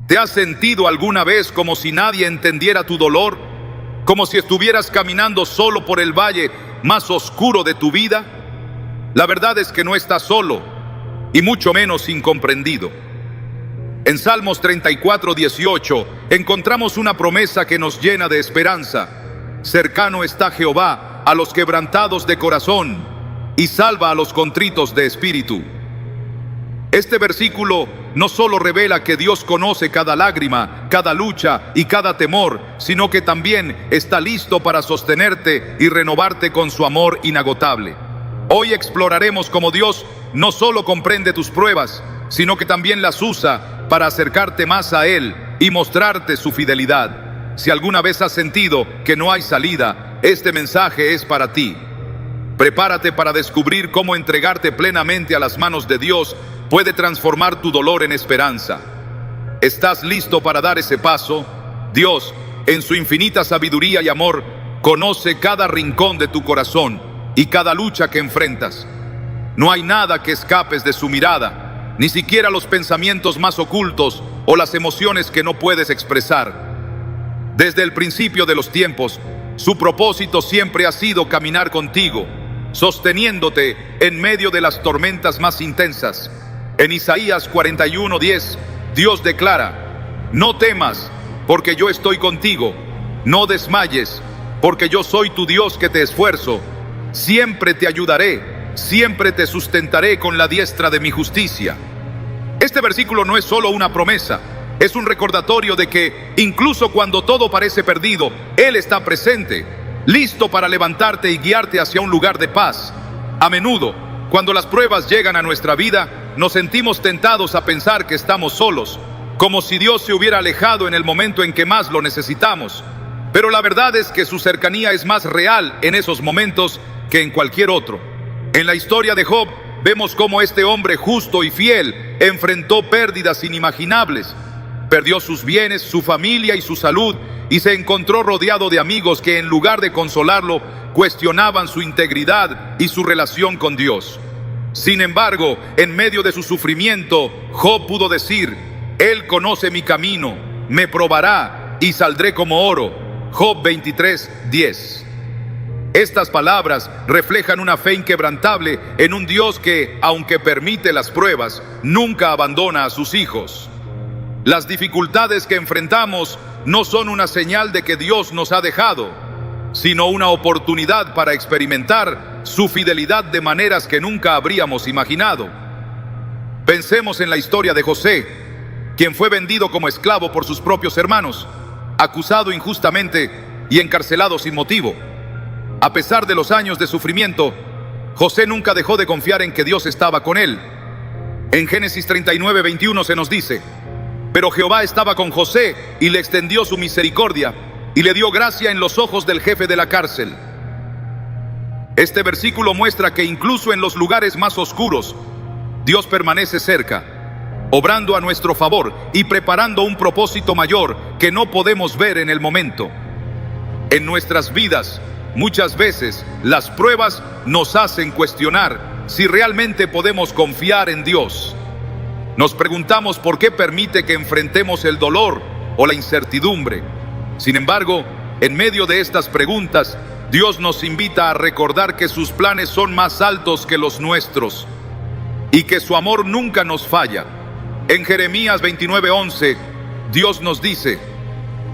¿Te has sentido alguna vez como si nadie entendiera tu dolor? ¿Como si estuvieras caminando solo por el valle más oscuro de tu vida? La verdad es que no estás solo, y mucho menos incomprendido. En Salmos 34:18 encontramos una promesa que nos llena de esperanza. Cercano está Jehová a los quebrantados de corazón, y salva a los contritos de espíritu. Este versículo no solo revela que Dios conoce cada lágrima, cada lucha y cada temor, sino que también está listo para sostenerte y renovarte con su amor inagotable. Hoy exploraremos cómo Dios no solo comprende tus pruebas, sino que también las usa para acercarte más a Él y mostrarte su fidelidad. Si alguna vez has sentido que no hay salida, este mensaje es para ti. Prepárate para descubrir cómo entregarte plenamente a las manos de Dios puede transformar tu dolor en esperanza. ¿Estás listo para dar ese paso? Dios, en su infinita sabiduría y amor, conoce cada rincón de tu corazón y cada lucha que enfrentas. No hay nada que escapes de su mirada, ni siquiera los pensamientos más ocultos o las emociones que no puedes expresar. Desde el principio de los tiempos, su propósito siempre ha sido caminar contigo, sosteniéndote en medio de las tormentas más intensas. En Isaías 41:10, Dios declara: no temas, porque yo estoy contigo. No desmayes, porque yo soy tu Dios que te esfuerzo. Siempre te ayudaré, siempre te sustentaré con la diestra de mi justicia. Este versículo no es solo una promesa, es un recordatorio de que incluso cuando todo parece perdido, Él está presente, listo para levantarte y guiarte hacia un lugar de paz. A menudo, cuando las pruebas llegan a nuestra vida, nos sentimos tentados a pensar que estamos solos, como si Dios se hubiera alejado en el momento en que más lo necesitamos. Pero la verdad es que su cercanía es más real en esos momentos que en cualquier otro. En la historia de Job, vemos cómo este hombre justo y fiel enfrentó pérdidas inimaginables. Perdió sus bienes, su familia y su salud, y se encontró rodeado de amigos que en lugar de consolarlo, cuestionaban su integridad y su relación con Dios. Sin embargo, en medio de su sufrimiento, Job pudo decir: Él conoce mi camino, me probará y saldré como oro. Job 23:10. Estas palabras reflejan una fe inquebrantable en un Dios que, aunque permite las pruebas, nunca abandona a sus hijos. Las dificultades que enfrentamos no son una señal de que Dios nos ha dejado, sino una oportunidad para experimentar su fidelidad de maneras que nunca habríamos imaginado. Pensemos en la historia de José, quien fue vendido como esclavo por sus propios hermanos, acusado injustamente y encarcelado sin motivo. A pesar de los años de sufrimiento, José nunca dejó de confiar en que Dios estaba con él. En Génesis 39:21 se nos dice: pero Jehová estaba con José y le extendió su misericordia y le dio gracia en los ojos del jefe de la cárcel. Este versículo muestra que incluso en los lugares más oscuros, Dios permanece cerca, obrando a nuestro favor y preparando un propósito mayor que no podemos ver en el momento. En nuestras vidas, muchas veces, las pruebas nos hacen cuestionar si realmente podemos confiar en Dios. Nos preguntamos por qué permite que enfrentemos el dolor o la incertidumbre. Sin embargo, en medio de estas preguntas, Dios nos invita a recordar que sus planes son más altos que los nuestros y que su amor nunca nos falla. En Jeremías 29:11, Dios nos dice: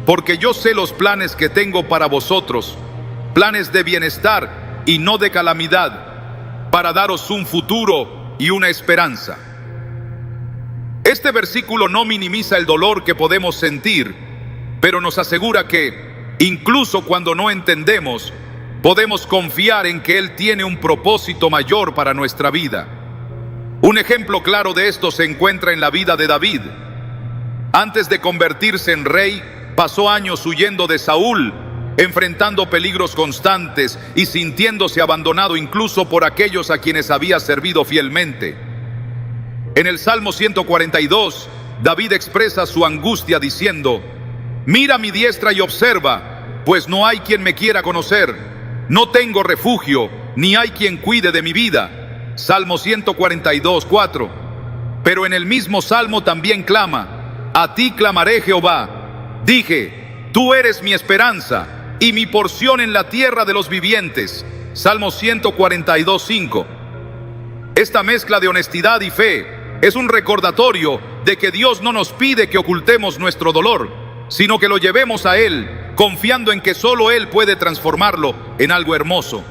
porque yo sé los planes que tengo para vosotros, planes de bienestar y no de calamidad, para daros un futuro y una esperanza. Este versículo no minimiza el dolor que podemos sentir, pero nos asegura que, incluso cuando no entendemos, podemos confiar en que Él tiene un propósito mayor para nuestra vida. Un ejemplo claro de esto se encuentra en la vida de David. Antes de convertirse en rey, pasó años huyendo de Saúl, enfrentando peligros constantes y sintiéndose abandonado incluso por aquellos a quienes había servido fielmente. En el Salmo 142, David expresa su angustia diciendo: mira mi diestra y observa, pues no hay quien me quiera conocer. No tengo refugio, ni hay quien cuide de mi vida. Salmo 142:4. Pero en el mismo Salmo también clama: a ti clamaré, Jehová. Dije, tú eres mi esperanza y mi porción en la tierra de los vivientes. Salmo 142:5. Esta mezcla de honestidad y fe es un recordatorio de que Dios no nos pide que ocultemos nuestro dolor, sino que lo llevemos a Él, confiando en que solo Él puede transformarlo en algo hermoso.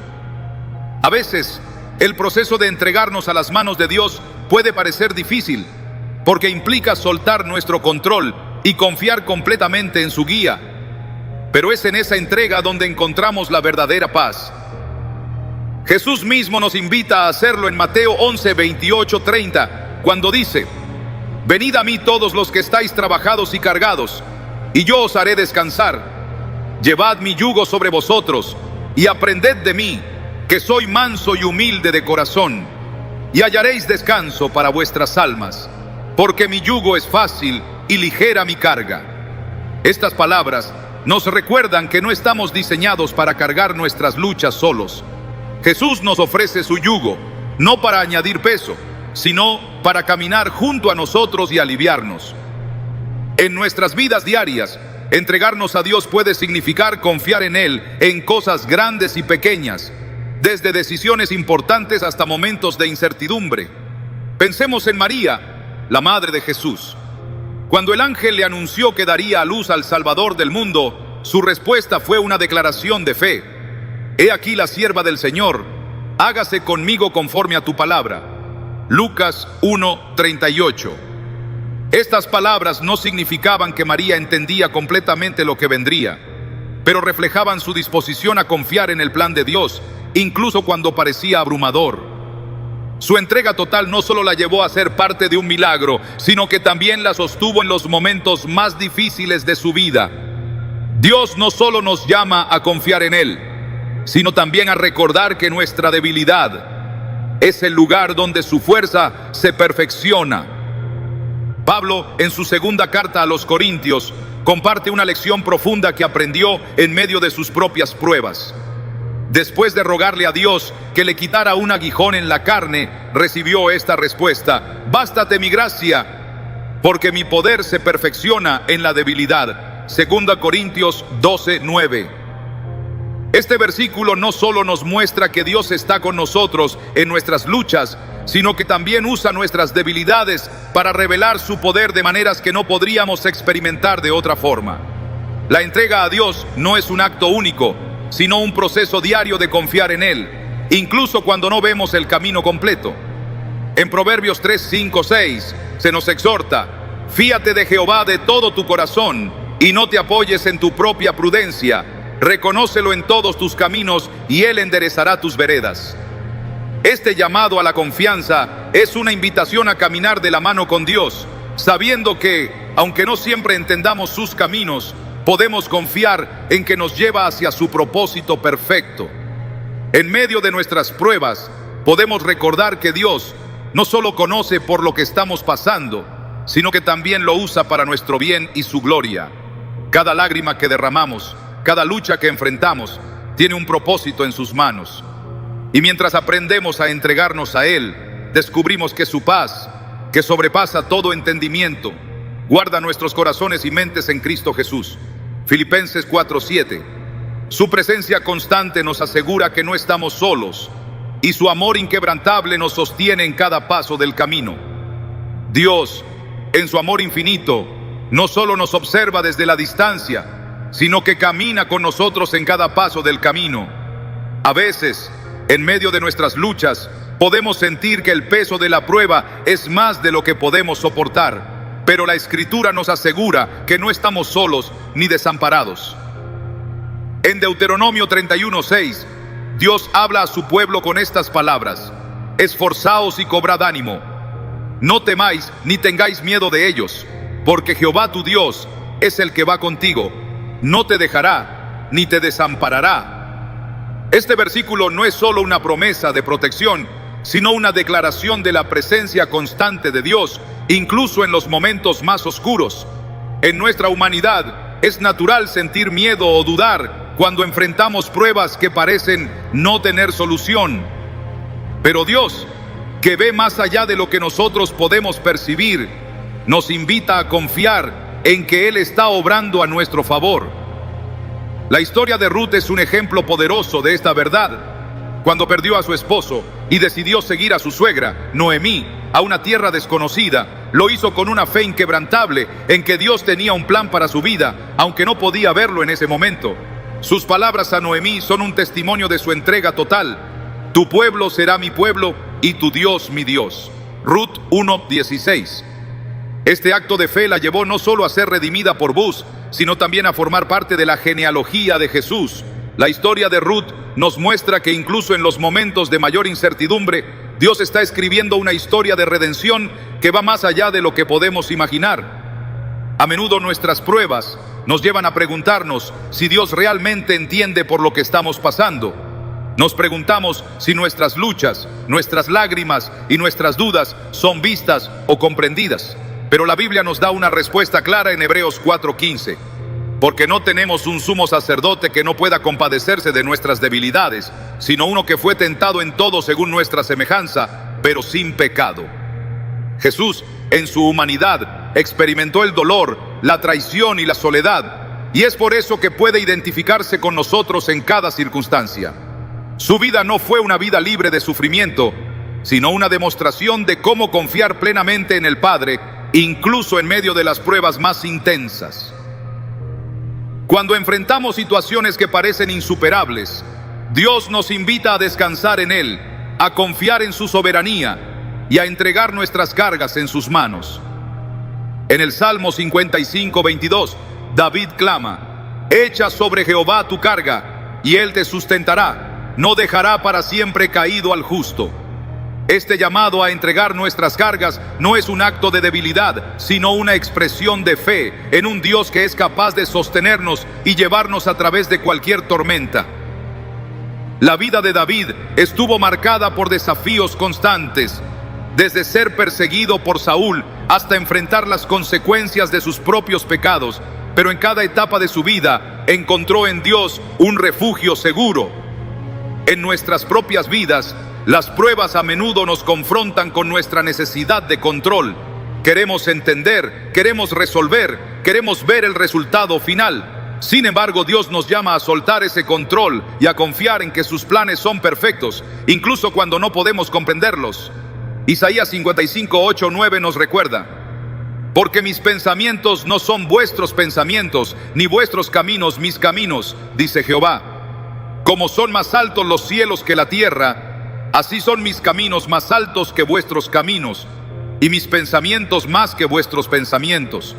A veces, el proceso de entregarnos a las manos de Dios puede parecer difícil, porque implica soltar nuestro control y confiar completamente en su guía. Pero es en esa entrega donde encontramos la verdadera paz. Jesús mismo nos invita a hacerlo en Mateo 11:28-30, cuando dice: venid a mí todos los que estáis trabajados y cargados, y yo os haré descansar. Llevad mi yugo sobre vosotros, y aprended de mí, que soy manso y humilde de corazón, y hallaréis descanso para vuestras almas, porque mi yugo es fácil y ligera mi carga. Estas palabras nos recuerdan que no estamos diseñados para cargar nuestras luchas solos. Jesús nos ofrece su yugo, no para añadir peso, sino para caminar junto a nosotros y aliviarnos. En nuestras vidas diarias, entregarnos a Dios puede significar confiar en Él en cosas grandes y pequeñas, desde decisiones importantes hasta momentos de incertidumbre. Pensemos en María, la madre de Jesús. Cuando el ángel le anunció que daría a luz al Salvador del mundo, su respuesta fue una declaración de fe. He aquí la sierva del Señor, hágase conmigo conforme a tu palabra. Lucas 1:38. Estas palabras no significaban que María entendía completamente lo que vendría, pero reflejaban su disposición a confiar en el plan de Dios, incluso cuando parecía abrumador. Su entrega total no solo la llevó a ser parte de un milagro, sino que también la sostuvo en los momentos más difíciles de su vida. Dios no solo nos llama a confiar en Él, sino también a recordar que nuestra debilidad es el lugar donde su fuerza se perfecciona. Pablo, en su segunda carta a los Corintios, comparte una lección profunda que aprendió en medio de sus propias pruebas. Después de rogarle a Dios que le quitara un aguijón en la carne, recibió esta respuesta: bástate mi gracia, porque mi poder se perfecciona en la debilidad. 2 Corintios 12:9. Este versículo no solo nos muestra que Dios está con nosotros en nuestras luchas, sino que también usa nuestras debilidades para revelar su poder de maneras que no podríamos experimentar de otra forma. La entrega a Dios no es un acto único, sino un proceso diario de confiar en Él, incluso cuando no vemos el camino completo. En Proverbios 3:5-6 se nos exhorta: fíate de Jehová de todo tu corazón y no te apoyes en tu propia prudencia. Reconócelo en todos tus caminos y Él enderezará tus veredas. Este llamado a la confianza es una invitación a caminar de la mano con Dios, sabiendo que, aunque no siempre entendamos sus caminos, podemos confiar en que nos lleva hacia su propósito perfecto. En medio de nuestras pruebas, podemos recordar que Dios no solo conoce por lo que estamos pasando, sino que también lo usa para nuestro bien y su gloria. Cada lágrima que derramamos, cada lucha que enfrentamos, tiene un propósito en sus manos. Y mientras aprendemos a entregarnos a Él, descubrimos que su paz, que sobrepasa todo entendimiento, guarda nuestros corazones y mentes en Cristo Jesús. Filipenses 4:7. Su presencia constante nos asegura que no estamos solos, y su amor inquebrantable nos sostiene en cada paso del camino. Dios, en su amor infinito, no solo nos observa desde la distancia, sino que camina con nosotros en cada paso del camino. A veces, en medio de nuestras luchas, podemos sentir que el peso de la prueba es más de lo que podemos soportar, pero la Escritura nos asegura que no estamos solos ni desamparados. En Deuteronomio 31:6, Dios habla a su pueblo con estas palabras: esforzaos y cobrad ánimo, no temáis ni tengáis miedo de ellos, porque Jehová tu Dios es el que va contigo, no te dejará ni te desamparará. Este versículo no es solo una promesa de protección, sino una declaración de la presencia constante de Dios, incluso en los momentos más oscuros. En nuestra humanidad es natural sentir miedo o dudar cuando enfrentamos pruebas que parecen no tener solución. Pero Dios, que ve más allá de lo que nosotros podemos percibir, nos invita a confiar en que Él está obrando a nuestro favor. La historia de Ruth es un ejemplo poderoso de esta verdad. Cuando perdió a su esposo y decidió seguir a su suegra, Noemí, a una tierra desconocida, lo hizo con una fe inquebrantable en que Dios tenía un plan para su vida, aunque no podía verlo en ese momento. Sus palabras a Noemí son un testimonio de su entrega total. Tu pueblo será mi pueblo y tu Dios mi Dios. Ruth 1:16. Este acto de fe la llevó no solo a ser redimida por Buz, sino también a formar parte de la genealogía de Jesús. La historia de Ruth nos muestra que incluso en los momentos de mayor incertidumbre, Dios está escribiendo una historia de redención que va más allá de lo que podemos imaginar. A menudo nuestras pruebas nos llevan a preguntarnos si Dios realmente entiende por lo que estamos pasando. Nos preguntamos si nuestras luchas, nuestras lágrimas y nuestras dudas son vistas o comprendidas. Pero la Biblia nos da una respuesta clara en Hebreos 4:15. Porque no tenemos un sumo sacerdote que no pueda compadecerse de nuestras debilidades, sino uno que fue tentado en todo según nuestra semejanza, pero sin pecado. Jesús, en su humanidad, experimentó el dolor, la traición y la soledad, y es por eso que puede identificarse con nosotros en cada circunstancia. Su vida no fue una vida libre de sufrimiento, sino una demostración de cómo confiar plenamente en el Padre, incluso en medio de las pruebas más intensas. Cuando enfrentamos situaciones que parecen insuperables, Dios nos invita a descansar en Él, a confiar en su soberanía y a entregar nuestras cargas en sus manos. En el Salmo 55:22, David clama: echa sobre Jehová tu carga, y Él te sustentará, no dejará para siempre caído al justo. Este llamado a entregar nuestras cargas no es un acto de debilidad, sino una expresión de fe en un Dios que es capaz de sostenernos y llevarnos a través de cualquier tormenta. La vida de David estuvo marcada por desafíos constantes, desde ser perseguido por Saúl hasta enfrentar las consecuencias de sus propios pecados, pero en cada etapa de su vida encontró en Dios un refugio seguro. En nuestras propias vidas, las pruebas a menudo nos confrontan con nuestra necesidad de control. Queremos entender, queremos resolver, queremos ver el resultado final. Sin embargo, Dios nos llama a soltar ese control y a confiar en que sus planes son perfectos, incluso cuando no podemos comprenderlos. Isaías 55:8-9 nos recuerda: porque mis pensamientos no son vuestros pensamientos, ni vuestros caminos mis caminos, dice Jehová. Como son más altos los cielos que la tierra, así son mis caminos más altos que vuestros caminos, y mis pensamientos más que vuestros pensamientos.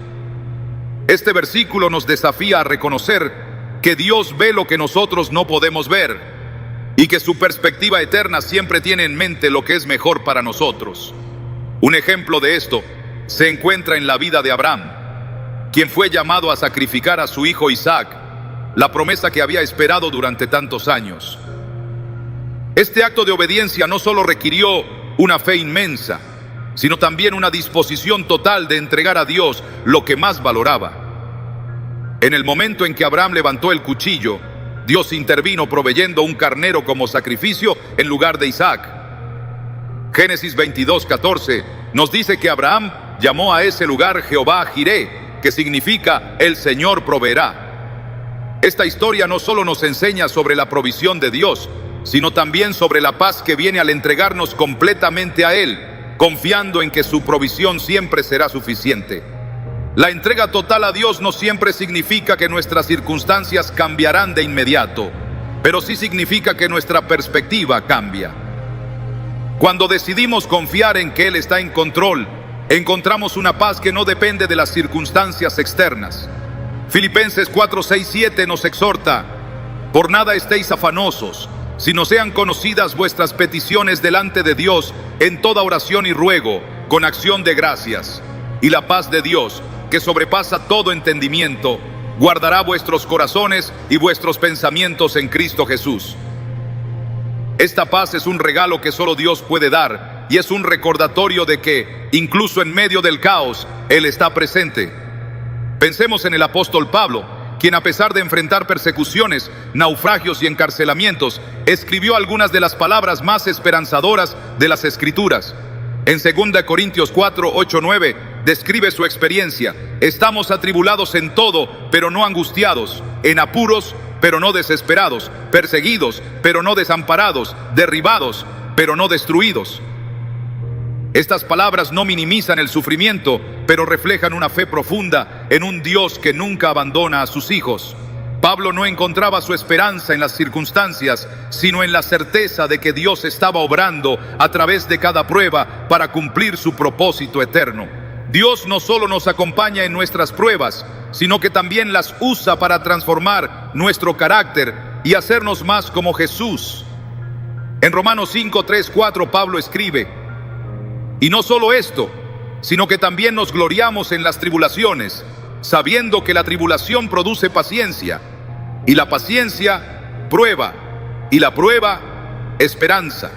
Este versículo nos desafía a reconocer que Dios ve lo que nosotros no podemos ver, y que su perspectiva eterna siempre tiene en mente lo que es mejor para nosotros. Un ejemplo de esto se encuentra en la vida de Abraham, quien fue llamado a sacrificar a su hijo Isaac, la promesa que había esperado durante tantos años. Este acto de obediencia no solo requirió una fe inmensa, sino también una disposición total de entregar a Dios lo que más valoraba. En el momento en que Abraham levantó el cuchillo, Dios intervino proveyendo un carnero como sacrificio en lugar de Isaac. Génesis 22:14 nos dice que Abraham llamó a ese lugar Jehová Jireh, que significa el Señor proveerá. Esta historia no solo nos enseña sobre la provisión de Dios, sino también sobre la paz que viene al entregarnos completamente a Él, confiando en que su provisión siempre será suficiente. La entrega total a Dios no siempre significa que nuestras circunstancias cambiarán de inmediato, pero sí significa que nuestra perspectiva cambia. Cuando decidimos confiar en que Él está en control, encontramos una paz que no depende de las circunstancias externas. Filipenses 4:6-7 nos exhorta: por nada estéis afanosos, sino sean conocidas vuestras peticiones delante de Dios en toda oración y ruego, con acción de gracias. Y la paz de Dios, que sobrepasa todo entendimiento, guardará vuestros corazones y vuestros pensamientos en Cristo Jesús. Esta paz es un regalo que solo Dios puede dar, y es un recordatorio de que, incluso en medio del caos, Él está presente. Pensemos en el apóstol Pablo, quien, a pesar de enfrentar persecuciones, naufragios y encarcelamientos, escribió algunas de las palabras más esperanzadoras de las Escrituras. En 2 Corintios 4:8-9 describe su experiencia: estamos atribulados en todo, pero no angustiados; en apuros, pero no desesperados; perseguidos, pero no desamparados; derribados, pero no destruidos. Estas palabras no minimizan el sufrimiento, pero reflejan una fe profunda en un Dios que nunca abandona a sus hijos. Pablo no encontraba su esperanza en las circunstancias, sino en la certeza de que Dios estaba obrando a través de cada prueba para cumplir su propósito eterno. Dios no solo nos acompaña en nuestras pruebas, sino que también las usa para transformar nuestro carácter y hacernos más como Jesús. En Romanos 5, 3, 4, Pablo escribe: y no solo esto, sino que también nos gloriamos en las tribulaciones, sabiendo que la tribulación produce paciencia, y la paciencia, prueba, y la prueba, esperanza.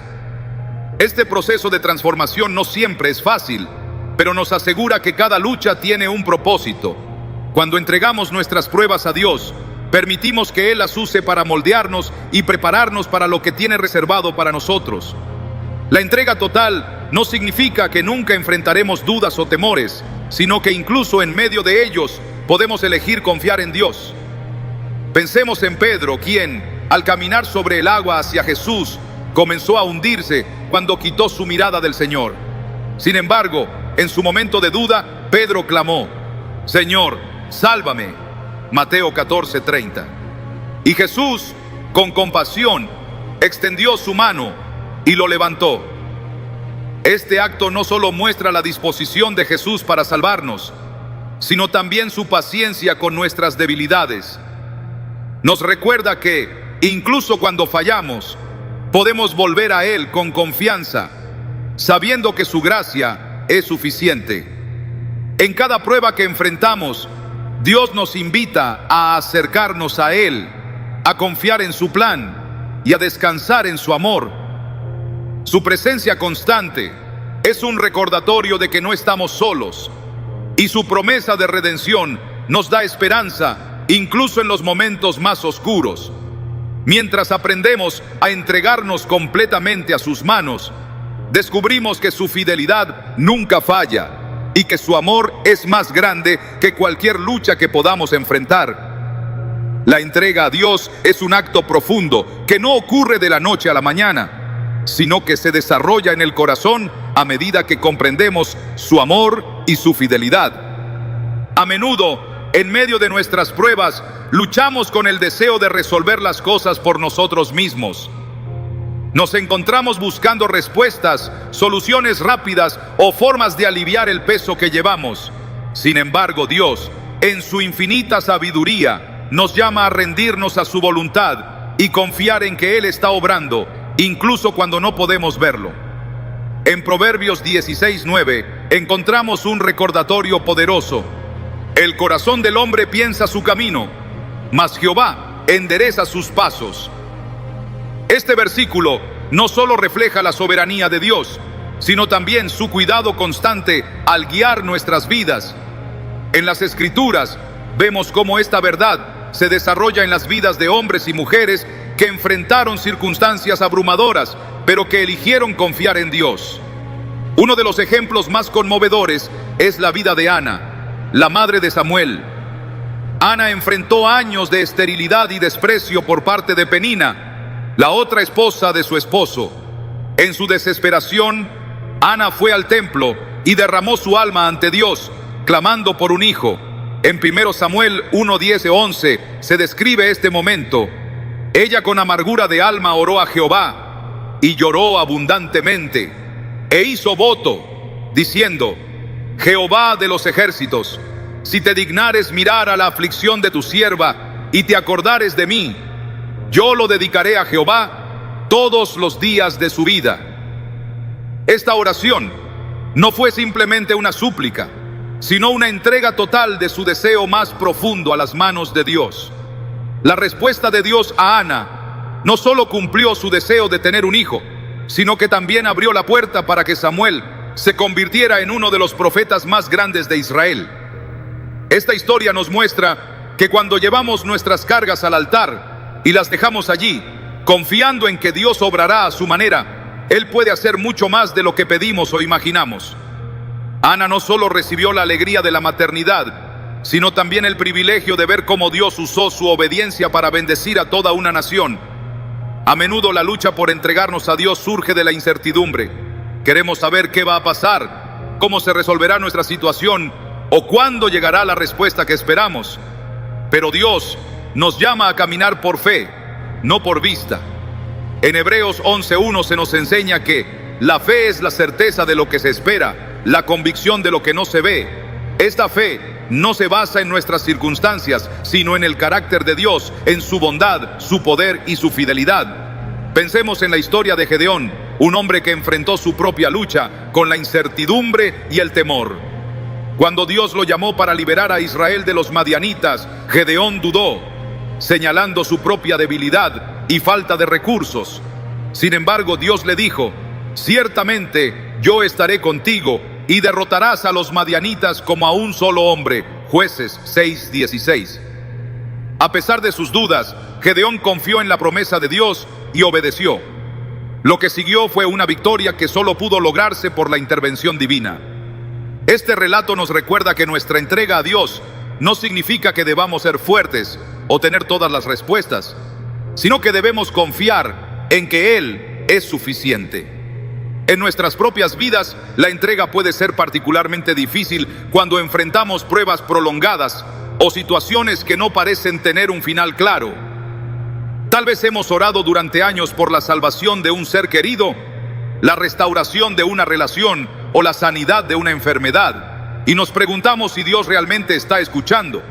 Este proceso de transformación no siempre es fácil, pero nos asegura que cada lucha tiene un propósito. Cuando entregamos nuestras pruebas a Dios, permitimos que Él las use para moldearnos y prepararnos para lo que tiene reservado para nosotros. La entrega total no significa que nunca enfrentaremos dudas o temores, sino que incluso en medio de ellos podemos elegir confiar en Dios. Pensemos en Pedro, quien, al caminar sobre el agua hacia Jesús, comenzó a hundirse cuando quitó su mirada del Señor. Sin embargo, en su momento de duda, Pedro clamó: Señor, sálvame. Mateo 14:30. Y Jesús, con compasión, extendió su mano y lo levantó. Este acto no solo muestra la disposición de Jesús para salvarnos, sino también su paciencia con nuestras debilidades. Nos recuerda que, incluso cuando fallamos, podemos volver a Él con confianza, sabiendo que su gracia es suficiente. En cada prueba que enfrentamos, Dios nos invita a acercarnos a Él, a confiar en su plan y a descansar en su amor. Su presencia constante es un recordatorio de que no estamos solos, y su promesa de redención nos da esperanza incluso en los momentos más oscuros. Mientras aprendemos a entregarnos completamente a sus manos, descubrimos que su fidelidad nunca falla y que su amor es más grande que cualquier lucha que podamos enfrentar. La entrega a Dios es un acto profundo que no ocurre de la noche a la mañana, sino que se desarrolla en el corazón a medida que comprendemos su amor y su fidelidad. A menudo, en medio de nuestras pruebas, luchamos con el deseo de resolver las cosas por nosotros mismos. Nos encontramos buscando respuestas, soluciones rápidas o formas de aliviar el peso que llevamos. Sin embargo, Dios, en su infinita sabiduría, nos llama a rendirnos a su voluntad y confiar en que Él está obrando, incluso cuando no podemos verlo. En Proverbios 16:9 encontramos un recordatorio poderoso: el corazón del hombre piensa su camino, mas Jehová endereza sus pasos. Este versículo no solo refleja la soberanía de Dios, sino también su cuidado constante al guiar nuestras vidas. En las Escrituras vemos cómo esta verdad se desarrolla en las vidas de hombres y mujeres que enfrentaron circunstancias abrumadoras, pero que eligieron confiar en Dios. Uno de los ejemplos más conmovedores es la vida de Ana, la madre de Samuel. Ana enfrentó años de esterilidad y desprecio por parte de Penina, la otra esposa de su esposo. En su desesperación, Ana fue al templo y derramó su alma ante Dios, clamando por un hijo. En 1 Samuel 1:10-11 se describe este momento. Ella con amargura de alma oró a Jehová y lloró abundantemente, e hizo voto, diciendo: Jehová de los ejércitos, si te dignares mirar a la aflicción de tu sierva y te acordares de mí, yo lo dedicaré a Jehová todos los días de su vida. Esta oración no fue simplemente una súplica, sino una entrega total de su deseo más profundo a las manos de Dios. La respuesta de Dios a Ana no solo cumplió su deseo de tener un hijo, sino que también abrió la puerta para que Samuel se convirtiera en uno de los profetas más grandes de Israel. Esta historia nos muestra que cuando llevamos nuestras cargas al altar y las dejamos allí, confiando en que Dios obrará a su manera, Él puede hacer mucho más de lo que pedimos o imaginamos. Ana no solo recibió la alegría de la maternidad, sino también el privilegio de ver cómo Dios usó su obediencia para bendecir a toda una nación. A menudo la lucha por entregarnos a Dios surge de la incertidumbre. Queremos saber qué va a pasar, cómo se resolverá nuestra situación o cuándo llegará la respuesta que esperamos. Pero Dios nos llama a caminar por fe, no por vista. En Hebreos 11:1 se nos enseña que la fe es la certeza de lo que se espera, la convicción de lo que no se ve. Esta fe no se basa en nuestras circunstancias, sino en el carácter de Dios, en su bondad, su poder y su fidelidad. Pensemos en la historia de Gedeón, un hombre que enfrentó su propia lucha con la incertidumbre y el temor. Cuando Dios lo llamó para liberar a Israel de los madianitas, Gedeón dudó, señalando su propia debilidad y falta de recursos. Sin embargo, Dios le dijo: ciertamente yo estaré contigo y derrotarás a los madianitas como a un solo hombre. Jueces 6:16. A pesar de sus dudas, Gedeón confió en la promesa de Dios y obedeció. Lo que siguió fue una victoria que solo pudo lograrse por la intervención divina. Este relato nos recuerda que nuestra entrega a Dios no significa que debamos ser fuertes o tener todas las respuestas, sino que debemos confiar en que Él es suficiente. En nuestras propias vidas, la entrega puede ser particularmente difícil cuando enfrentamos pruebas prolongadas o situaciones que no parecen tener un final claro. Tal vez hemos orado durante años por la salvación de un ser querido, la restauración de una relación o la sanidad de una enfermedad, y nos preguntamos si Dios realmente está escuchando.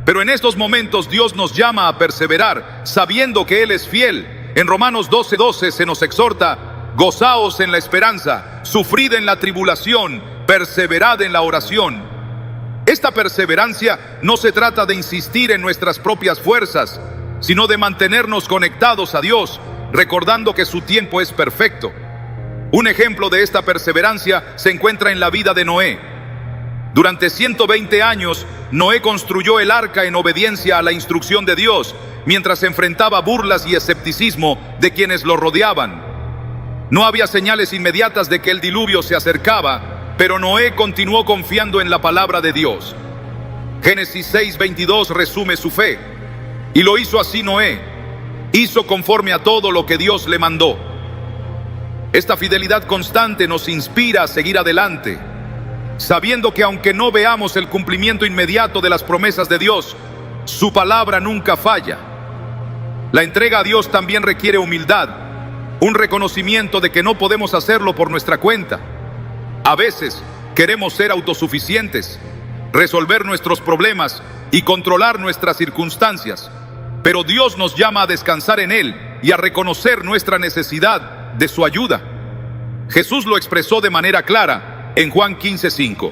Pero en estos momentos Dios nos llama a perseverar, sabiendo que Él es fiel. En Romanos 12:12 se nos exhorta: gozaos en la esperanza, sufrid en la tribulación, perseverad en la oración. Esta perseverancia no se trata de insistir en nuestras propias fuerzas, sino de mantenernos conectados a Dios, recordando que su tiempo es perfecto. Un ejemplo de esta perseverancia se encuentra en la vida de Noé. Durante 120 años, Noé construyó el arca en obediencia a la instrucción de Dios, mientras enfrentaba burlas y escepticismo de quienes lo rodeaban. No había señales inmediatas de que el diluvio se acercaba, pero Noé continuó confiando en la palabra de Dios. Génesis 6:22 resume su fe. Y lo hizo así Noé. Hizo conforme a todo lo que Dios le mandó. Esta fidelidad constante nos inspira a seguir adelante, sabiendo que aunque no veamos el cumplimiento inmediato de las promesas de Dios, su palabra nunca falla. La entrega a Dios también requiere humildad, un reconocimiento de que no podemos hacerlo por nuestra cuenta. A veces queremos ser autosuficientes, resolver nuestros problemas y controlar nuestras circunstancias, pero Dios nos llama a descansar en Él y a reconocer nuestra necesidad de su ayuda. Jesús lo expresó de manera clara en Juan 15:5.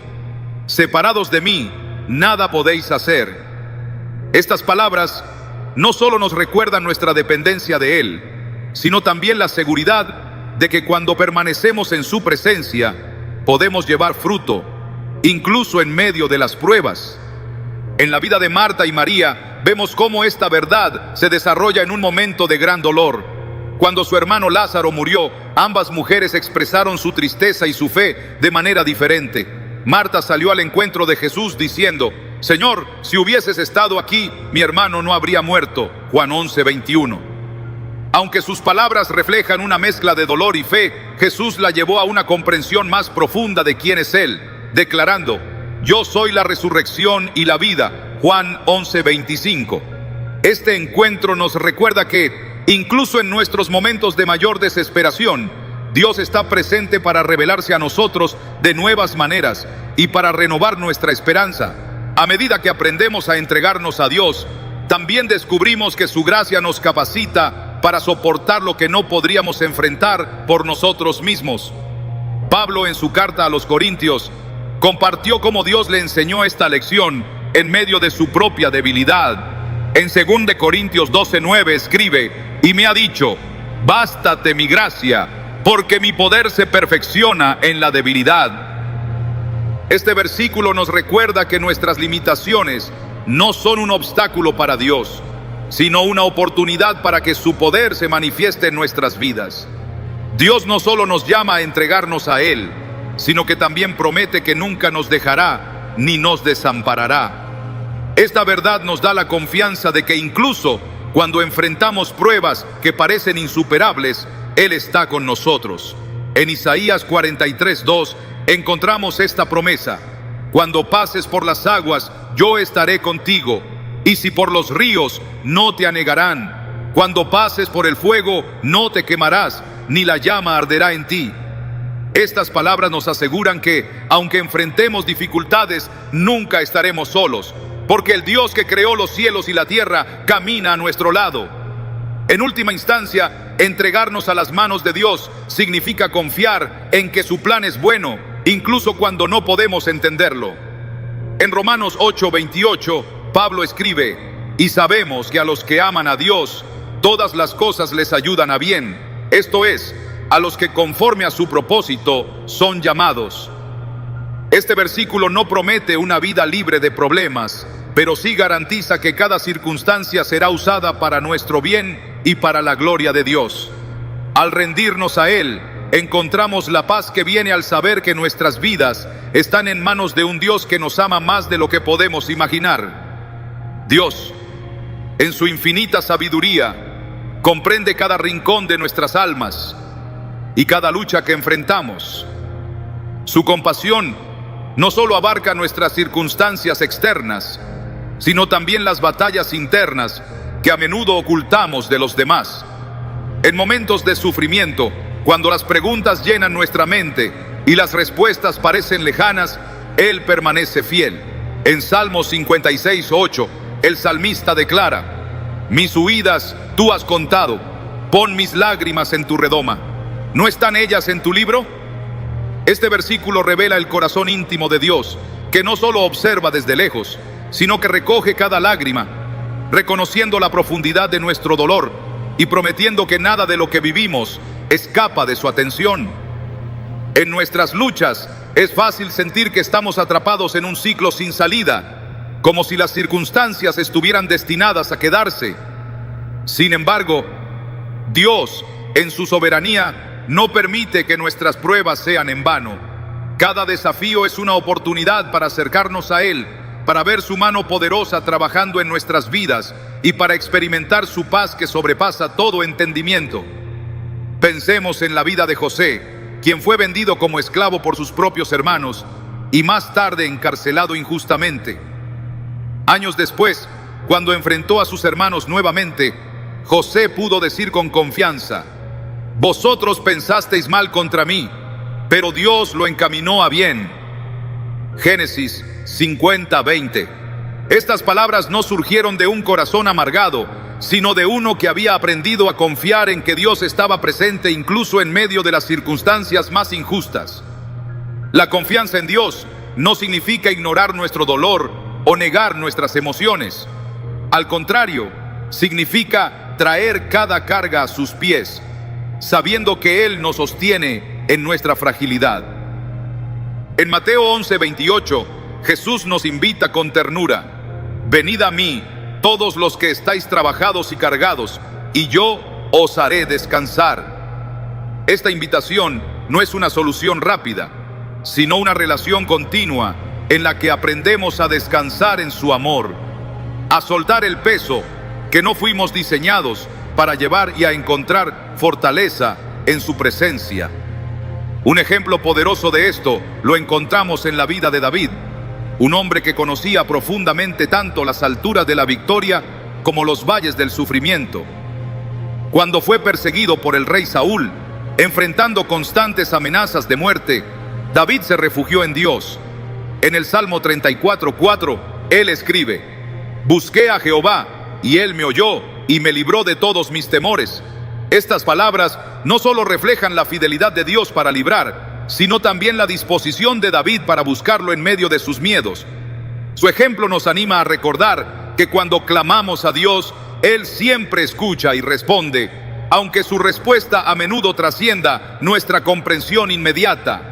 Separados de mí, nada podéis hacer. Estas palabras no solo nos recuerdan nuestra dependencia de Él, sino también la seguridad de que cuando permanecemos en su presencia, podemos llevar fruto, incluso en medio de las pruebas. En la vida de Marta y María, vemos cómo esta verdad se desarrolla en un momento de gran dolor. Cuando su hermano Lázaro murió, ambas mujeres expresaron su tristeza y su fe de manera diferente. Marta salió al encuentro de Jesús diciendo: Señor, si hubieses estado aquí, mi hermano no habría muerto. Juan 11:21. Aunque sus palabras reflejan una mezcla de dolor y fe, Jesús la llevó a una comprensión más profunda de quién es Él, declarando: Yo soy la resurrección y la vida. Juan 11:25. Este encuentro nos recuerda que, incluso en nuestros momentos de mayor desesperación, Dios está presente para revelarse a nosotros de nuevas maneras y para renovar nuestra esperanza. A medida que aprendemos a entregarnos a Dios, también descubrimos que su gracia nos capacita para soportar lo que no podríamos enfrentar por nosotros mismos. Pablo, en su carta a los Corintios, compartió cómo Dios le enseñó esta lección en medio de su propia debilidad. En 2 Corintios 12:9 escribe: y me ha dicho, bástate mi gracia, porque mi poder se perfecciona en la debilidad. Este versículo nos recuerda que nuestras limitaciones no son un obstáculo para Dios, sino una oportunidad para que su poder se manifieste en nuestras vidas. Dios no solo nos llama a entregarnos a Él, sino que también promete que nunca nos dejará ni nos desamparará. Esta verdad nos da la confianza de que incluso cuando enfrentamos pruebas que parecen insuperables, Él está con nosotros. En Isaías 43:2 encontramos esta promesa: cuando pases por las aguas, yo estaré contigo, y si por los ríos, no te anegarán. Cuando pases por el fuego, no te quemarás, ni la llama arderá en ti. Estas palabras nos aseguran que, aunque enfrentemos dificultades, nunca estaremos solos, porque el Dios que creó los cielos y la tierra camina a nuestro lado. En última instancia, entregarnos a las manos de Dios significa confiar en que su plan es bueno, incluso cuando no podemos entenderlo. En Romanos 8:28, Pablo escribe: y sabemos que a los que aman a Dios, todas las cosas les ayudan a bien, esto es, a los que conforme a su propósito son llamados. Este versículo no promete una vida libre de problemas, pero sí garantiza que cada circunstancia será usada para nuestro bien y para la gloria de Dios. Al rendirnos a Él, encontramos la paz que viene al saber que nuestras vidas están en manos de un Dios que nos ama más de lo que podemos imaginar. Dios, en su infinita sabiduría, comprende cada rincón de nuestras almas y cada lucha que enfrentamos. Su compasión no solo abarca nuestras circunstancias externas, sino también las batallas internas que a menudo ocultamos de los demás. En momentos de sufrimiento, cuando las preguntas llenan nuestra mente y las respuestas parecen lejanas, Él permanece fiel. En Salmos 56:8, el salmista declara: mis huidas tú has contado, pon mis lágrimas en tu redoma. ¿No están ellas en tu libro? Este versículo revela el corazón íntimo de Dios, que no solo observa desde lejos, sino que recoge cada lágrima, reconociendo la profundidad de nuestro dolor y prometiendo que nada de lo que vivimos escapa de su atención. En nuestras luchas es fácil sentir que estamos atrapados en un ciclo sin salida, como si las circunstancias estuvieran destinadas a quedarse. Sin embargo, Dios, en su soberanía, no permite que nuestras pruebas sean en vano. Cada desafío es una oportunidad para acercarnos a Él, para ver su mano poderosa trabajando en nuestras vidas y para experimentar su paz que sobrepasa todo entendimiento. Pensemos en la vida de José, quien fue vendido como esclavo por sus propios hermanos y más tarde encarcelado injustamente. Años después, cuando enfrentó a sus hermanos nuevamente, José pudo decir con confianza: vosotros pensasteis mal contra mí, pero Dios lo encaminó a bien. Génesis 50:20. Estas palabras no surgieron de un corazón amargado, sino de uno que había aprendido a confiar en que Dios estaba presente incluso en medio de las circunstancias más injustas. La confianza en Dios no significa ignorar nuestro dolor o negar nuestras emociones. Al contrario, significa traer cada carga a sus pies, sabiendo que Él nos sostiene en nuestra fragilidad. En Mateo 11:28, Jesús nos invita con ternura: venid a mí, todos los que estáis trabajados y cargados, y yo os haré descansar. Esta invitación no es una solución rápida, sino una relación continua en la que aprendemos a descansar en su amor, a soltar el peso que no fuimos diseñados para llevar y a encontrar fortaleza en su presencia. Un ejemplo poderoso de esto lo encontramos en la vida de David, un hombre que conocía profundamente tanto las alturas de la victoria como los valles del sufrimiento. Cuando fue perseguido por el rey Saúl, enfrentando constantes amenazas de muerte, David se refugió en Dios. En el Salmo 34:4, él escribe: busqué a Jehová, y Él me oyó, y me libró de todos mis temores. Estas palabras no solo reflejan la fidelidad de Dios para librar, sino también la disposición de David para buscarlo en medio de sus miedos. Su ejemplo nos anima a recordar que cuando clamamos a Dios, Él siempre escucha y responde, aunque su respuesta a menudo trascienda nuestra comprensión inmediata.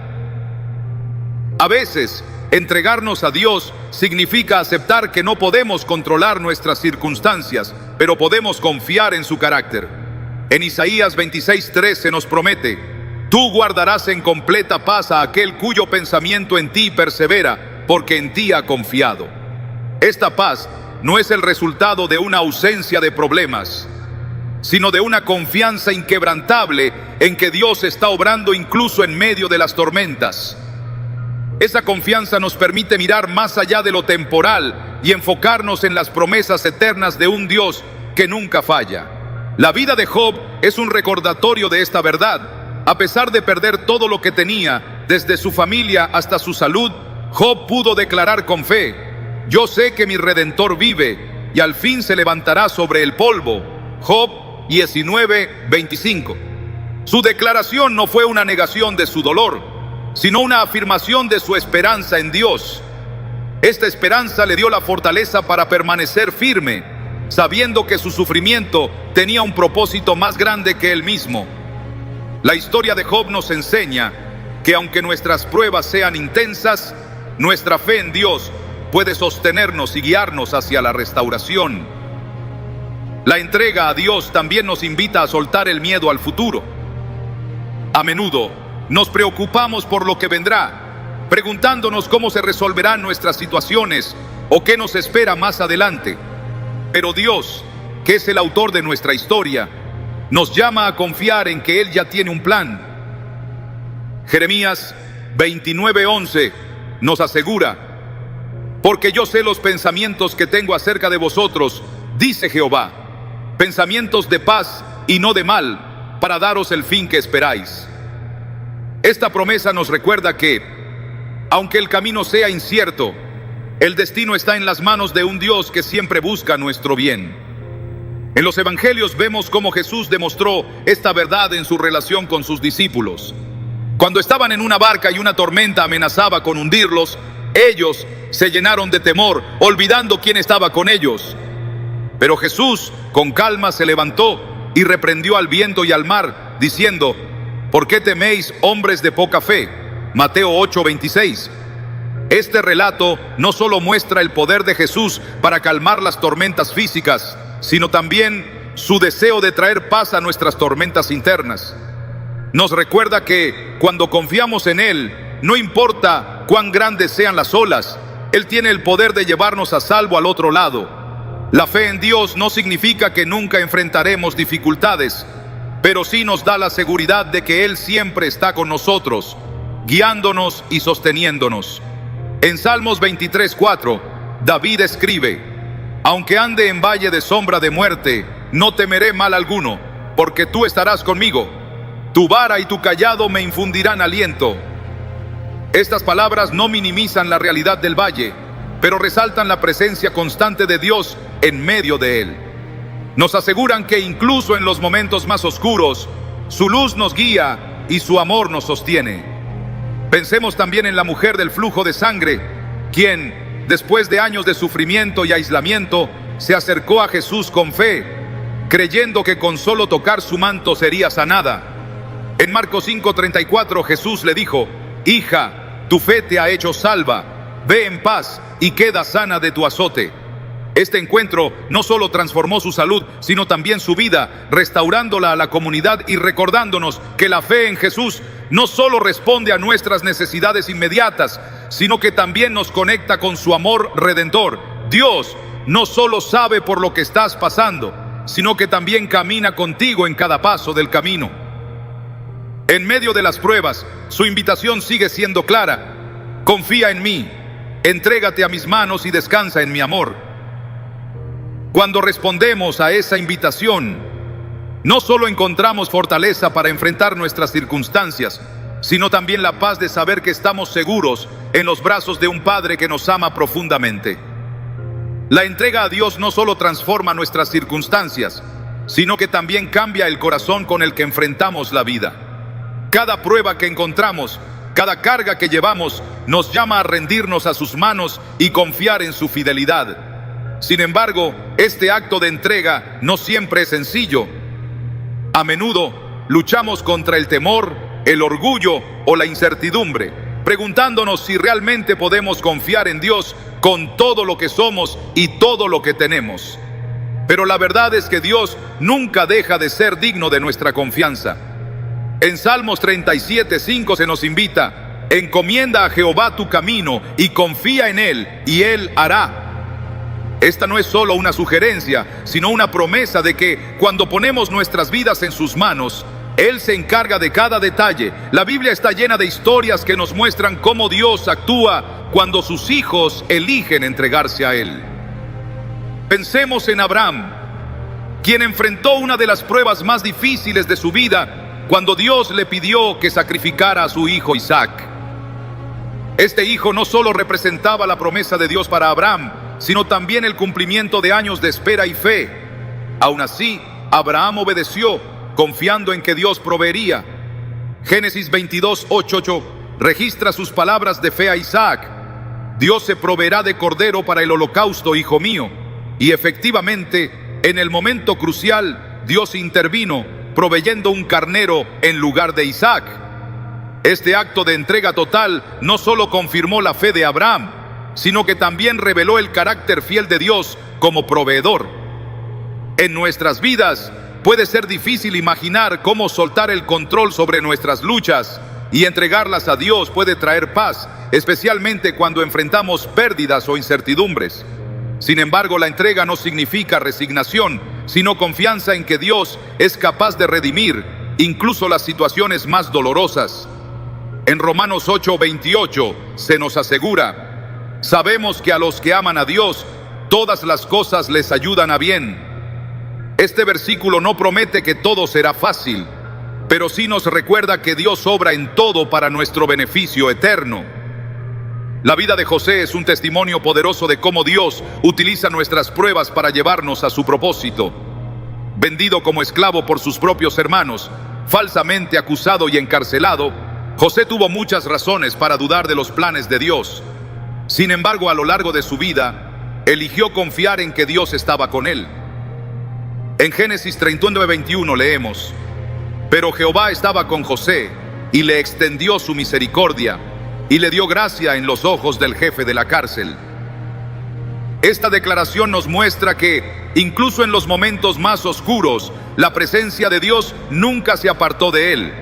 A veces, entregarnos a Dios significa aceptar que no podemos controlar nuestras circunstancias, pero podemos confiar en su carácter. En Isaías 26:3 se nos promete: Tú guardarás en completa paz a aquel cuyo pensamiento en ti persevera, porque en ti ha confiado. Esta paz no es el resultado de una ausencia de problemas, sino de una confianza inquebrantable en que Dios está obrando incluso en medio de las tormentas. Esa confianza nos permite mirar más allá de lo temporal y enfocarnos en las promesas eternas de un Dios que nunca falla. La vida de Job es un recordatorio de esta verdad. A pesar de perder todo lo que tenía, desde su familia hasta su salud, Job pudo declarar con fe: yo sé que mi Redentor vive y al fin se levantará sobre el polvo. Job 19:25. Su declaración no fue una negación de su dolor, sino una afirmación de su esperanza en Dios. Esta esperanza le dio la fortaleza para permanecer firme, sabiendo que su sufrimiento tenía un propósito más grande que él mismo. La historia de Job nos enseña que aunque nuestras pruebas sean intensas, nuestra fe en Dios puede sostenernos y guiarnos hacia la restauración. La entrega a Dios también nos invita a soltar el miedo al futuro. A menudo nos preocupamos por lo que vendrá, preguntándonos cómo se resolverán nuestras situaciones o qué nos espera más adelante. Pero Dios, que es el autor de nuestra historia, nos llama a confiar en que Él ya tiene un plan. Jeremías 29:11 nos asegura: porque yo sé los pensamientos que tengo acerca de vosotros, dice Jehová, pensamientos de paz y no de mal, para daros el fin que esperáis. Esta promesa nos recuerda que, aunque el camino sea incierto, el destino está en las manos de un Dios que siempre busca nuestro bien. En los evangelios vemos cómo Jesús demostró esta verdad en su relación con sus discípulos. Cuando estaban en una barca y una tormenta amenazaba con hundirlos, ellos se llenaron de temor, olvidando quién estaba con ellos. Pero Jesús, con calma, se levantó y reprendió al viento y al mar, diciendo: ¿por qué teméis, hombres de poca fe? Mateo 8:26. Este relato no solo muestra el poder de Jesús para calmar las tormentas físicas, sino también su deseo de traer paz a nuestras tormentas internas. Nos recuerda que cuando confiamos en Él, no importa cuán grandes sean las olas, Él tiene el poder de llevarnos a salvo al otro lado. La fe en Dios no significa que nunca enfrentaremos dificultades, pero sí nos da la seguridad de que Él siempre está con nosotros, guiándonos y sosteniéndonos. En Salmos 23:4, David escribe: aunque ande en valle de sombra de muerte, no temeré mal alguno, porque tú estarás conmigo. Tu vara y tu cayado me infundirán aliento. Estas palabras no minimizan la realidad del valle, pero resaltan la presencia constante de Dios en medio de él. Nos aseguran que incluso en los momentos más oscuros, su luz nos guía y su amor nos sostiene. Pensemos también en la mujer del flujo de sangre, quien, después de años de sufrimiento y aislamiento, se acercó a Jesús con fe, creyendo que con solo tocar su manto sería sanada. En Marcos 5:34 Jesús le dijo: hija, tu fe te ha hecho salva, ve en paz y queda sana de tu azote. Este encuentro no solo transformó su salud, sino también su vida, restaurándola a la comunidad y recordándonos que la fe en Jesús no solo responde a nuestras necesidades inmediatas, sino que también nos conecta con su amor redentor. Dios no solo sabe por lo que estás pasando, sino que también camina contigo en cada paso del camino. En medio de las pruebas, su invitación sigue siendo clara: confía en mí, entrégate a mis manos y descansa en mi amor. Cuando respondemos a esa invitación, no solo encontramos fortaleza para enfrentar nuestras circunstancias, sino también la paz de saber que estamos seguros en los brazos de un Padre que nos ama profundamente. La entrega a Dios no solo transforma nuestras circunstancias, sino que también cambia el corazón con el que enfrentamos la vida. Cada prueba que encontramos, cada carga que llevamos, nos llama a rendirnos a sus manos y confiar en su fidelidad. Sin embargo, este acto de entrega no siempre es sencillo. A menudo luchamos contra el temor, el orgullo o la incertidumbre, preguntándonos si realmente podemos confiar en Dios con todo lo que somos y todo lo que tenemos. Pero la verdad es que Dios nunca deja de ser digno de nuestra confianza. En Salmos 37:5 se nos invita: encomienda a Jehová tu camino y confía en Él, y Él hará. Esta no es solo una sugerencia, sino una promesa de que cuando ponemos nuestras vidas en sus manos, Él se encarga de cada detalle. La Biblia está llena de historias que nos muestran cómo Dios actúa cuando sus hijos eligen entregarse a Él. Pensemos en Abraham, quien enfrentó una de las pruebas más difíciles de su vida cuando Dios le pidió que sacrificara a su hijo Isaac. Este hijo no solo representaba la promesa de Dios para Abraham, sino también el cumplimiento de años de espera y fe. Aún así, Abraham obedeció, confiando en que Dios proveería. Génesis 22:8 registra sus palabras de fe a Isaac: Dios se proveerá de cordero para el holocausto, hijo mío. Y efectivamente, en el momento crucial, Dios intervino, proveyendo un carnero en lugar de Isaac. Este acto de entrega total no solo confirmó la fe de Abraham, sino que también reveló el carácter fiel de Dios como proveedor. En nuestras vidas puede ser difícil imaginar cómo soltar el control sobre nuestras luchas y entregarlas a Dios puede traer paz, especialmente cuando enfrentamos pérdidas o incertidumbres. Sin embargo, la entrega no significa resignación, sino confianza en que Dios es capaz de redimir incluso las situaciones más dolorosas. En Romanos 8:28 se nos asegura: sabemos que a los que aman a Dios, todas las cosas les ayudan a bien. Este versículo no promete que todo será fácil, pero sí nos recuerda que Dios obra en todo para nuestro beneficio eterno. La vida de José es un testimonio poderoso de cómo Dios utiliza nuestras pruebas para llevarnos a su propósito. Vendido como esclavo por sus propios hermanos, falsamente acusado y encarcelado, José tuvo muchas razones para dudar de los planes de Dios. Sin embargo, a lo largo de su vida, eligió confiar en que Dios estaba con él. En Génesis 39:21 leemos: pero Jehová estaba con José y le extendió su misericordia y le dio gracia en los ojos del jefe de la cárcel. Esta declaración nos muestra que, incluso en los momentos más oscuros, la presencia de Dios nunca se apartó de él.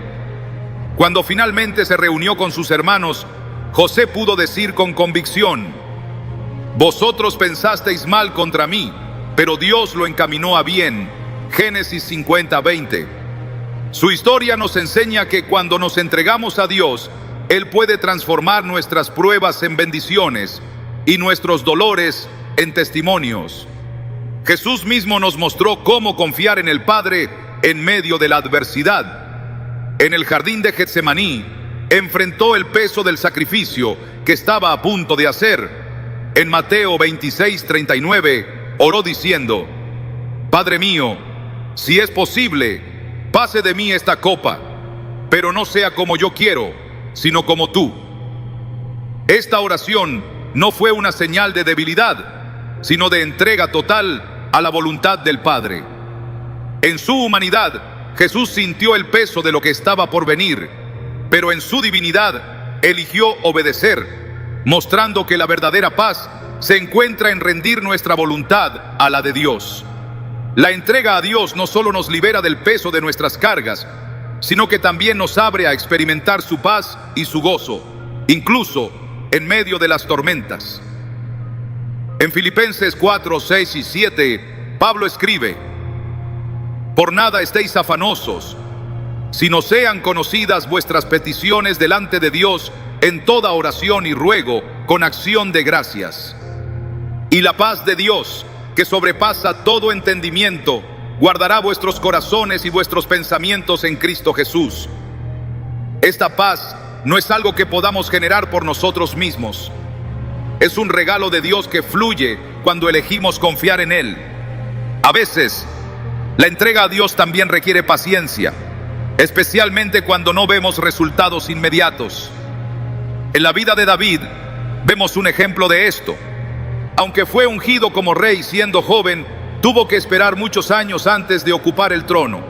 Cuando finalmente se reunió con sus hermanos, José pudo decir con convicción: vosotros pensasteis mal contra mí, pero Dios lo encaminó a bien. Génesis 50:20. Su historia nos enseña que cuando nos entregamos a Dios, Él puede transformar nuestras pruebas en bendiciones y nuestros dolores en testimonios. Jesús mismo nos mostró cómo confiar en el Padre en medio de la adversidad. En el jardín de Getsemaní, enfrentó el peso del sacrificio que estaba a punto de hacer. En Mateo 26:39, oró diciendo: Padre mío, si es posible, pase de mí esta copa, pero no sea como yo quiero, sino como tú. Esta oración no fue una señal de debilidad, sino de entrega total a la voluntad del Padre. En su humanidad, Jesús sintió el peso de lo que estaba por venir, pero en su divinidad eligió obedecer, mostrando que la verdadera paz se encuentra en rendir nuestra voluntad a la de Dios. La entrega a Dios no solo nos libera del peso de nuestras cargas, sino que también nos abre a experimentar su paz y su gozo, incluso en medio de las tormentas. En Filipenses 4:6 y 7, Pablo escribe: por nada estéis afanosos, sino sean conocidas vuestras peticiones delante de Dios en toda oración y ruego con acción de gracias. Y la paz de Dios, que sobrepasa todo entendimiento, guardará vuestros corazones y vuestros pensamientos en Cristo Jesús. Esta paz no es algo que podamos generar por nosotros mismos. Es un regalo de Dios que fluye cuando elegimos confiar en Él. A veces, la entrega a Dios también requiere paciencia, especialmente cuando no vemos resultados inmediatos. En la vida de David vemos un ejemplo de esto. Aunque fue ungido como rey siendo joven, tuvo que esperar muchos años antes de ocupar el trono.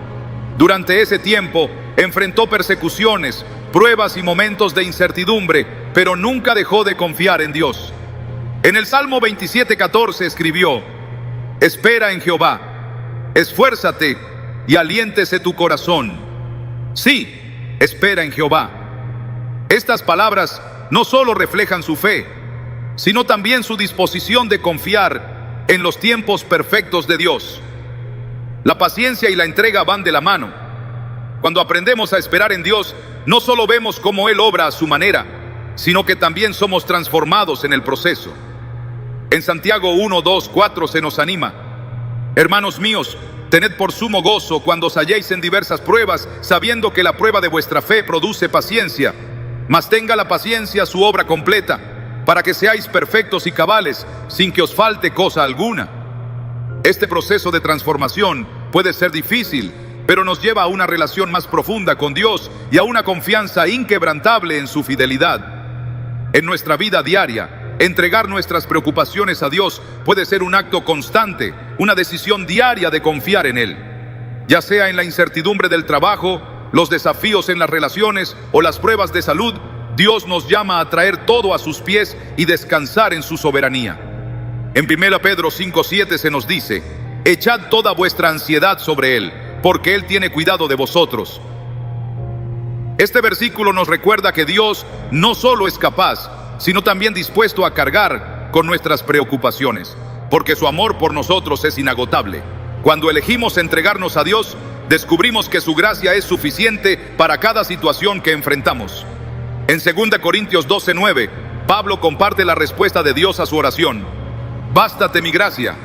Durante ese tiempo, enfrentó persecuciones, pruebas y momentos de incertidumbre, pero nunca dejó de confiar en Dios. En el Salmo 27:14 escribió: espera en Jehová, esfuérzate y aliéntese tu corazón. Sí, espera en Jehová. Estas palabras no solo reflejan su fe, sino también su disposición de confiar en los tiempos perfectos de Dios. La paciencia y la entrega van de la mano. Cuando aprendemos a esperar en Dios, no solo vemos cómo Él obra a su manera, sino que también somos transformados en el proceso. En Santiago 1, 2, 4 se nos anima: hermanos míos, tened por sumo gozo cuando os halléis en diversas pruebas, sabiendo que la prueba de vuestra fe produce paciencia. Mas tenga la paciencia su obra completa, para que seáis perfectos y cabales, sin que os falte cosa alguna. Este proceso de transformación puede ser difícil, pero nos lleva a una relación más profunda con Dios y a una confianza inquebrantable en su fidelidad. En nuestra vida diaria, entregar nuestras preocupaciones a Dios puede ser un acto constante, una decisión diaria de confiar en Él. Ya sea en la incertidumbre del trabajo, los desafíos en las relaciones o las pruebas de salud, Dios nos llama a traer todo a sus pies y descansar en su soberanía. En 1 Pedro 5:7 se nos dice: echad toda vuestra ansiedad sobre Él, porque Él tiene cuidado de vosotros. Este versículo nos recuerda que Dios no solo es capaz, sino también dispuesto a cargar con nuestras preocupaciones, porque su amor por nosotros es inagotable. Cuando elegimos entregarnos a Dios, descubrimos que su gracia es suficiente para cada situación que enfrentamos. En 2 Corintios 12:9, Pablo comparte la respuesta de Dios a su oración: bástate mi gracia,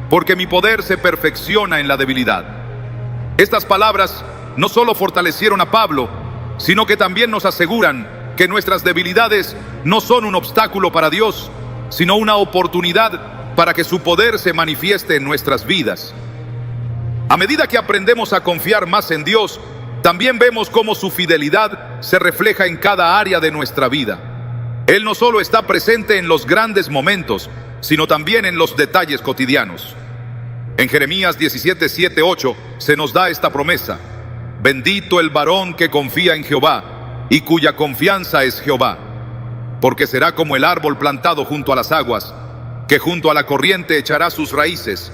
porque mi poder se perfecciona en la debilidad. Estas palabras no solo fortalecieron a Pablo, sino que también nos aseguran que nuestras debilidades no son un obstáculo para Dios, sino una oportunidad para que su poder se manifieste en nuestras vidas. A medida que aprendemos a confiar más en Dios, también vemos cómo su fidelidad se refleja en cada área de nuestra vida. Él no solo está presente en los grandes momentos, sino también en los detalles cotidianos. En Jeremías 17:7, 8 se nos da esta promesa: bendito el varón que confía en Jehová y cuya confianza es Jehová, porque será como el árbol plantado junto a las aguas, que junto a la corriente echará sus raíces,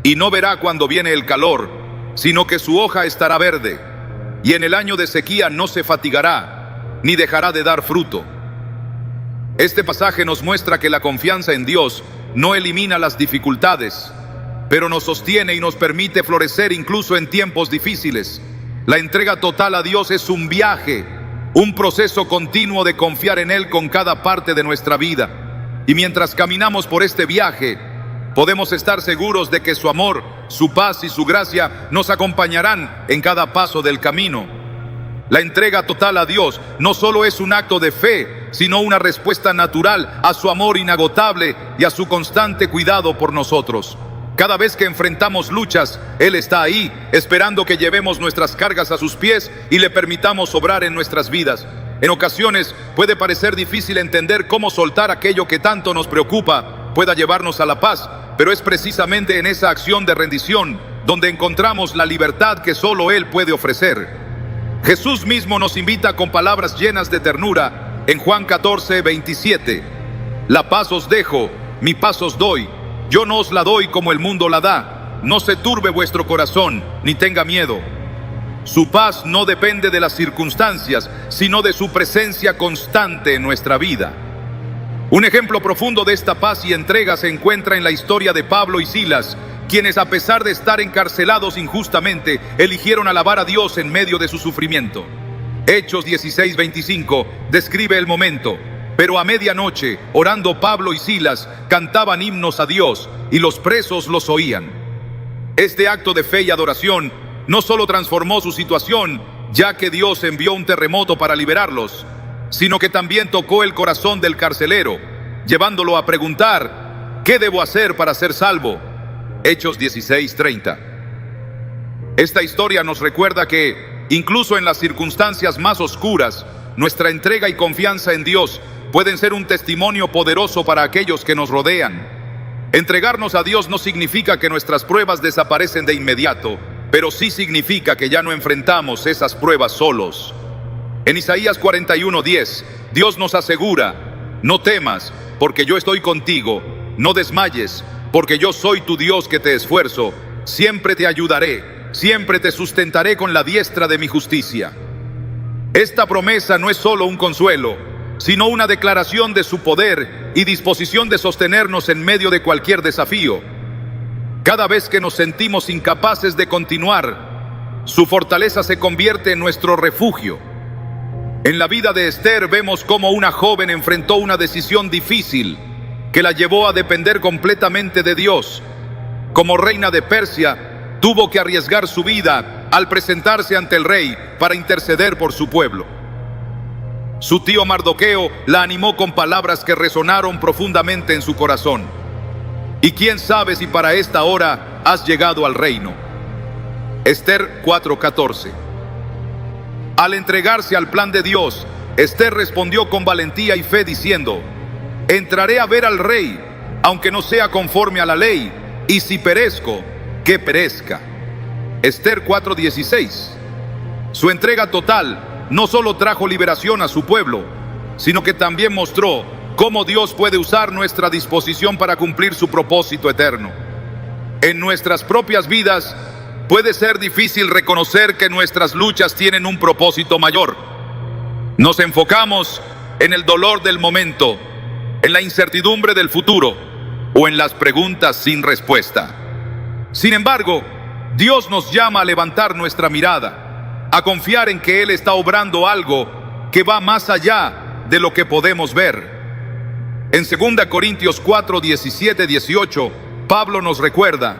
y no verá cuando viene el calor, sino que su hoja estará verde, y en el año de sequía no se fatigará, ni dejará de dar fruto. Este pasaje nos muestra que la confianza en Dios no elimina las dificultades, pero nos sostiene y nos permite florecer incluso en tiempos difíciles. La entrega total a Dios es un viaje, un proceso continuo de confiar en Él con cada parte de nuestra vida. Y mientras caminamos por este viaje, podemos estar seguros de que su amor, su paz y su gracia nos acompañarán en cada paso del camino. La entrega total a Dios no solo es un acto de fe, sino una respuesta natural a su amor inagotable y a su constante cuidado por nosotros. Cada vez que enfrentamos luchas, Él está ahí, esperando que llevemos nuestras cargas a sus pies y le permitamos obrar en nuestras vidas. En ocasiones puede parecer difícil entender cómo soltar aquello que tanto nos preocupa pueda llevarnos a la paz, pero es precisamente en esa acción de rendición donde encontramos la libertad que solo Él puede ofrecer. Jesús mismo nos invita con palabras llenas de ternura en Juan 14:27. La paz os dejo, mi paz os doy. Yo no os la doy como el mundo la da. No se turbe vuestro corazón, ni tenga miedo. Su paz no depende de las circunstancias, sino de su presencia constante en nuestra vida. Un ejemplo profundo de esta paz y entrega se encuentra en la historia de Pablo y Silas, quienes a pesar de estar encarcelados injustamente, eligieron alabar a Dios en medio de su sufrimiento. Hechos 16:25 describe el momento. Pero a medianoche, orando Pablo y Silas, cantaban himnos a Dios, y los presos los oían. Este acto de fe y adoración no solo transformó su situación, ya que Dios envió un terremoto para liberarlos, sino que también tocó el corazón del carcelero, llevándolo a preguntar: ¿qué debo hacer para ser salvo? Hechos 16:30. Esta historia nos recuerda que, incluso en las circunstancias más oscuras, nuestra entrega y confianza en Dios pueden ser un testimonio poderoso para aquellos que nos rodean. Entregarnos a Dios no significa que nuestras pruebas desaparecen de inmediato, pero sí significa que ya no enfrentamos esas pruebas solos. En Isaías 41:10, Dios nos asegura: no temas, porque yo estoy contigo, no desmayes, porque yo soy tu Dios que te esfuerzo, siempre te ayudaré, siempre te sustentaré con la diestra de mi justicia. Esta promesa no es solo un consuelo, sino una declaración de su poder y disposición de sostenernos en medio de cualquier desafío. Cada vez que nos sentimos incapaces de continuar, su fortaleza se convierte en nuestro refugio. En la vida de Esther vemos cómo una joven enfrentó una decisión difícil que la llevó a depender completamente de Dios. Como reina de Persia, tuvo que arriesgar su vida al presentarse ante el rey para interceder por su pueblo. Su tío Mardoqueo la animó con palabras que resonaron profundamente en su corazón. Y quién sabe si para esta hora has llegado al reino. Esther 4:14. Al entregarse al plan de Dios, Esther respondió con valentía y fe diciendo: entraré a ver al rey, aunque no sea conforme a la ley, y si perezco, que perezca. Esther 4:16. Su entrega total no solo trajo liberación a su pueblo, sino que también mostró cómo Dios puede usar nuestra disposición para cumplir su propósito eterno. En nuestras propias vidas puede ser difícil reconocer que nuestras luchas tienen un propósito mayor. Nos enfocamos en el dolor del momento, en la incertidumbre del futuro o en las preguntas sin respuesta. Sin embargo, Dios nos llama a levantar nuestra mirada, a confiar en que Él está obrando algo que va más allá de lo que podemos ver. En 2 Corintios 4, 17, 18, Pablo nos recuerda: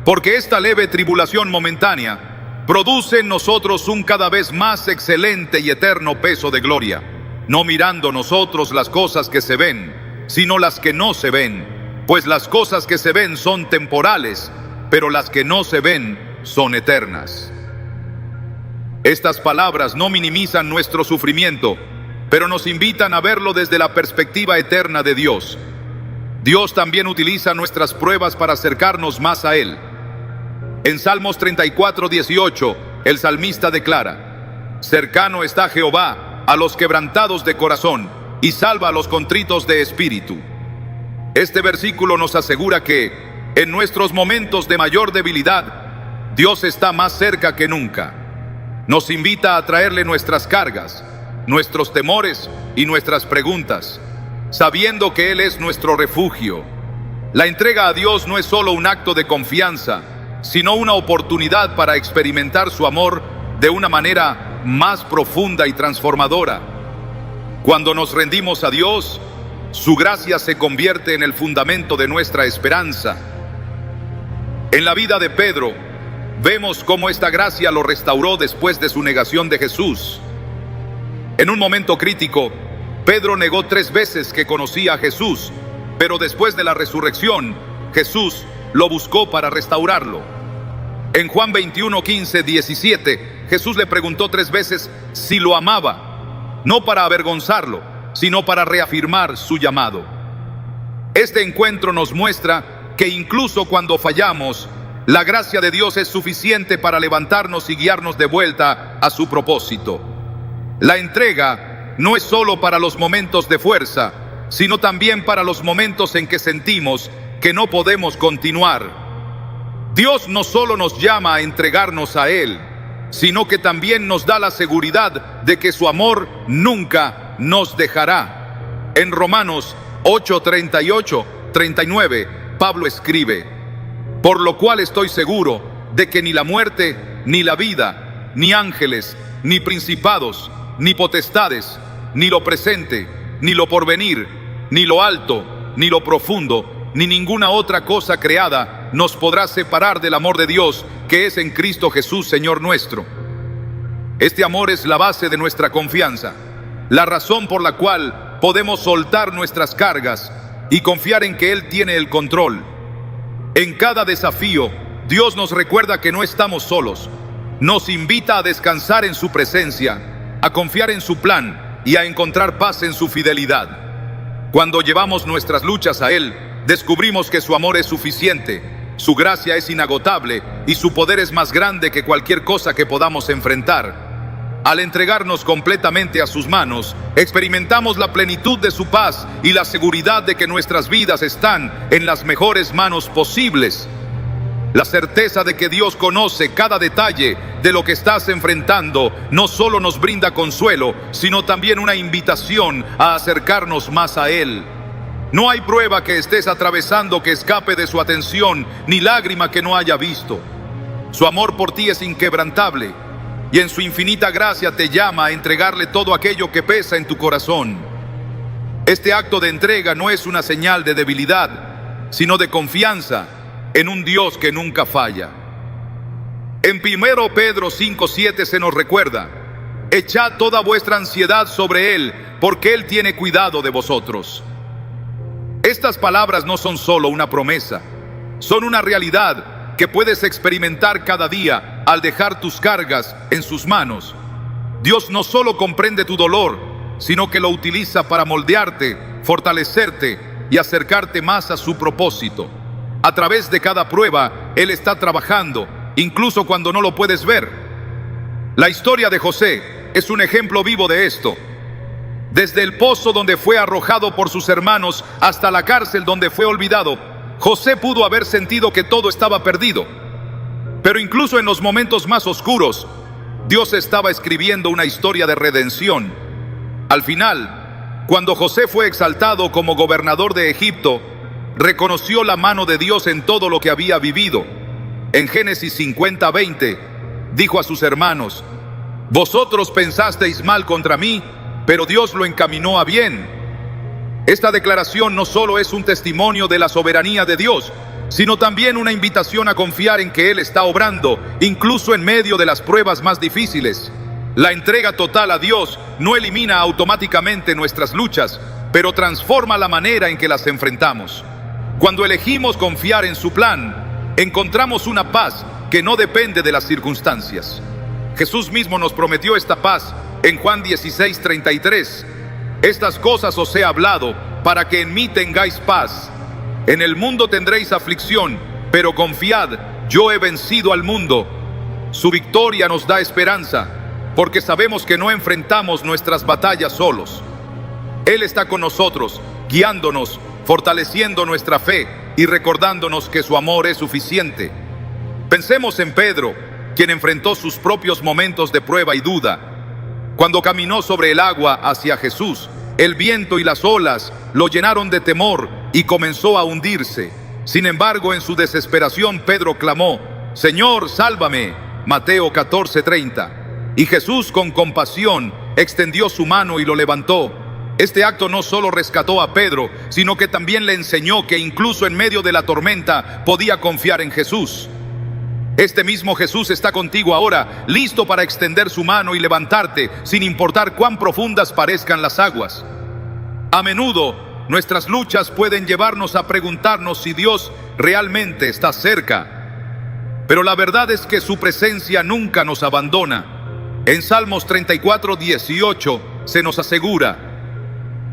porque esta leve tribulación momentánea produce en nosotros un cada vez más excelente y eterno peso de gloria, no mirando nosotros las cosas que se ven, sino las que no se ven, pues las cosas que se ven son temporales, pero las que no se ven son eternas. Estas palabras no minimizan nuestro sufrimiento, pero nos invitan a verlo desde la perspectiva eterna de Dios. Dios también utiliza nuestras pruebas para acercarnos más a Él. En Salmos 34, 18, el salmista declara: cercano está Jehová a los quebrantados de corazón y salva a los contritos de espíritu. Este versículo nos asegura que, en nuestros momentos de mayor debilidad, Dios está más cerca que nunca. Nos invita a traerle nuestras cargas, nuestros temores y nuestras preguntas, sabiendo que Él es nuestro refugio. La entrega a Dios no es solo un acto de confianza, sino una oportunidad para experimentar su amor de una manera más profunda y transformadora. Cuando nos rendimos a Dios, su gracia se convierte en el fundamento de nuestra esperanza. En la vida de Pedro, vemos cómo esta gracia lo restauró después de su negación de Jesús. En un momento crítico, Pedro negó 3 veces que conocía a Jesús, pero después de la resurrección, Jesús lo buscó para restaurarlo. En Juan 21, 15, 17, Jesús le preguntó 3 veces si lo amaba, no para avergonzarlo, sino para reafirmar su llamado. Este encuentro nos muestra que incluso cuando fallamos, la gracia de Dios es suficiente para levantarnos y guiarnos de vuelta a su propósito. La entrega no es solo para los momentos de fuerza, sino también para los momentos en que sentimos que no podemos continuar. Dios no solo nos llama a entregarnos a Él, sino que también nos da la seguridad de que su amor nunca nos dejará. En Romanos 8, 38, 39, Pablo escribe: por lo cual estoy seguro de que ni la muerte, ni la vida, ni ángeles, ni principados, ni potestades, ni lo presente, ni lo porvenir, ni lo alto, ni lo profundo, ni ninguna otra cosa creada nos podrá separar del amor de Dios que es en Cristo Jesús, Señor nuestro. Este amor es la base de nuestra confianza, la razón por la cual podemos soltar nuestras cargas y confiar en que Él tiene el control. En cada desafío, Dios nos recuerda que no estamos solos. Nos invita a descansar en su presencia, a confiar en su plan y a encontrar paz en su fidelidad. Cuando llevamos nuestras luchas a Él, descubrimos que su amor es suficiente, su gracia es inagotable y su poder es más grande que cualquier cosa que podamos enfrentar. Al entregarnos completamente a sus manos, experimentamos la plenitud de su paz y la seguridad de que nuestras vidas están en las mejores manos posibles. La certeza de que Dios conoce cada detalle de lo que estás enfrentando no solo nos brinda consuelo, sino también una invitación a acercarnos más a Él. No hay prueba que estés atravesando que escape de su atención, ni lágrima que no haya visto. Su amor por ti es inquebrantable, y en su infinita gracia te llama a entregarle todo aquello que pesa en tu corazón. Este acto de entrega no es una señal de debilidad, sino de confianza en un Dios que nunca falla. En 1 Pedro 5:7 se nos recuerda: echad toda vuestra ansiedad sobre Él, porque Él tiene cuidado de vosotros. Estas palabras no son solo una promesa, son una realidad que puedes experimentar cada día al dejar tus cargas en sus manos. Dios no solo comprende tu dolor, sino que lo utiliza para moldearte, fortalecerte y acercarte más a su propósito. A través de cada prueba, Él está trabajando, incluso cuando no lo puedes ver. La historia de José es un ejemplo vivo de esto. Desde el pozo donde fue arrojado por sus hermanos hasta la cárcel donde fue olvidado, José pudo haber sentido que todo estaba perdido. Pero incluso en los momentos más oscuros, Dios estaba escribiendo una historia de redención. Al final, cuando José fue exaltado como gobernador de Egipto, reconoció la mano de Dios en todo lo que había vivido. En Génesis 50:20, dijo a sus hermanos: vosotros pensasteis mal contra mí, pero Dios lo encaminó a bien. Esta declaración no solo es un testimonio de la soberanía de Dios, sino también una invitación a confiar en que Él está obrando, incluso en medio de las pruebas más difíciles. La entrega total a Dios no elimina automáticamente nuestras luchas, pero transforma la manera en que las enfrentamos. Cuando elegimos confiar en su plan, encontramos una paz que no depende de las circunstancias. Jesús mismo nos prometió esta paz en Juan 16:33. Estas cosas os he hablado para que en mí tengáis paz. En el mundo tendréis aflicción, pero confiad, yo he vencido al mundo. Su victoria nos da esperanza, porque sabemos que no enfrentamos nuestras batallas solos. Él está con nosotros, guiándonos, fortaleciendo nuestra fe y recordándonos que su amor es suficiente. Pensemos en Pedro, quien enfrentó sus propios momentos de prueba y duda. Cuando caminó sobre el agua hacia Jesús, el viento y las olas lo llenaron de temor y comenzó a hundirse. Sin embargo, en su desesperación, Pedro clamó: Señor, sálvame. Mateo 14:30. Y Jesús, con compasión, extendió su mano y lo levantó. Este acto no solo rescató a Pedro, sino que también le enseñó que incluso en medio de la tormenta podía confiar en Jesús. Este mismo Jesús está contigo ahora, listo para extender su mano y levantarte, sin importar cuán profundas parezcan las aguas. A menudo, nuestras luchas pueden llevarnos a preguntarnos si Dios realmente está cerca. Pero la verdad es que su presencia nunca nos abandona. En Salmos 34:18 se nos asegura: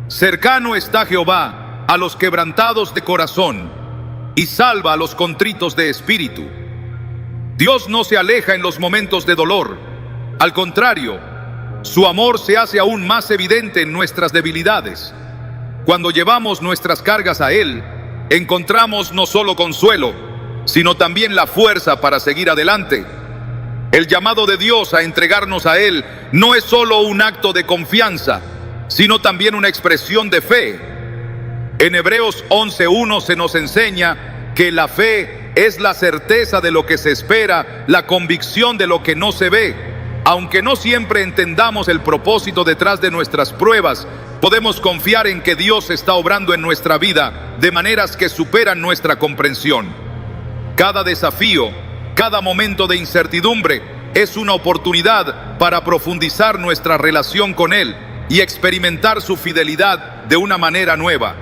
cercano está Jehová a los quebrantados de corazón, y salva a los contritos de espíritu. Dios no se aleja en los momentos de dolor. Al contrario, su amor se hace aún más evidente en nuestras debilidades. Cuando llevamos nuestras cargas a Él, encontramos no solo consuelo, sino también la fuerza para seguir adelante. El llamado de Dios a entregarnos a Él no es solo un acto de confianza, sino también una expresión de fe. En Hebreos 11:1 se nos enseña que la fe es la certeza de lo que se espera, la convicción de lo que no se ve. Aunque no siempre entendamos el propósito detrás de nuestras pruebas, podemos confiar en que Dios está obrando en nuestra vida de maneras que superan nuestra comprensión. Cada desafío, cada momento de incertidumbre es una oportunidad para profundizar nuestra relación con Él y experimentar su fidelidad de una manera nueva.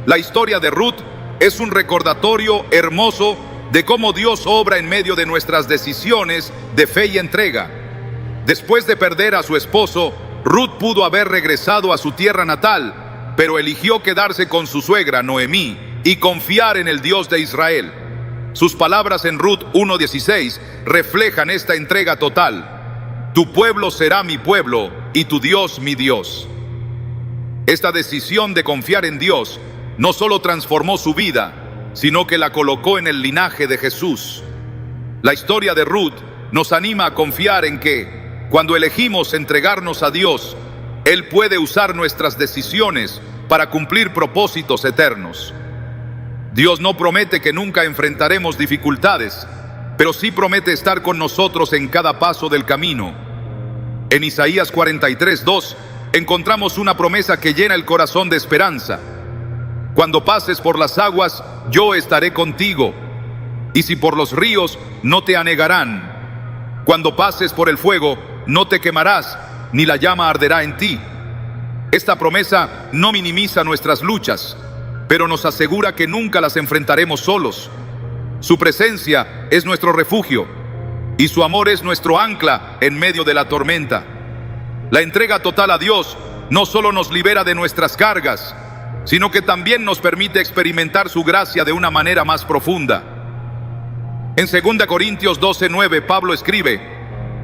La historia de Ruth es un recordatorio hermoso de cómo Dios obra en medio de nuestras decisiones de fe y entrega. Después de perder a su esposo, Ruth pudo haber regresado a su tierra natal, pero eligió quedarse con su suegra Noemí y confiar en el Dios de Israel. Sus palabras en Ruth 1:16 reflejan esta entrega total: tu pueblo será mi pueblo y tu Dios mi Dios. Esta decisión de confiar en Dios no solo transformó su vida, sino que la colocó en el linaje de Jesús. La historia de Ruth nos anima a confiar en que, cuando elegimos entregarnos a Dios, Él puede usar nuestras decisiones para cumplir propósitos eternos. Dios no promete que nunca enfrentaremos dificultades, pero sí promete estar con nosotros en cada paso del camino. En Isaías 43:2 encontramos una promesa que llena el corazón de esperanza. Cuando pases por las aguas, yo estaré contigo, y si por los ríos, no te anegarán. Cuando pases por el fuego, no te quemarás, ni la llama arderá en ti. Esta promesa no minimiza nuestras luchas, pero nos asegura que nunca las enfrentaremos solos. Su presencia es nuestro refugio, y su amor es nuestro ancla en medio de la tormenta. La entrega total a Dios no solo nos libera de nuestras cargas, sino que también nos permite experimentar su gracia de una manera más profunda. En 2 Corintios 12:9, Pablo escribe: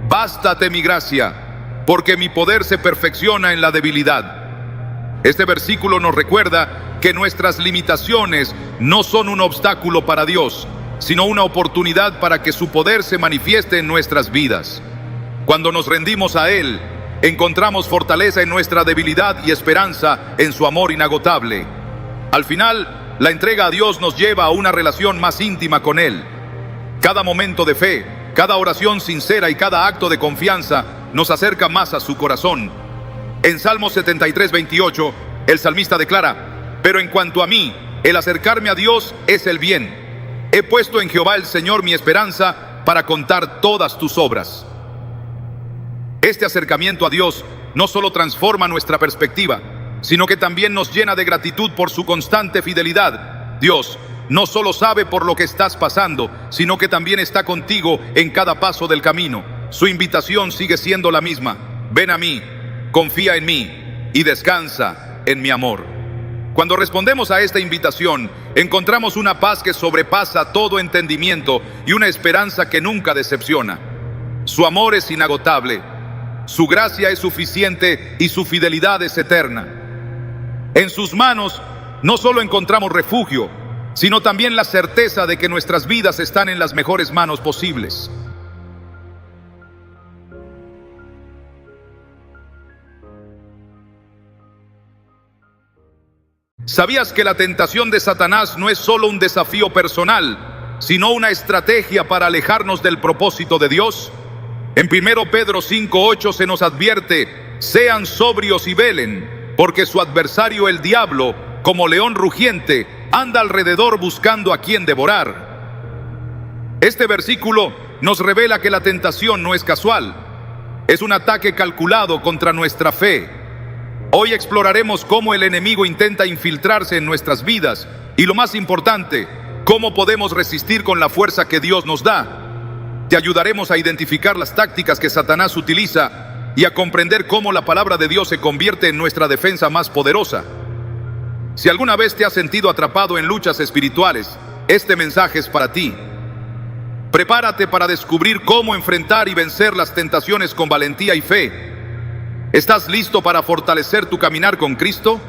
«Bástate mi gracia, porque mi poder se perfecciona en la debilidad». Este versículo nos recuerda que nuestras limitaciones no son un obstáculo para Dios, sino una oportunidad para que su poder se manifieste en nuestras vidas. Cuando nos rendimos a Él, encontramos fortaleza en nuestra debilidad y esperanza en su amor inagotable. Al final, la entrega a Dios nos lleva a una relación más íntima con Él. Cada momento de fe, cada oración sincera y cada acto de confianza nos acerca más a su corazón. En Salmos 73:28, el salmista declara: «Pero en cuanto a mí, el acercarme a Dios es el bien. He puesto en Jehová el Señor mi esperanza para contar todas tus obras». Este acercamiento a Dios no solo transforma nuestra perspectiva, sino que también nos llena de gratitud por su constante fidelidad. Dios no solo sabe por lo que estás pasando, sino que también está contigo en cada paso del camino. Su invitación sigue siendo la misma: ven a mí, confía en mí y descansa en mi amor. Cuando respondemos a esta invitación, encontramos una paz que sobrepasa todo entendimiento y una esperanza que nunca decepciona. Su amor es inagotable, su gracia es suficiente y su fidelidad es eterna. En sus manos no solo encontramos refugio, sino también la certeza de que nuestras vidas están en las mejores manos posibles. ¿Sabías que la tentación de Satanás no es solo un desafío personal, sino una estrategia para alejarnos del propósito de Dios? En 1 Pedro 5:8 se nos advierte: sean sobrios y velen, porque su adversario el diablo, como león rugiente, anda alrededor buscando a quien devorar. Este versículo nos revela que la tentación no es casual, es un ataque calculado contra nuestra fe. Hoy exploraremos cómo el enemigo intenta infiltrarse en nuestras vidas y, lo más importante, cómo podemos resistir con la fuerza que Dios nos da. Te ayudaremos a identificar las tácticas que Satanás utiliza y a comprender cómo la palabra de Dios se convierte en nuestra defensa más poderosa. Si alguna vez te has sentido atrapado en luchas espirituales, este mensaje es para ti. Prepárate para descubrir cómo enfrentar y vencer las tentaciones con valentía y fe. ¿Estás listo para fortalecer tu caminar con Cristo?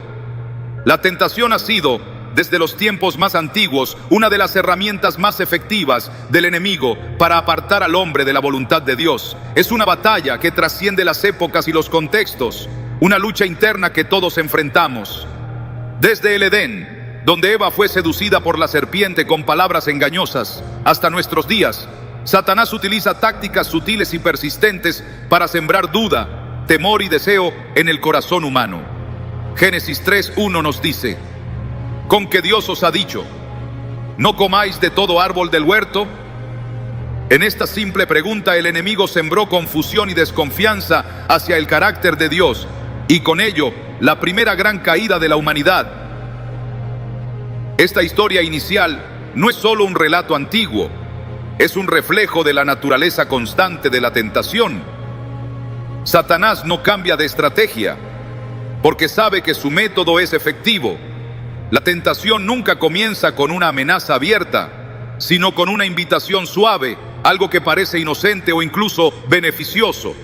La tentación ha sido, desde los tiempos más antiguos, una de las herramientas más efectivas del enemigo para apartar al hombre de la voluntad de Dios. Es una batalla que trasciende las épocas y los contextos, una lucha interna que todos enfrentamos. Desde el Edén, donde Eva fue seducida por la serpiente con palabras engañosas, hasta nuestros días, Satanás utiliza tácticas sutiles y persistentes para sembrar duda, temor y deseo en el corazón humano. Génesis 3:1 nos dice: ¿con qué Dios os ha dicho, no comáis de todo árbol del huerto? En esta simple pregunta el enemigo sembró confusión y desconfianza hacia el carácter de Dios, y con ello la primera gran caída de la humanidad. Esta historia inicial no es solo un relato antiguo, es un reflejo de la naturaleza constante de la tentación. Satanás no cambia de estrategia, porque sabe que su método es efectivo. La tentación nunca comienza con una amenaza abierta, sino con una invitación suave, algo que parece inocente o incluso beneficioso.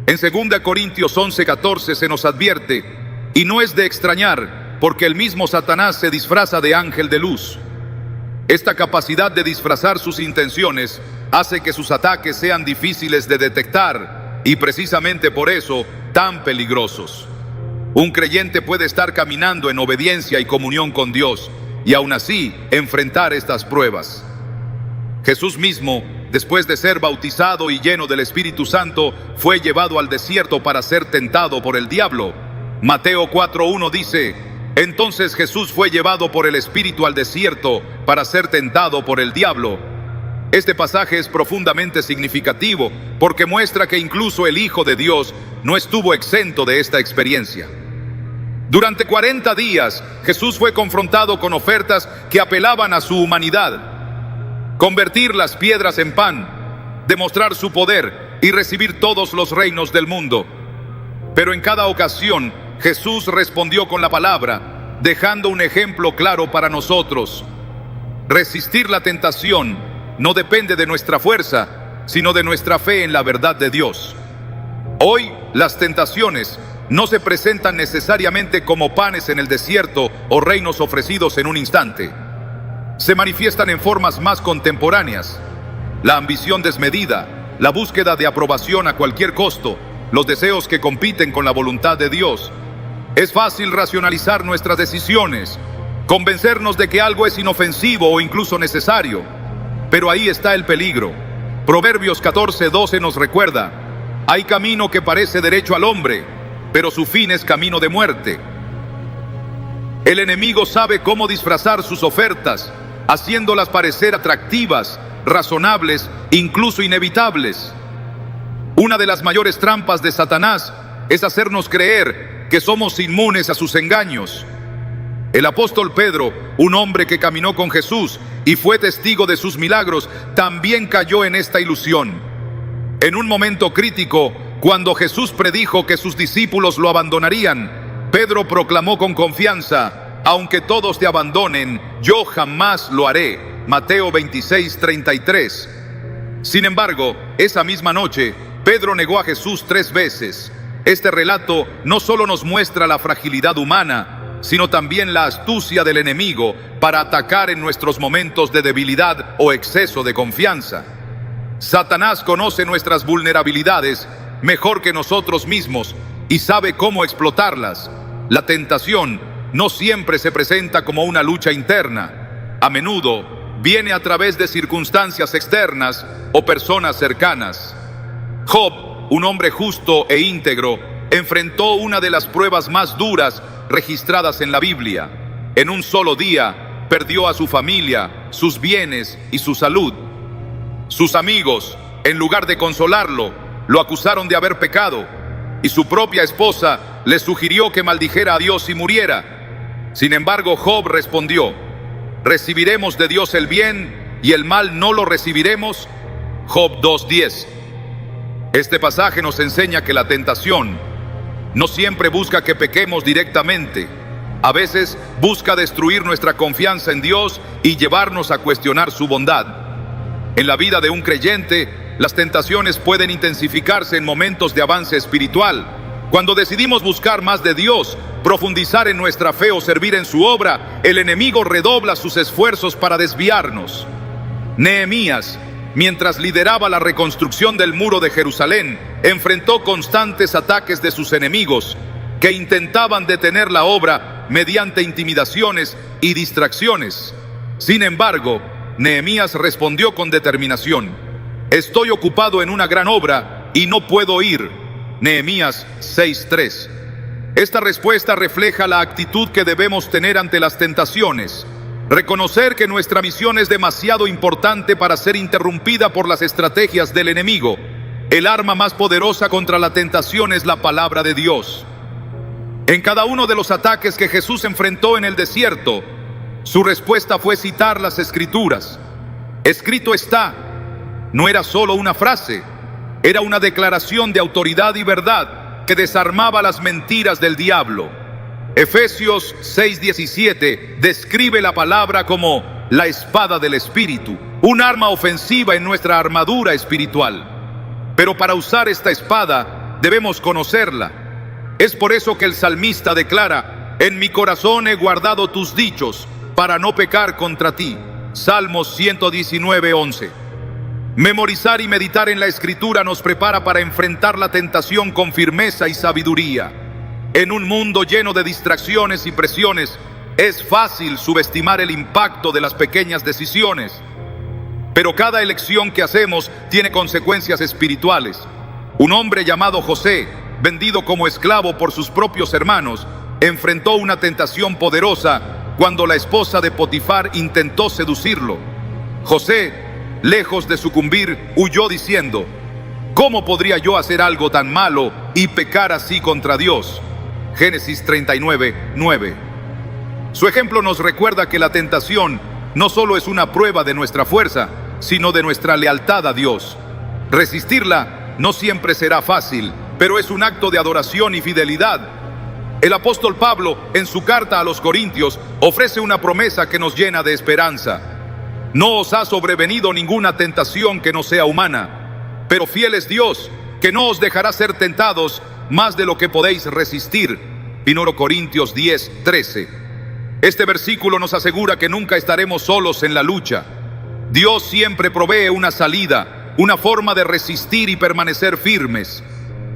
En 2 Corintios 11:14 se nos advierte: y no es de extrañar, porque el mismo Satanás se disfraza de ángel de luz. Esta capacidad de disfrazar sus intenciones hace que sus ataques sean difíciles de detectar y precisamente por eso tan peligrosos. Un creyente puede estar caminando en obediencia y comunión con Dios y aún así enfrentar estas pruebas. Jesús mismo, después de ser bautizado y lleno del Espíritu Santo, fue llevado al desierto para ser tentado por el diablo. Mateo 4:1 dice: entonces Jesús fue llevado por el Espíritu al desierto para ser tentado por el diablo. Este pasaje es profundamente significativo porque muestra que incluso el Hijo de Dios no estuvo exento de esta experiencia. Durante 40 días, Jesús fue confrontado con ofertas que apelaban a su humanidad: convertir las piedras en pan, demostrar su poder y recibir todos los reinos del mundo. Pero en cada ocasión, Jesús respondió con la palabra, dejando un ejemplo claro para nosotros. Resistir la tentación no depende de nuestra fuerza, sino de nuestra fe en la verdad de Dios. Hoy, las tentaciones no se presentan necesariamente como panes en el desierto o reinos ofrecidos en un instante. Se manifiestan en formas más contemporáneas: la ambición desmedida, la búsqueda de aprobación a cualquier costo, los deseos que compiten con la voluntad de Dios. Es fácil racionalizar nuestras decisiones, convencernos de que algo es inofensivo o incluso necesario. Pero ahí está el peligro. Proverbios 14:12 nos recuerda: hay camino que parece derecho al hombre, pero su fin es camino de muerte. El enemigo sabe cómo disfrazar sus ofertas, haciéndolas parecer atractivas, razonables, incluso inevitables. Una de las mayores trampas de Satanás es hacernos creer que somos inmunes a sus engaños. El apóstol Pedro, un hombre que caminó con Jesús y fue testigo de sus milagros, también cayó en esta ilusión. En un momento crítico, cuando Jesús predijo que sus discípulos lo abandonarían, Pedro proclamó con confianza: aunque todos te abandonen, yo jamás lo haré. Mateo 26:33. Sin embargo, esa misma noche, Pedro negó a Jesús 3 veces. Este relato no solo nos muestra la fragilidad humana, sino también la astucia del enemigo para atacar en nuestros momentos de debilidad o exceso de confianza. Satanás conoce nuestras vulnerabilidades mejor que nosotros mismos y sabe cómo explotarlas. La tentación no siempre se presenta como una lucha interna. A menudo viene a través de circunstancias externas o personas cercanas. Job, un hombre justo e íntegro, enfrentó una de las pruebas más duras registradas en la Biblia. En un solo día, perdió a su familia, sus bienes y su salud. Sus amigos, en lugar de consolarlo, lo acusaron de haber pecado, y su propia esposa le sugirió que maldijera a Dios y muriera. Sin embargo, Job respondió: ¿recibiremos de Dios el bien y el mal no lo recibiremos? Job 2:10. Este pasaje nos enseña que la tentación no siempre busca que pequemos directamente. A veces busca destruir nuestra confianza en Dios y llevarnos a cuestionar su bondad. En la vida de un creyente, las tentaciones pueden intensificarse en momentos de avance espiritual. Cuando decidimos buscar más de Dios, profundizar en nuestra fe o servir en su obra, el enemigo redobla sus esfuerzos para desviarnos. Nehemías, mientras lideraba la reconstrucción del muro de Jerusalén, enfrentó constantes ataques de sus enemigos, que intentaban detener la obra mediante intimidaciones y distracciones. Sin embargo, Nehemías respondió con determinación: estoy ocupado en una gran obra y no puedo ir. Nehemías 6:3. Esta respuesta refleja la actitud que debemos tener ante las tentaciones. Reconocer que nuestra misión es demasiado importante para ser interrumpida por las estrategias del enemigo. El arma más poderosa contra la tentación es la palabra de Dios. En cada uno de los ataques que Jesús enfrentó en el desierto, su respuesta fue citar las Escrituras. Escrito está, no era solo una frase, era una declaración de autoridad y verdad que desarmaba las mentiras del diablo. Efesios 6:17 describe la palabra como la espada del Espíritu, un arma ofensiva en nuestra armadura espiritual. Pero para usar esta espada debemos conocerla. Es por eso que el salmista declara: en mi corazón he guardado tus dichos para no pecar contra ti. Salmos 119:11. Memorizar y meditar en la Escritura nos prepara para enfrentar la tentación con firmeza y sabiduría. En un mundo lleno de distracciones y presiones, es fácil subestimar el impacto de las pequeñas decisiones. Pero cada elección que hacemos tiene consecuencias espirituales. Un hombre llamado José, vendido como esclavo por sus propios hermanos, enfrentó una tentación poderosa cuando la esposa de Potifar intentó seducirlo. José, lejos de sucumbir, huyó diciendo: ¿cómo podría yo hacer algo tan malo y pecar así contra Dios? Génesis 39:9. Su ejemplo nos recuerda que la tentación no solo es una prueba de nuestra fuerza, sino de nuestra lealtad a Dios. Resistirla no siempre será fácil, pero es un acto de adoración y fidelidad. El apóstol Pablo, en su carta a los Corintios, ofrece una promesa que nos llena de esperanza. No os ha sobrevenido ninguna tentación que no sea humana, pero fiel es Dios, que no os dejará ser tentados más de lo que podéis resistir. 1 Corintios 10:13. Este versículo nos asegura que nunca estaremos solos en la lucha. Dios siempre provee una salida, una forma de resistir y permanecer firmes.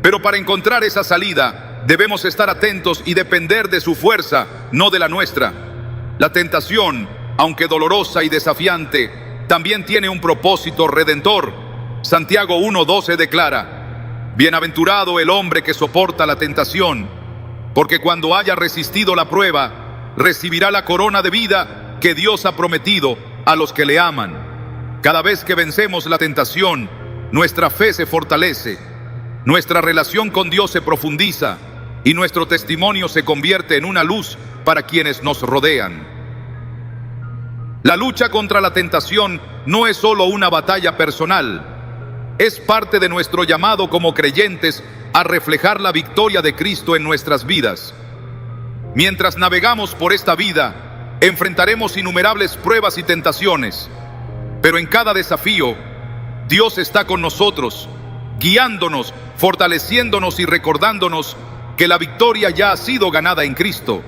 Pero para encontrar esa salida, debemos estar atentos y depender de su fuerza, no de la nuestra. La tentación, aunque dolorosa y desafiante, también tiene un propósito redentor. Santiago 1:12 declara: bienaventurado el hombre que soporta la tentación, porque cuando haya resistido la prueba, recibirá la corona de vida que Dios ha prometido a los que le aman. Cada vez que vencemos la tentación, nuestra fe se fortalece, nuestra relación con Dios se profundiza y nuestro testimonio se convierte en una luz para quienes nos rodean. La lucha contra la tentación no es solo una batalla personal, es parte de nuestro llamado como creyentes a reflejar la victoria de Cristo en nuestras vidas. Mientras navegamos por esta vida, enfrentaremos innumerables pruebas y tentaciones, pero en cada desafío, Dios está con nosotros, guiándonos, fortaleciéndonos y recordándonos que la victoria ya ha sido ganada en Cristo.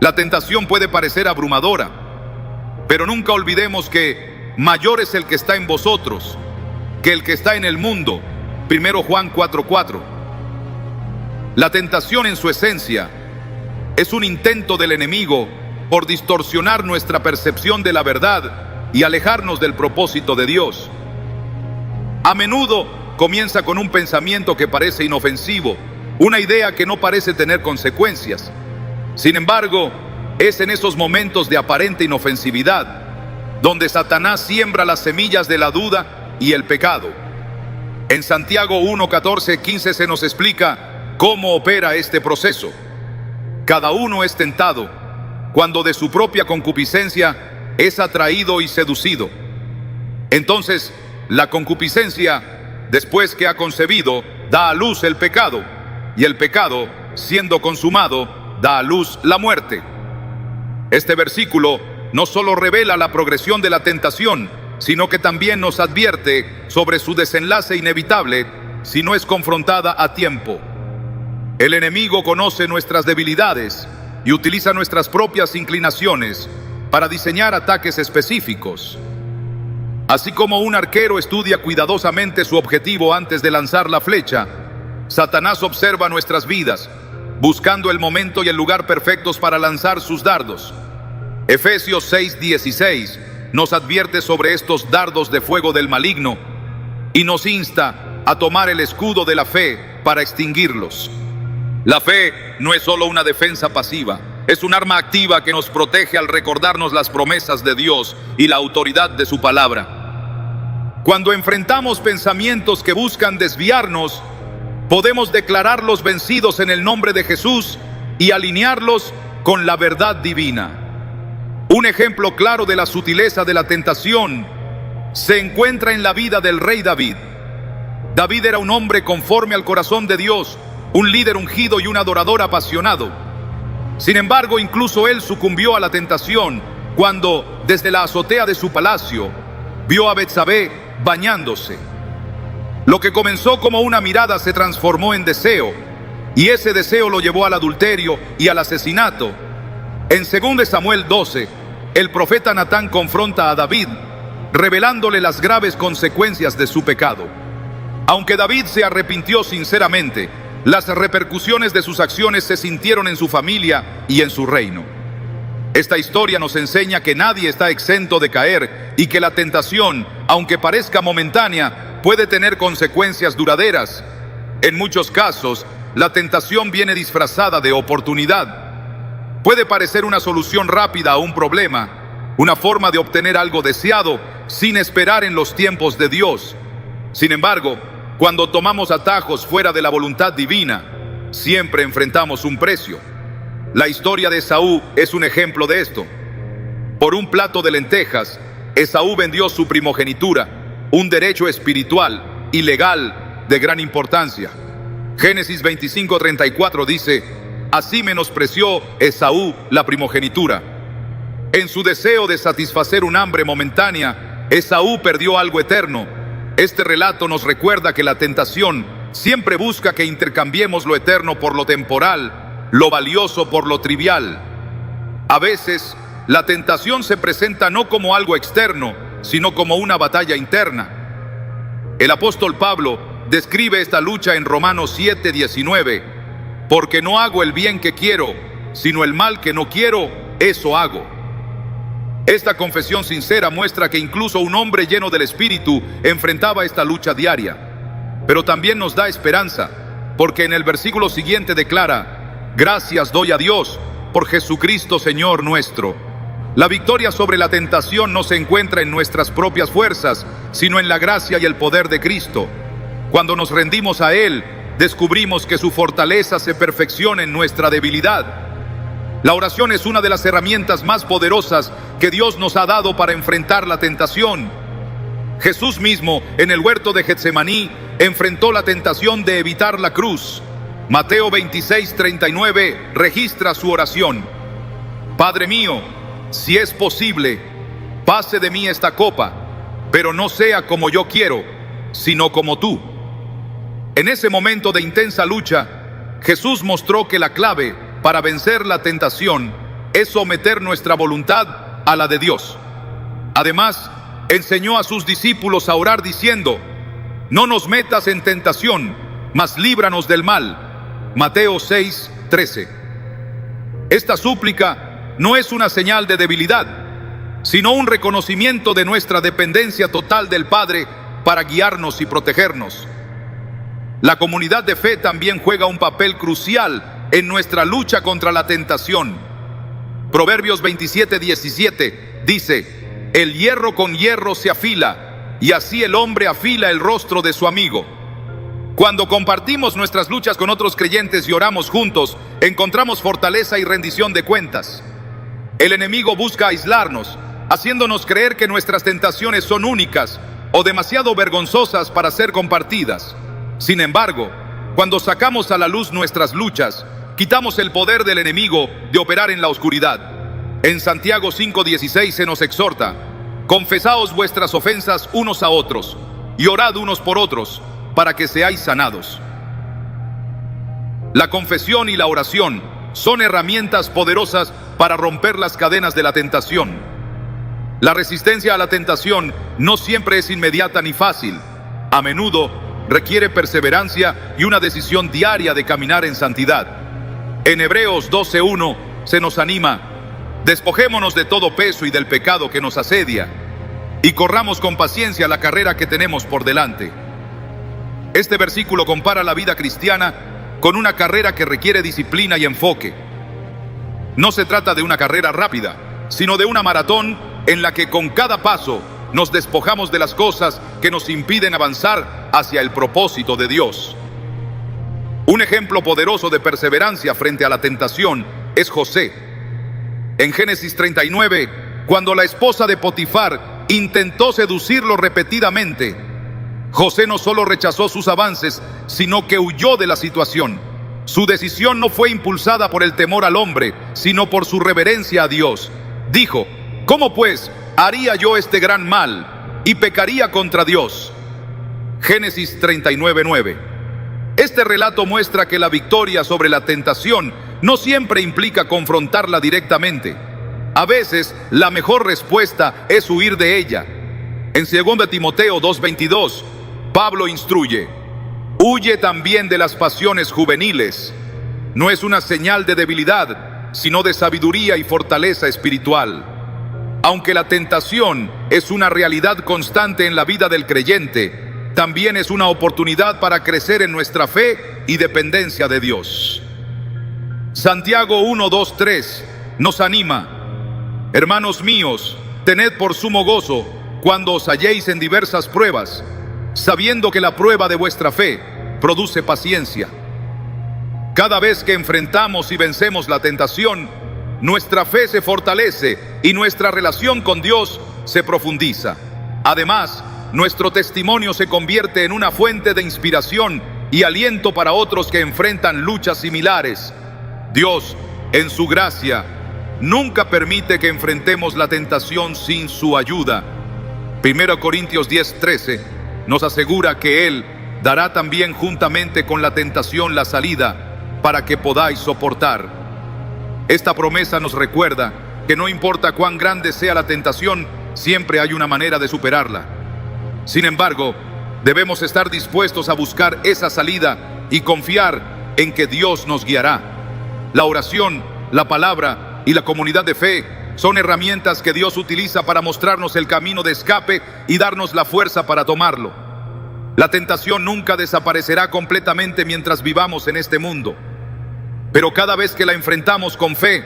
La tentación puede parecer abrumadora, pero nunca olvidemos que mayor es el que está en vosotros que el que está en el mundo. 1 Juan 4:4. La tentación en su esencia es un intento del enemigo por distorsionar nuestra percepción de la verdad y alejarnos del propósito de Dios. A menudo comienza con un pensamiento que parece inofensivo, una idea que no parece tener consecuencias. Sin embargo, es en esos momentos de aparente inofensividad donde Satanás siembra las semillas de la duda y el pecado. En Santiago 1:14-15 se nos explica cómo opera este proceso. Cada uno es tentado cuando de su propia concupiscencia es atraído y seducido. Entonces, la concupiscencia, después que ha concebido, da a luz el pecado, y el pecado, siendo consumado, da a luz la muerte. Este versículo no solo revela la progresión de la tentación, sino que también nos advierte sobre su desenlace inevitable si no es confrontada a tiempo. El enemigo conoce nuestras debilidades y utiliza nuestras propias inclinaciones para diseñar ataques específicos. Así como un arquero estudia cuidadosamente su objetivo antes de lanzar la flecha, Satanás observa nuestras vidas, buscando el momento y el lugar perfectos para lanzar sus dardos. Efesios 6:16 nos advierte sobre estos dardos de fuego del maligno y nos insta a tomar el escudo de la fe para extinguirlos. La fe no es solo una defensa pasiva, es un arma activa que nos protege al recordarnos las promesas de Dios y la autoridad de su palabra. Cuando enfrentamos pensamientos que buscan desviarnos, podemos declararlos vencidos en el nombre de Jesús y alinearlos con la verdad divina. Un ejemplo claro de la sutileza de la tentación se encuentra en la vida del rey David. David era un hombre conforme al corazón de Dios, un líder ungido y un adorador apasionado. Sin embargo, incluso él sucumbió a la tentación cuando, desde la azotea de su palacio, vio a Betsabé bañándose. Lo que comenzó como una mirada se transformó en deseo, y ese deseo lo llevó al adulterio y al asesinato. En 2 Samuel 12, el profeta Natán confronta a David, revelándole las graves consecuencias de su pecado. Aunque David se arrepintió sinceramente, las repercusiones de sus acciones se sintieron en su familia y en su reino. Esta historia nos enseña que nadie está exento de caer y que la tentación, aunque parezca momentánea, puede tener consecuencias duraderas. En muchos casos, la tentación viene disfrazada de oportunidad. Puede parecer una solución rápida a un problema, una forma de obtener algo deseado sin esperar en los tiempos de Dios. Sin embargo, cuando tomamos atajos fuera de la voluntad divina, siempre enfrentamos un precio. La historia de Esaú es un ejemplo de esto. Por un plato de lentejas, Esaú vendió su primogenitura, un derecho espiritual y legal de gran importancia. Génesis 25:34 dice: así menospreció Esaú la primogenitura. En su deseo de satisfacer un hambre momentánea, Esaú perdió algo eterno. Este relato nos recuerda que la tentación siempre busca que intercambiemos lo eterno por lo temporal, lo valioso por lo trivial. A veces, la tentación se presenta no como algo externo, sino como una batalla interna. El apóstol Pablo describe esta lucha en Romanos 7:19. Porque no hago el bien que quiero, sino el mal que no quiero, eso hago. Esta confesión sincera muestra que incluso un hombre lleno del Espíritu enfrentaba esta lucha diaria. Pero también nos da esperanza, porque en el versículo siguiente declara: gracias doy a Dios por Jesucristo Señor nuestro. La victoria sobre la tentación no se encuentra en nuestras propias fuerzas, sino en la gracia y el poder de Cristo. Cuando nos rendimos a Él, descubrimos que su fortaleza se perfecciona en nuestra debilidad. La oración es una de las herramientas más poderosas que Dios nos ha dado para enfrentar la tentación. Jesús mismo, en el huerto de Getsemaní, enfrentó la tentación de evitar la cruz. Mateo 26:39 registra su oración: Padre mío, si es posible, pase de mí esta copa, pero no sea como yo quiero, sino como tú. En ese momento de intensa lucha, Jesús mostró que la clave para vencer la tentación es someter nuestra voluntad a la de Dios. Además, enseñó a sus discípulos a orar diciendo: no nos metas en tentación, mas líbranos del mal. Mateo 6:13. Esta súplica no es una señal de debilidad, sino un reconocimiento de nuestra dependencia total del Padre para guiarnos y protegernos. La comunidad de fe también juega un papel crucial en nuestra lucha contra la tentación. Proverbios 27:17 dice: el hierro con hierro se afila, y así el hombre afila el rostro de su amigo. Cuando compartimos nuestras luchas con otros creyentes y oramos juntos, encontramos fortaleza y rendición de cuentas. El enemigo busca aislarnos, haciéndonos creer que nuestras tentaciones son únicas o demasiado vergonzosas para ser compartidas. Sin embargo, cuando sacamos a la luz nuestras luchas, quitamos el poder del enemigo de operar en la oscuridad. En Santiago 5:16 se nos exhorta: confesaos vuestras ofensas unos a otros y orad unos por otros para que seáis sanados. La confesión y la oración son herramientas poderosas para romper las cadenas de la tentación. La resistencia a la tentación no siempre es inmediata ni fácil. A menudo requiere perseverancia y una decisión diaria de caminar en santidad. En Hebreos 12:1 se nos anima: despojémonos de todo peso y del pecado que nos asedia, y corramos con paciencia la carrera que tenemos por delante. Este versículo compara la vida cristiana con una carrera que requiere disciplina y enfoque. No se trata de una carrera rápida, sino de una maratón en la que con cada paso nos despojamos de las cosas que nos impiden avanzar hacia el propósito de Dios. Un ejemplo poderoso de perseverancia frente a la tentación es José. En Génesis 39, cuando la esposa de Potifar intentó seducirlo repetidamente, José no solo rechazó sus avances, sino que huyó de la situación. Su decisión no fue impulsada por el temor al hombre, sino por su reverencia a Dios. Dijo: ¿cómo pues haría yo este gran mal y pecaría contra Dios? Génesis 39:9. Este relato muestra que la victoria sobre la tentación no siempre implica confrontarla directamente. A veces la mejor respuesta es huir de ella. En 2 Timoteo 2:22, Pablo instruye: huye también de las pasiones juveniles. No es una señal de debilidad, sino de sabiduría y fortaleza espiritual. Aunque la tentación es una realidad constante en la vida del creyente, también es una oportunidad para crecer en nuestra fe y dependencia de Dios. Santiago 1:2-3 nos anima: hermanos míos, tened por sumo gozo cuando os halléis en diversas pruebas, sabiendo que la prueba de vuestra fe produce paciencia. Cada vez que enfrentamos y vencemos la tentación, nuestra fe se fortalece y nuestra relación con Dios se profundiza. Además, nuestro testimonio se convierte en una fuente de inspiración y aliento para otros que enfrentan luchas similares. Dios, en su gracia, nunca permite que enfrentemos la tentación sin su ayuda. 1 Corintios 10:13 nos asegura que Él dará también juntamente con la tentación la salida para que podáis soportar. Esta promesa nos recuerda que no importa cuán grande sea la tentación, siempre hay una manera de superarla. Sin embargo, debemos estar dispuestos a buscar esa salida y confiar en que Dios nos guiará. La oración, la palabra y la comunidad de fe son herramientas que Dios utiliza para mostrarnos el camino de escape y darnos la fuerza para tomarlo. La tentación nunca desaparecerá completamente mientras vivamos en este mundo, pero cada vez que la enfrentamos con fe,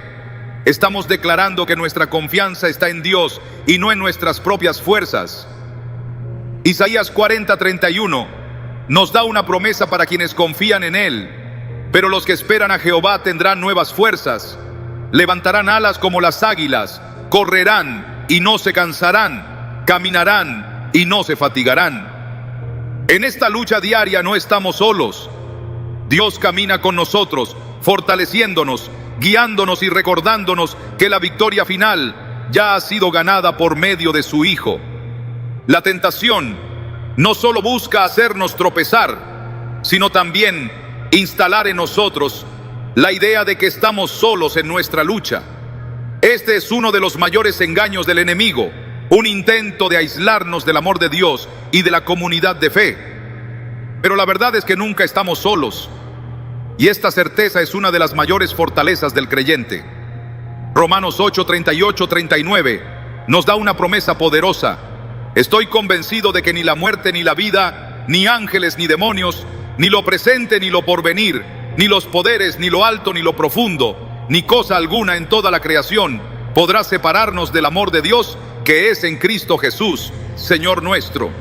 estamos declarando que nuestra confianza está en Dios y no en nuestras propias fuerzas. Isaías 40:31 nos da una promesa para quienes confían en Él: pero los que esperan a Jehová tendrán nuevas fuerzas, levantarán alas como las águilas, correrán y no se cansarán, caminarán y no se fatigarán. En esta lucha diaria no estamos solos. Dios camina con nosotros, fortaleciéndonos, guiándonos y recordándonos que la victoria final ya ha sido ganada por medio de su Hijo. La tentación no solo busca hacernos tropezar, sino también instalar en nosotros la idea de que estamos solos en nuestra lucha. Este es uno de los mayores engaños del enemigo, un intento de aislarnos del amor de Dios y de la comunidad de fe. Pero la verdad es que nunca estamos solos, y esta certeza es una de las mayores fortalezas del creyente. Romanos 8:38-39 nos da una promesa poderosa: estoy convencido de que ni la muerte ni la vida, ni ángeles ni demonios, ni lo presente ni lo porvenir, ni los poderes, ni lo alto ni lo profundo, ni cosa alguna en toda la creación podrá separarnos del amor de Dios que es en Cristo Jesús, Señor nuestro.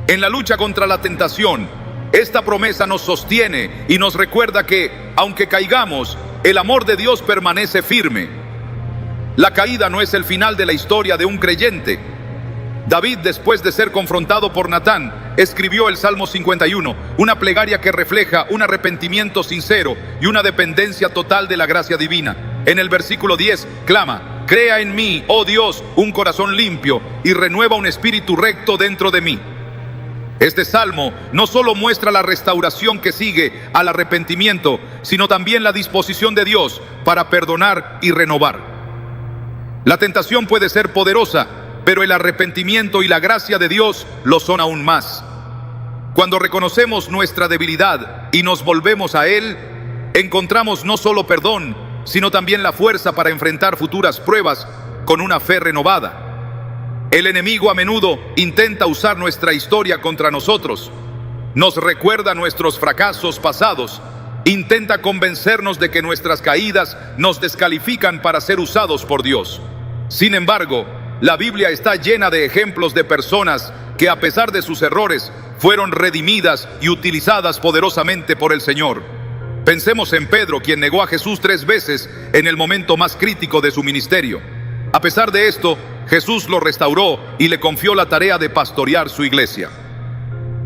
En la lucha contra la tentación, esta promesa nos sostiene y nos recuerda que, aunque caigamos, el amor de Dios permanece firme. La caída no es el final de la historia de un creyente. David, después de ser confrontado por Natán, escribió el Salmo 51, una plegaria que refleja un arrepentimiento sincero y una dependencia total de la gracia divina. En el versículo 10 clama: crea en mí, oh Dios, un corazón limpio y renueva un espíritu recto dentro de mí. Este salmo no solo muestra la restauración que sigue al arrepentimiento, sino también la disposición de Dios para perdonar y renovar. La tentación puede ser poderosa, pero el arrepentimiento y la gracia de Dios lo son aún más. Cuando reconocemos nuestra debilidad y nos volvemos a Él, encontramos no solo perdón, sino también la fuerza para enfrentar futuras pruebas con una fe renovada. El enemigo a menudo intenta usar nuestra historia contra nosotros. Nos recuerda nuestros fracasos pasados, intenta convencernos de que nuestras caídas nos descalifican para ser usados por Dios. Sin embargo, la Biblia está llena de ejemplos de personas que, a pesar de sus errores, fueron redimidas y utilizadas poderosamente por el Señor. Pensemos en Pedro, quien negó a Jesús 3 veces en el momento más crítico de su ministerio. A pesar de esto, Jesús lo restauró y le confió la tarea de pastorear su iglesia.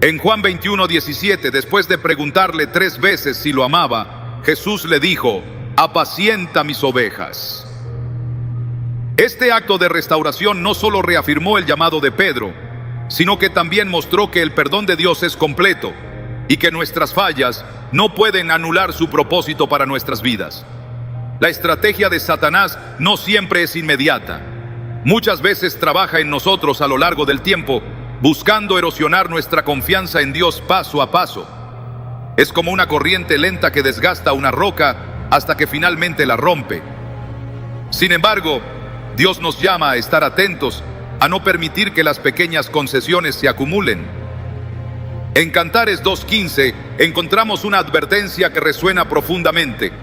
En Juan 21:17, después de preguntarle 3 veces si lo amaba, Jesús le dijo: apacienta mis ovejas. Este acto de restauración no solo reafirmó el llamado de Pedro, sino que también mostró que el perdón de Dios es completo y que nuestras fallas no pueden anular su propósito para nuestras vidas. La estrategia de Satanás no siempre es inmediata. Muchas veces trabaja en nosotros a lo largo del tiempo, buscando erosionar nuestra confianza en Dios paso a paso. Es como una corriente lenta que desgasta una roca hasta que finalmente la rompe. Sin embargo, Dios nos llama a estar atentos, a no permitir que las pequeñas concesiones se acumulen. En Cantares 2:15 encontramos una advertencia que resuena profundamente.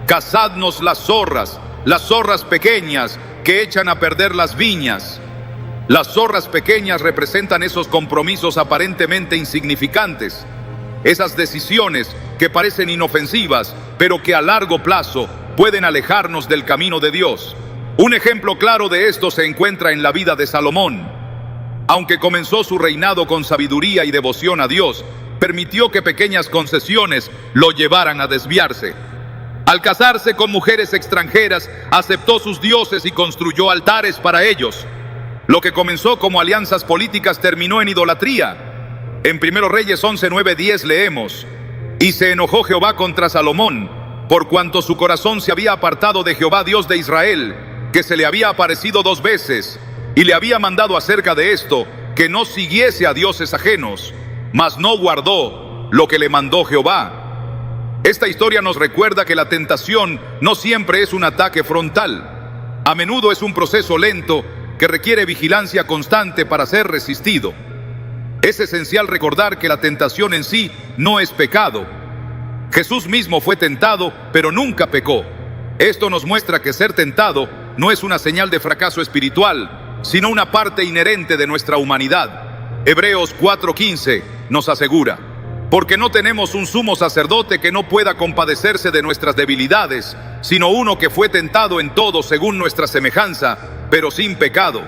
Cazadnos las zorras pequeñas que echan a perder las viñas. Las zorras pequeñas representan esos compromisos aparentemente insignificantes, esas decisiones que parecen inofensivas, pero que a largo plazo pueden alejarnos del camino de Dios. Un ejemplo claro de esto se encuentra en la vida de Salomón. Aunque comenzó su reinado con sabiduría y devoción a Dios, permitió que pequeñas concesiones lo llevaran a desviarse. Al casarse con mujeres extranjeras, aceptó sus dioses y construyó altares para ellos. Lo que comenzó como alianzas políticas terminó en idolatría. En 1 Reyes 11:9-10 leemos: Y se enojó Jehová contra Salomón, por cuanto su corazón se había apartado de Jehová Dios de Israel, que se le había aparecido 2 veces, y le había mandado acerca de esto, que no siguiese a dioses ajenos, mas no guardó lo que le mandó Jehová. Esta historia nos recuerda que la tentación no siempre es un ataque frontal. A menudo es un proceso lento que requiere vigilancia constante para ser resistido. Es esencial recordar que la tentación en sí no es pecado. Jesús mismo fue tentado, pero nunca pecó. Esto nos muestra que ser tentado no es una señal de fracaso espiritual, sino una parte inherente de nuestra humanidad. Hebreos 4:15 nos asegura: porque no tenemos un sumo sacerdote que no pueda compadecerse de nuestras debilidades, sino uno que fue tentado en todo según nuestra semejanza, pero sin pecado.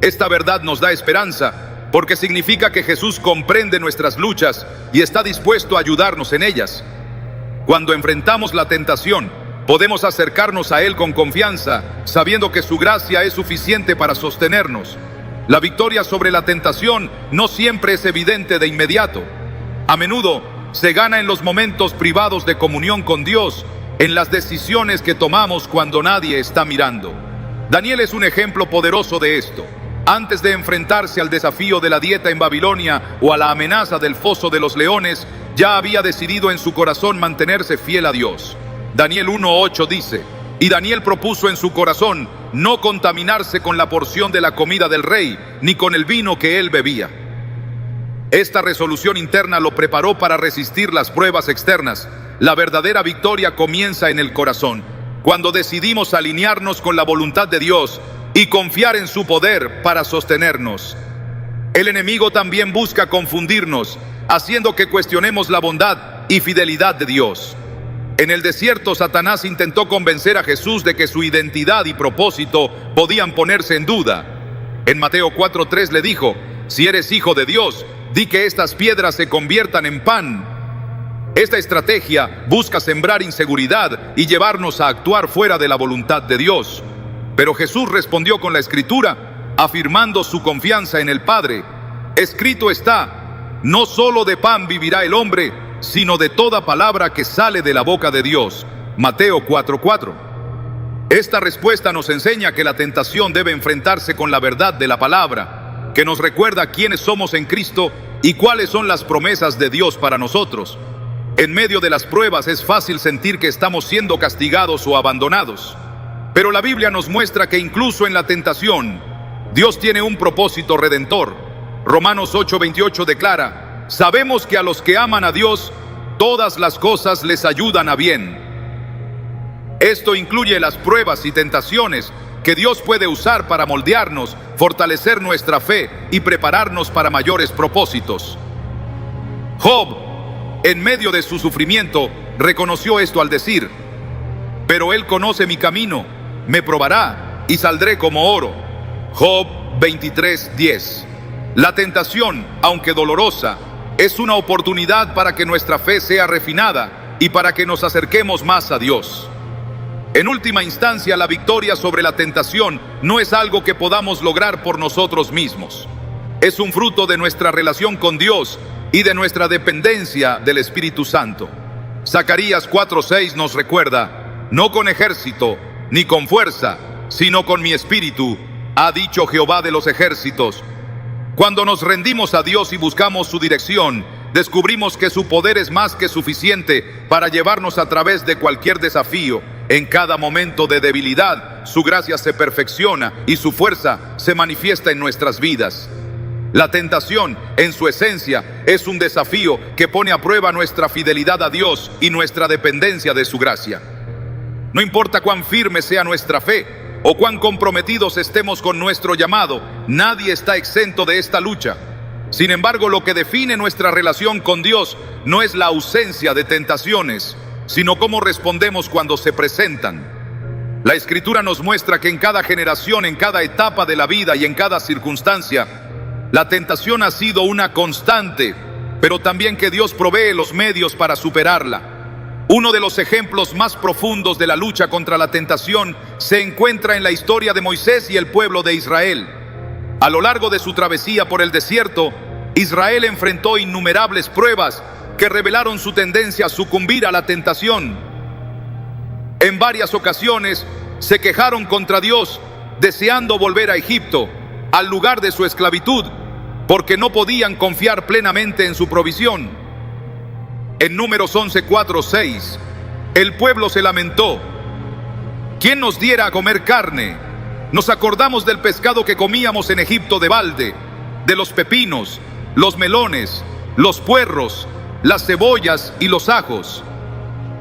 Esta verdad nos da esperanza, porque significa que Jesús comprende nuestras luchas y está dispuesto a ayudarnos en ellas. Cuando enfrentamos la tentación, podemos acercarnos a Él con confianza, sabiendo que su gracia es suficiente para sostenernos. La victoria sobre la tentación no siempre es evidente de inmediato. A menudo se gana en los momentos privados de comunión con Dios, en las decisiones que tomamos cuando nadie está mirando. Daniel es un ejemplo poderoso de esto. Antes de enfrentarse al desafío de la dieta en Babilonia o a la amenaza del foso de los leones, ya había decidido en su corazón mantenerse fiel a Dios. Daniel 1:8 dice: y Daniel propuso en su corazón no contaminarse con la porción de la comida del rey, ni con el vino que él bebía. Esta resolución interna lo preparó para resistir las pruebas externas. La verdadera victoria comienza en el corazón, cuando decidimos alinearnos con la voluntad de Dios y confiar en su poder para sostenernos. El enemigo también busca confundirnos, haciendo que cuestionemos la bondad y fidelidad de Dios. En el desierto, Satanás intentó convencer a Jesús de que su identidad y propósito podían ponerse en duda. En Mateo 4:3 le dijo: si eres hijo de Dios, di que estas piedras se conviertan en pan. Esta estrategia busca sembrar inseguridad y llevarnos a actuar fuera de la voluntad de Dios. Pero Jesús respondió con la Escritura, afirmando su confianza en el Padre. Escrito está: no solo de pan vivirá el hombre, sino de toda palabra que sale de la boca de Dios. Mateo 4:4. Esta respuesta nos enseña que la tentación debe enfrentarse con la verdad de la palabra, que nos recuerda quiénes somos en Cristo y cuáles son las promesas de Dios para nosotros. En medio de las pruebas es fácil sentir que estamos siendo castigados o abandonados. Pero la Biblia nos muestra que incluso en la tentación, Dios tiene un propósito redentor. Romanos 8:28 declara: sabemos que a los que aman a Dios, todas las cosas les ayudan a bien. Esto incluye las pruebas y tentaciones que Dios puede usar para moldearnos, fortalecer nuestra fe y prepararnos para mayores propósitos. Job, en medio de su sufrimiento, reconoció esto al decir: pero Él conoce mi camino, me probará y saldré como oro. Job 23:10. La tentación, aunque dolorosa, es una oportunidad para que nuestra fe sea refinada y para que nos acerquemos más a Dios. En última instancia, la victoria sobre la tentación no es algo que podamos lograr por nosotros mismos. Es un fruto de nuestra relación con Dios y de nuestra dependencia del Espíritu Santo. Zacarías 4:6 nos recuerda: no con ejército, ni con fuerza, sino con mi espíritu, ha dicho Jehová de los ejércitos. Cuando nos rendimos a Dios y buscamos su dirección, descubrimos que su poder es más que suficiente para llevarnos a través de cualquier desafío. En cada momento de debilidad, su gracia se perfecciona y su fuerza se manifiesta en nuestras vidas. La tentación, en su esencia, es un desafío que pone a prueba nuestra fidelidad a Dios y nuestra dependencia de su gracia. No importa cuán firme sea nuestra fe o cuán comprometidos estemos con nuestro llamado, nadie está exento de esta lucha. Sin embargo, lo que define nuestra relación con Dios no es la ausencia de tentaciones, sino cómo respondemos cuando se presentan. La Escritura nos muestra que en cada generación, en cada etapa de la vida y en cada circunstancia, la tentación ha sido una constante, pero también que Dios provee los medios para superarla. Uno de los ejemplos más profundos de la lucha contra la tentación se encuentra en la historia de Moisés y el pueblo de Israel. A lo largo de su travesía por el desierto, Israel enfrentó innumerables pruebas que revelaron su tendencia a sucumbir a la tentación. En varias ocasiones se quejaron contra Dios, deseando volver a Egipto, al lugar de su esclavitud, porque no podían confiar plenamente en su provisión. En Números 11, 4, 6, el pueblo se lamentó: ¿quién nos diera a comer carne? Nos acordamos del pescado que comíamos en Egipto de balde, de los pepinos, los melones, los puerros, las cebollas y los ajos.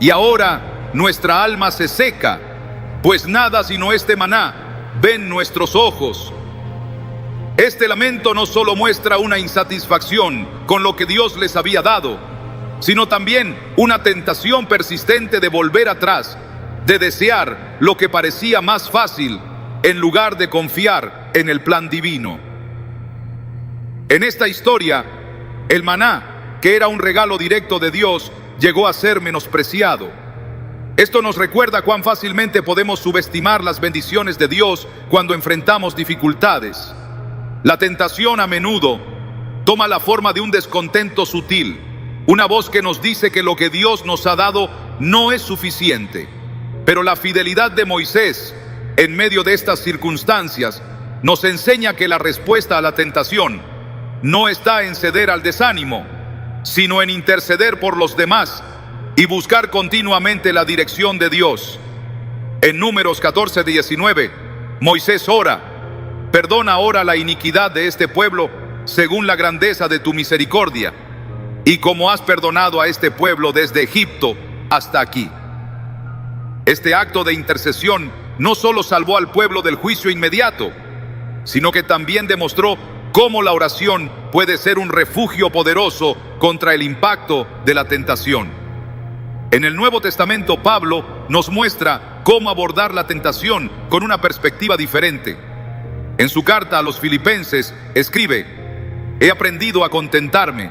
Y ahora nuestra alma se seca, pues nada sino este maná ven nuestros ojos. Este lamento no solo muestra una insatisfacción con lo que Dios les había dado, sino también una tentación persistente de volver atrás, de desear lo que parecía más fácil en lugar de confiar en el plan divino. En esta historia, el maná, que era un regalo directo de Dios, llegó a ser menospreciado. Esto nos recuerda cuán fácilmente podemos subestimar las bendiciones de Dios cuando enfrentamos dificultades. La tentación a menudo toma la forma de un descontento sutil, una voz que nos dice que lo que Dios nos ha dado no es suficiente. Pero la fidelidad de Moisés en medio de estas circunstancias nos enseña que la respuesta a la tentación no está en ceder al desánimo, sino en interceder por los demás y buscar continuamente la dirección de Dios. En Números 14, 19, Moisés ora: perdona ahora la iniquidad de este pueblo según la grandeza de tu misericordia, y como has perdonado a este pueblo desde Egipto hasta aquí. Este acto de intercesión no solo salvó al pueblo del juicio inmediato, sino que también demostró cómo la oración puede ser un refugio poderoso contra el impacto de la tentación. En el Nuevo Testamento, Pablo nos muestra cómo abordar la tentación con una perspectiva diferente. En su carta a los Filipenses escribe: he aprendido a contentarme,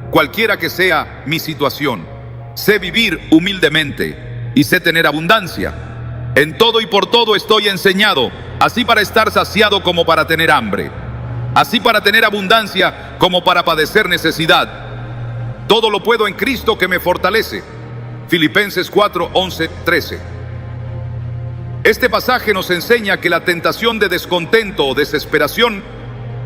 cualquiera que sea mi situación. Sé vivir humildemente y sé tener abundancia. En todo y por todo estoy enseñado, así para estar saciado como para tener hambre, así para tener abundancia como para padecer necesidad. Todo lo puedo en Cristo que me fortalece. Filipenses 4, 11, 13. Este pasaje nos enseña que la tentación de descontento o desesperación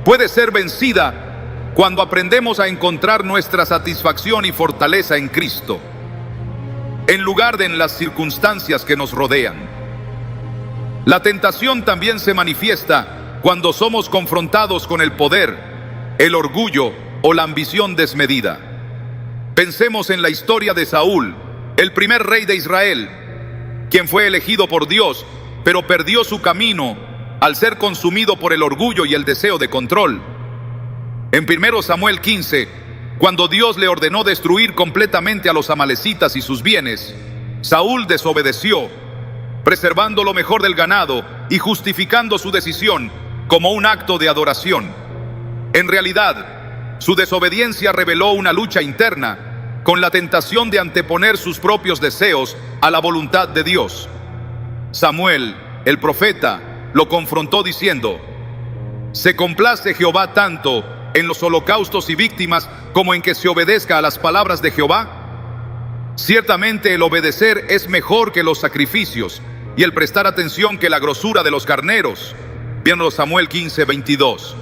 puede ser vencida cuando aprendemos a encontrar nuestra satisfacción y fortaleza en Cristo, en lugar de en las circunstancias que nos rodean. La tentación también se manifiesta cuando somos confrontados con el poder, el orgullo o la ambición desmedida. Pensemos en la historia de Saúl, el primer rey de Israel, quien fue elegido por Dios, pero perdió su camino al ser consumido por el orgullo y el deseo de control. En 1 Samuel 15, cuando Dios le ordenó destruir completamente a los amalecitas y sus bienes, Saúl desobedeció, preservando lo mejor del ganado y justificando su decisión como un acto de adoración. En realidad, su desobediencia reveló una lucha interna con la tentación de anteponer sus propios deseos a la voluntad de Dios. Samuel, el profeta, lo confrontó diciendo: ¿se complace Jehová tanto en los holocaustos y víctimas como en que se obedezca a las palabras de Jehová? Ciertamente el obedecer es mejor que los sacrificios, y el prestar atención que la grosura de los carneros. 1 Samuel 15:22.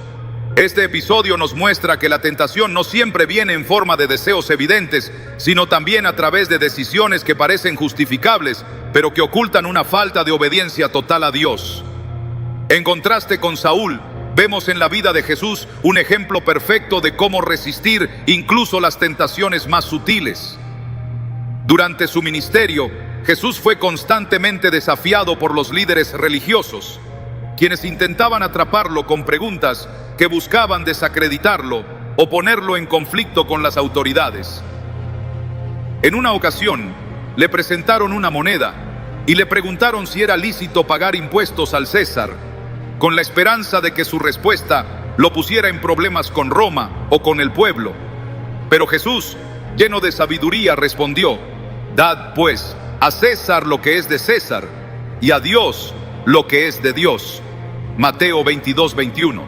Este episodio nos muestra que la tentación no siempre viene en forma de deseos evidentes, sino también a través de decisiones que parecen justificables, pero que ocultan una falta de obediencia total a Dios. En contraste con Saúl, vemos en la vida de Jesús un ejemplo perfecto de cómo resistir incluso las tentaciones más sutiles. Durante su ministerio, Jesús fue constantemente desafiado por los líderes religiosos, quienes intentaban atraparlo con preguntas que buscaban desacreditarlo o ponerlo en conflicto con las autoridades. En una ocasión, le presentaron una moneda y le preguntaron si era lícito pagar impuestos al César, con la esperanza de que su respuesta lo pusiera en problemas con Roma o con el pueblo. Pero Jesús, lleno de sabiduría, respondió: «Dad, pues, a César lo que es de César, y a Dios lo que es de Dios». Mateo 22:21.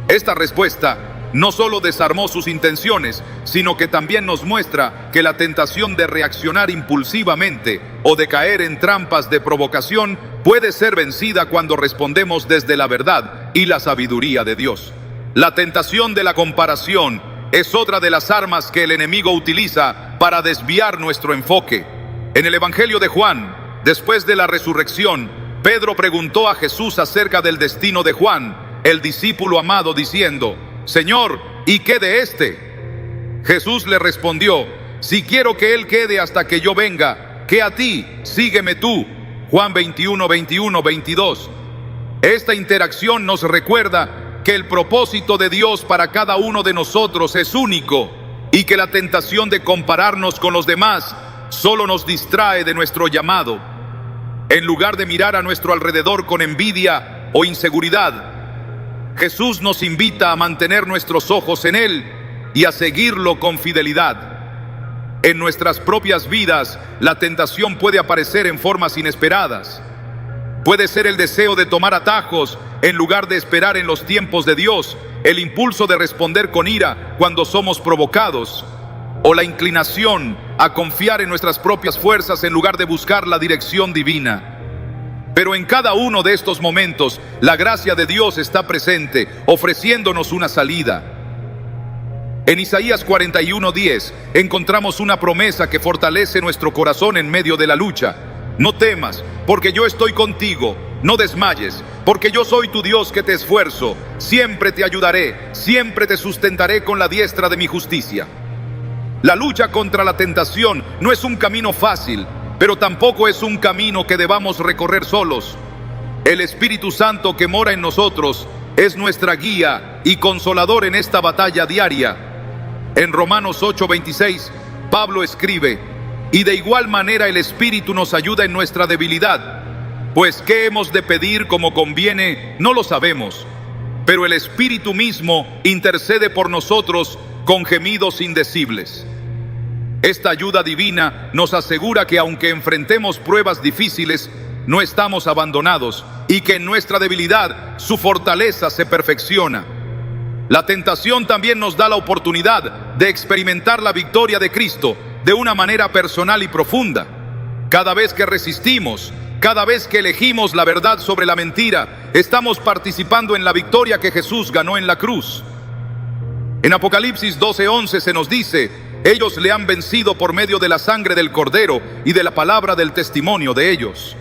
Esta respuesta no solo desarmó sus intenciones, sino que también nos muestra que la tentación de reaccionar impulsivamente o de caer en trampas de provocación puede ser vencida cuando respondemos desde la verdad y la sabiduría de Dios. La tentación de la comparación es otra de las armas que el enemigo utiliza para desviar nuestro enfoque. En el Evangelio de Juan, después de la resurrección, Pedro preguntó a Jesús acerca del destino de Juan, el discípulo amado, diciendo: «Señor, ¿y qué de este?». Jesús le respondió: «Si quiero que él quede hasta que yo venga, ¿qué a ti? Sígueme tú». Juan 21:21-22. Esta interacción nos recuerda que el propósito de Dios para cada uno de nosotros es único y que la tentación de compararnos con los demás solo nos distrae de nuestro llamado. En lugar de mirar a nuestro alrededor con envidia o inseguridad, Jesús nos invita a mantener nuestros ojos en Él y a seguirlo con fidelidad. En nuestras propias vidas, la tentación puede aparecer en formas inesperadas. Puede ser el deseo de tomar atajos en lugar de esperar en los tiempos de Dios, el impulso de responder con ira cuando somos provocados, o la inclinación a confiar en nuestras propias fuerzas en lugar de buscar la dirección divina. Pero en cada uno de estos momentos, la gracia de Dios está presente, ofreciéndonos una salida. En Isaías 41:10 encontramos una promesa que fortalece nuestro corazón en medio de la lucha. «No temas, porque yo estoy contigo. No desmayes, porque yo soy tu Dios que te esfuerzo. Siempre te ayudaré, siempre te sustentaré con la diestra de mi justicia». La lucha contra la tentación no es un camino fácil, pero tampoco es un camino que debamos recorrer solos. El Espíritu Santo que mora en nosotros es nuestra guía y consolador en esta batalla diaria. En Romanos 8:26, Pablo escribe: «Y de igual manera el Espíritu nos ayuda en nuestra debilidad, pues qué hemos de pedir como conviene, no lo sabemos, pero el Espíritu mismo intercede por nosotros con gemidos indecibles». Esta ayuda divina nos asegura que aunque enfrentemos pruebas difíciles, no estamos abandonados y que en nuestra debilidad su fortaleza se perfecciona. La tentación también nos da la oportunidad de experimentar la victoria de Cristo de una manera personal y profunda. Cada vez que resistimos, cada vez que elegimos la verdad sobre la mentira, estamos participando en la victoria que Jesús ganó en la cruz. En Apocalipsis 12:11 se nos dice: «Ellos le han vencido por medio de la sangre del Cordero y de la palabra del testimonio de ellos».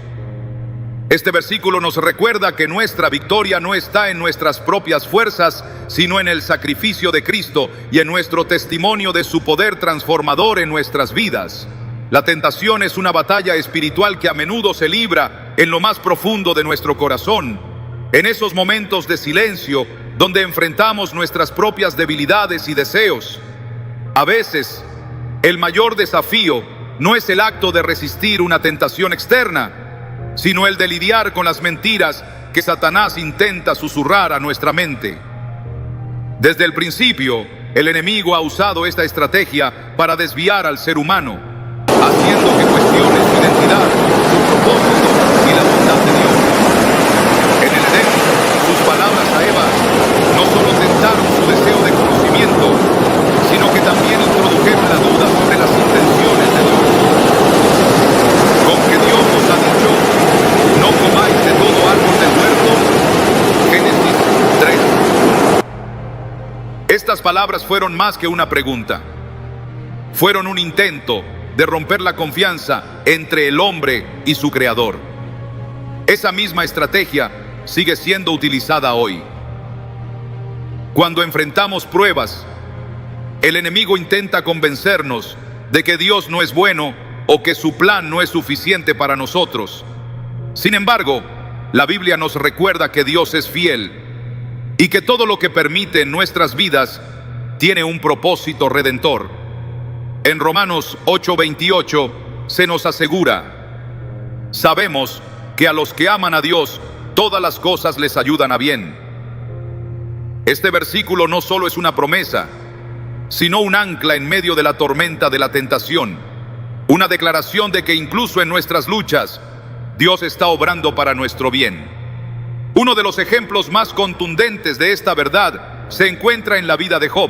Este versículo nos recuerda que nuestra victoria no está en nuestras propias fuerzas, sino en el sacrificio de Cristo y en nuestro testimonio de su poder transformador en nuestras vidas. La tentación es una batalla espiritual que a menudo se libra en lo más profundo de nuestro corazón. En esos momentos de silencio, donde enfrentamos nuestras propias debilidades y deseos. A veces, el mayor desafío no es el acto de resistir una tentación externa, sino el de lidiar con las mentiras que Satanás intenta susurrar a nuestra mente. Desde el principio, el enemigo ha usado esta estrategia para desviar al ser humano, haciendo que cuestione su identidad, su propósito y la bondad de Dios. En el Edén, sus palabras a Eva no solo tentaron su deseo de conocimiento, sino que también introdujeron la duda sobre las intenciones de Dios. Estas palabras fueron más que una pregunta. Fueron un intento de romper la confianza entre el hombre y su creador. Esa misma estrategia sigue siendo utilizada hoy. Cuando enfrentamos pruebas, el enemigo intenta convencernos de que Dios no es bueno o que su plan no es suficiente para nosotros. Sin embargo, la Biblia nos recuerda que Dios es fiel y que todo lo que permite en nuestras vidas tiene un propósito redentor. En Romanos 8:28 se nos asegura: sabemos que a los que aman a Dios, todas las cosas les ayudan a bien. Este versículo no solo es una promesa, sino un ancla en medio de la tormenta de la tentación. Una declaración de que incluso en nuestras luchas, Dios está obrando para nuestro bien. Uno de los ejemplos más contundentes de esta verdad se encuentra en la vida de Job.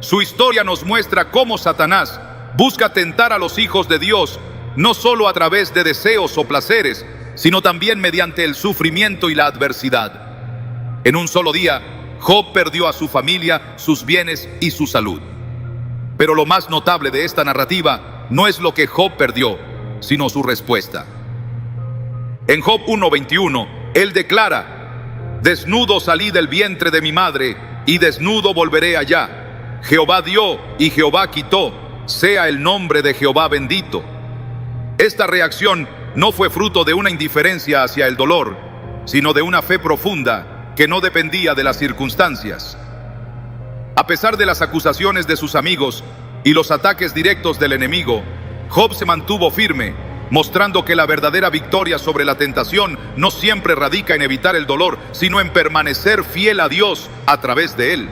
Su historia nos muestra cómo Satanás busca tentar a los hijos de Dios, no solo a través de deseos o placeres, sino también mediante el sufrimiento y la adversidad. En un solo día, Job perdió a su familia, sus bienes y su salud. Pero lo más notable de esta narrativa no es lo que Job perdió, sino su respuesta. En Job 1:21, él declara: desnudo salí del vientre de mi madre, y desnudo volveré allá. Jehová dio y Jehová quitó, sea el nombre de Jehová bendito. Esta reacción no fue fruto de una indiferencia hacia el dolor, sino de una fe profunda que no dependía de las circunstancias. A pesar de las acusaciones de sus amigos y los ataques directos del enemigo, Job se mantuvo firme, mostrando que la verdadera victoria sobre la tentación no siempre radica en evitar el dolor, sino en permanecer fiel a Dios a través de él.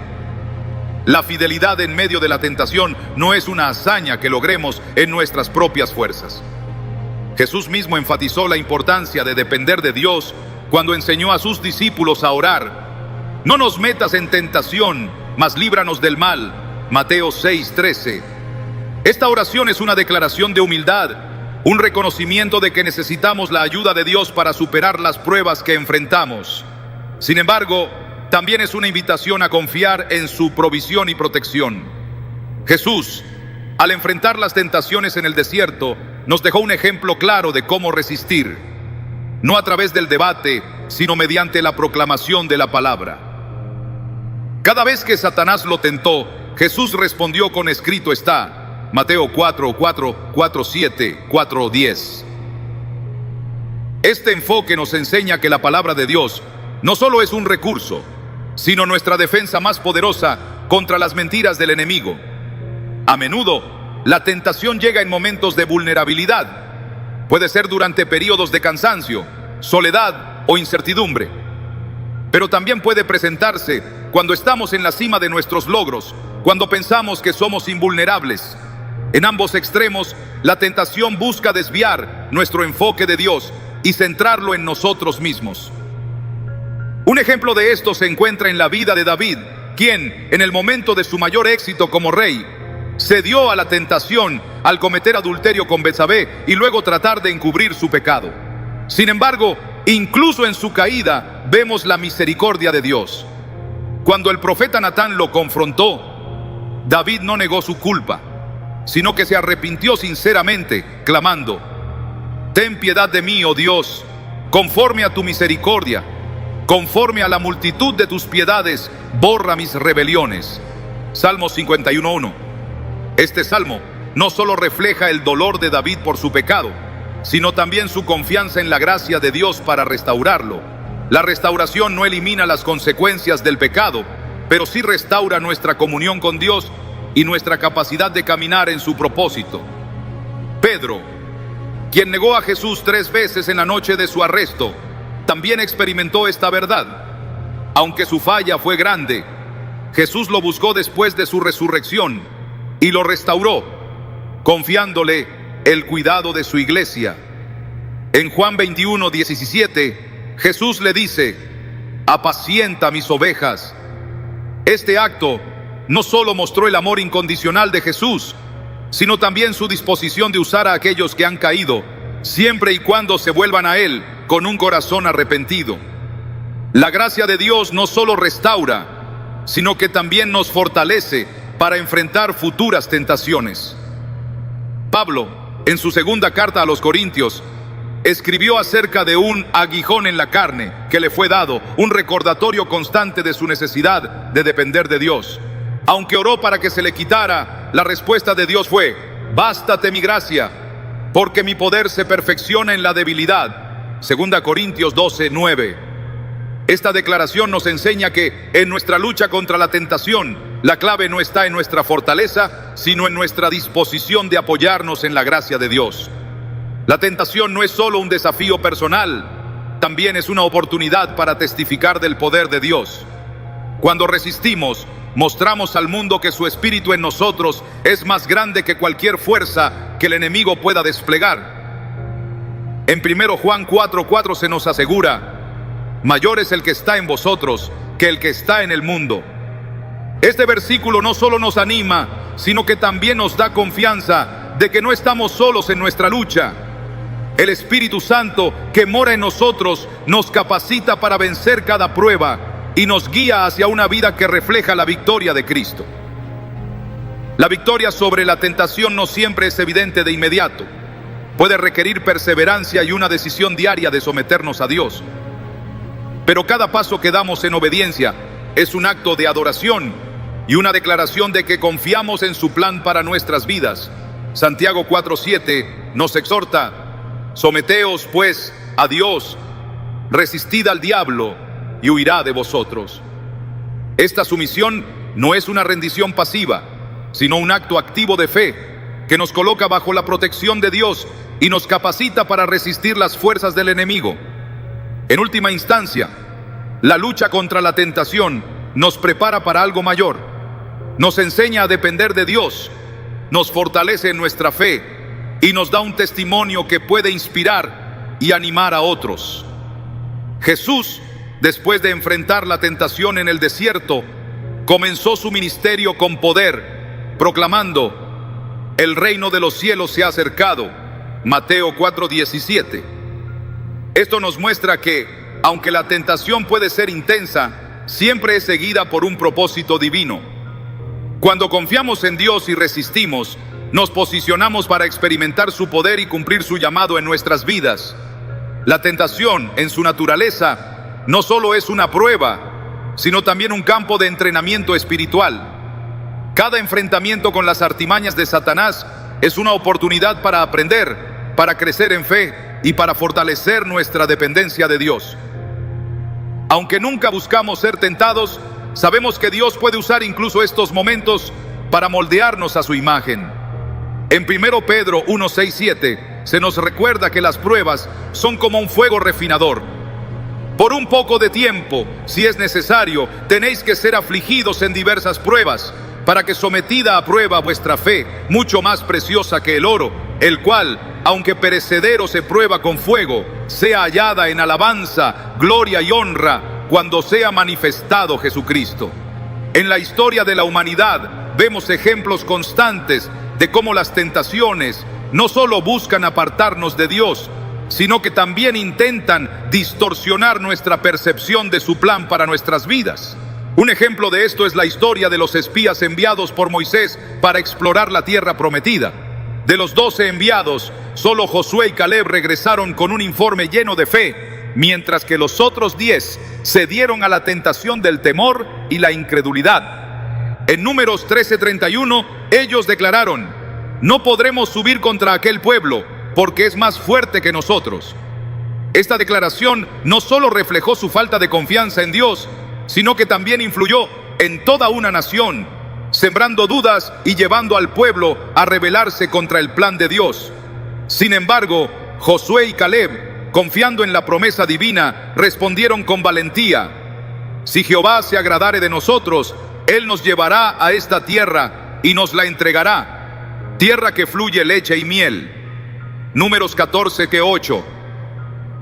La fidelidad en medio de la tentación no es una hazaña que logremos en nuestras propias fuerzas. Jesús mismo enfatizó la importancia de depender de Dios cuando enseñó a sus discípulos a orar: no nos metas en tentación, mas líbranos del mal. Mateo 6:13. Esta oración es una declaración de humildad, un reconocimiento de que necesitamos la ayuda de Dios para superar las pruebas que enfrentamos. Sin embargo, también es una invitación a confiar en su provisión y protección. Jesús, al enfrentar las tentaciones en el desierto, nos dejó un ejemplo claro de cómo resistir, no a través del debate, sino mediante la proclamación de la palabra. Cada vez que Satanás lo tentó, Jesús respondió con: escrito está. Mateo 4:4, 4:7, 4:10. Este enfoque nos enseña que la palabra de Dios no solo es un recurso, sino nuestra defensa más poderosa contra las mentiras del enemigo. A menudo, la tentación llega en momentos de vulnerabilidad. Puede ser durante periodos de cansancio, soledad o incertidumbre. Pero también puede presentarse cuando estamos en la cima de nuestros logros, cuando pensamos que somos invulnerables. En ambos extremos, la tentación busca desviar nuestro enfoque de Dios y centrarlo en nosotros mismos. Un ejemplo de esto se encuentra en la vida de David, quien, en el momento de su mayor éxito como rey, cedió a la tentación al cometer adulterio con Betsabé y luego tratar de encubrir su pecado. Sin embargo, incluso en su caída, vemos la misericordia de Dios. Cuando el profeta Natán lo confrontó, David no negó su culpa, sino que se arrepintió sinceramente, clamando: ten piedad de mí, oh Dios, conforme a tu misericordia, conforme a la multitud de tus piedades, borra mis rebeliones. Salmo 51:1. Este salmo no solo refleja el dolor de David por su pecado, sino también su confianza en la gracia de Dios para restaurarlo. La restauración no elimina las consecuencias del pecado, pero sí restaura nuestra comunión con Dios y nuestra capacidad de caminar en su propósito. Pedro, quien negó a Jesús 3 veces en la noche de su arresto, también experimentó esta verdad. Aunque su falla fue grande, Jesús lo buscó después de su resurrección y lo restauró, confiándole el cuidado de su iglesia. En Juan 21:17, Jesús le dice: apacienta mis ovejas. Este acto no solo mostró el amor incondicional de Jesús, sino también su disposición de usar a aquellos que han caído, siempre y cuando se vuelvan a Él con un corazón arrepentido. La gracia de Dios no solo restaura, sino que también nos fortalece para enfrentar futuras tentaciones. Pablo, en su segunda carta a los Corintios, escribió acerca de un aguijón en la carne que le fue dado, un recordatorio constante de su necesidad de depender de Dios. Aunque oró para que se le quitara, la respuesta de Dios fue: bástate mi gracia, porque mi poder se perfecciona en la debilidad. 2 Corintios 12:9. Esta declaración nos enseña que en nuestra lucha contra la tentación, la clave no está en nuestra fortaleza, sino en nuestra disposición de apoyarnos en la gracia de Dios. La tentación no es solo un desafío personal, también es una oportunidad para testificar del poder de Dios. Cuando resistimos, mostramos al mundo que su espíritu en nosotros es más grande que cualquier fuerza que el enemigo pueda desplegar. En 1 Juan 4:4 se nos asegura: mayor es el que está en vosotros que el que está en el mundo. Este versículo no solo nos anima, sino que también nos da confianza de que no estamos solos en nuestra lucha. El Espíritu Santo que mora en nosotros nos capacita para vencer cada prueba y nos guía hacia una vida que refleja la victoria de Cristo. La victoria sobre la tentación no siempre es evidente de inmediato. Puede requerir perseverancia y una decisión diaria de someternos a Dios. Pero cada paso que damos en obediencia es un acto de adoración y una declaración de que confiamos en su plan para nuestras vidas. Santiago 4:7 nos exhorta: someteos pues a Dios, resistid al diablo y huirá de vosotros. Esta sumisión no es una rendición pasiva, sino un acto activo de fe que nos coloca bajo la protección de Dios y nos capacita para resistir las fuerzas del enemigo. En última instancia, la lucha contra la tentación nos prepara para algo mayor. Nos enseña a depender de Dios, nos fortalece en nuestra fe y nos da un testimonio que puede inspirar y animar a otros. Jesús, después de enfrentar la tentación en el desierto, comenzó su ministerio con poder, proclamando: el reino de los cielos se ha acercado. Mateo 4:17. Esto nos muestra que, aunque la tentación puede ser intensa, siempre es seguida por un propósito divino. Cuando confiamos en Dios y resistimos, nos posicionamos para experimentar su poder y cumplir su llamado en nuestras vidas. La tentación, en su naturaleza, no solo es una prueba, sino también un campo de entrenamiento espiritual. Cada enfrentamiento con las artimañas de Satanás es una oportunidad para aprender, para crecer en fe y para fortalecer nuestra dependencia de Dios. Aunque nunca buscamos ser tentados, sabemos que Dios puede usar incluso estos momentos para moldearnos a su imagen. En 1 Pedro 1:6-7 se nos recuerda que las pruebas son como un fuego refinador. Por un poco de tiempo, si es necesario, tenéis que ser afligidos en diversas pruebas, para que sometida a prueba vuestra fe, mucho más preciosa que el oro, el cual, aunque perecedero se prueba con fuego, sea hallada en alabanza, gloria y honra cuando sea manifestado Jesucristo. En la historia de la humanidad vemos ejemplos constantes de cómo las tentaciones no solo buscan apartarnos de Dios, sino que también intentan distorsionar nuestra percepción de su plan para nuestras vidas. Un ejemplo de esto es la historia de los espías enviados por Moisés para explorar la tierra prometida. De los 12 enviados, solo Josué y Caleb regresaron con un informe lleno de fe, mientras que los otros 10 cedieron a la tentación del temor y la incredulidad. En Números 13:31, ellos declararon: no podremos subir contra aquel pueblo, porque es más fuerte que nosotros. Esta declaración no solo reflejó su falta de confianza en Dios, sino que también influyó en toda una nación, sembrando dudas y llevando al pueblo a rebelarse contra el plan de Dios. Sin embargo, Josué y Caleb, confiando en la promesa divina, respondieron con valentía: si Jehová se agradare de nosotros, Él nos llevará a esta tierra y nos la entregará, tierra que fluye leche y miel. Números 14:8.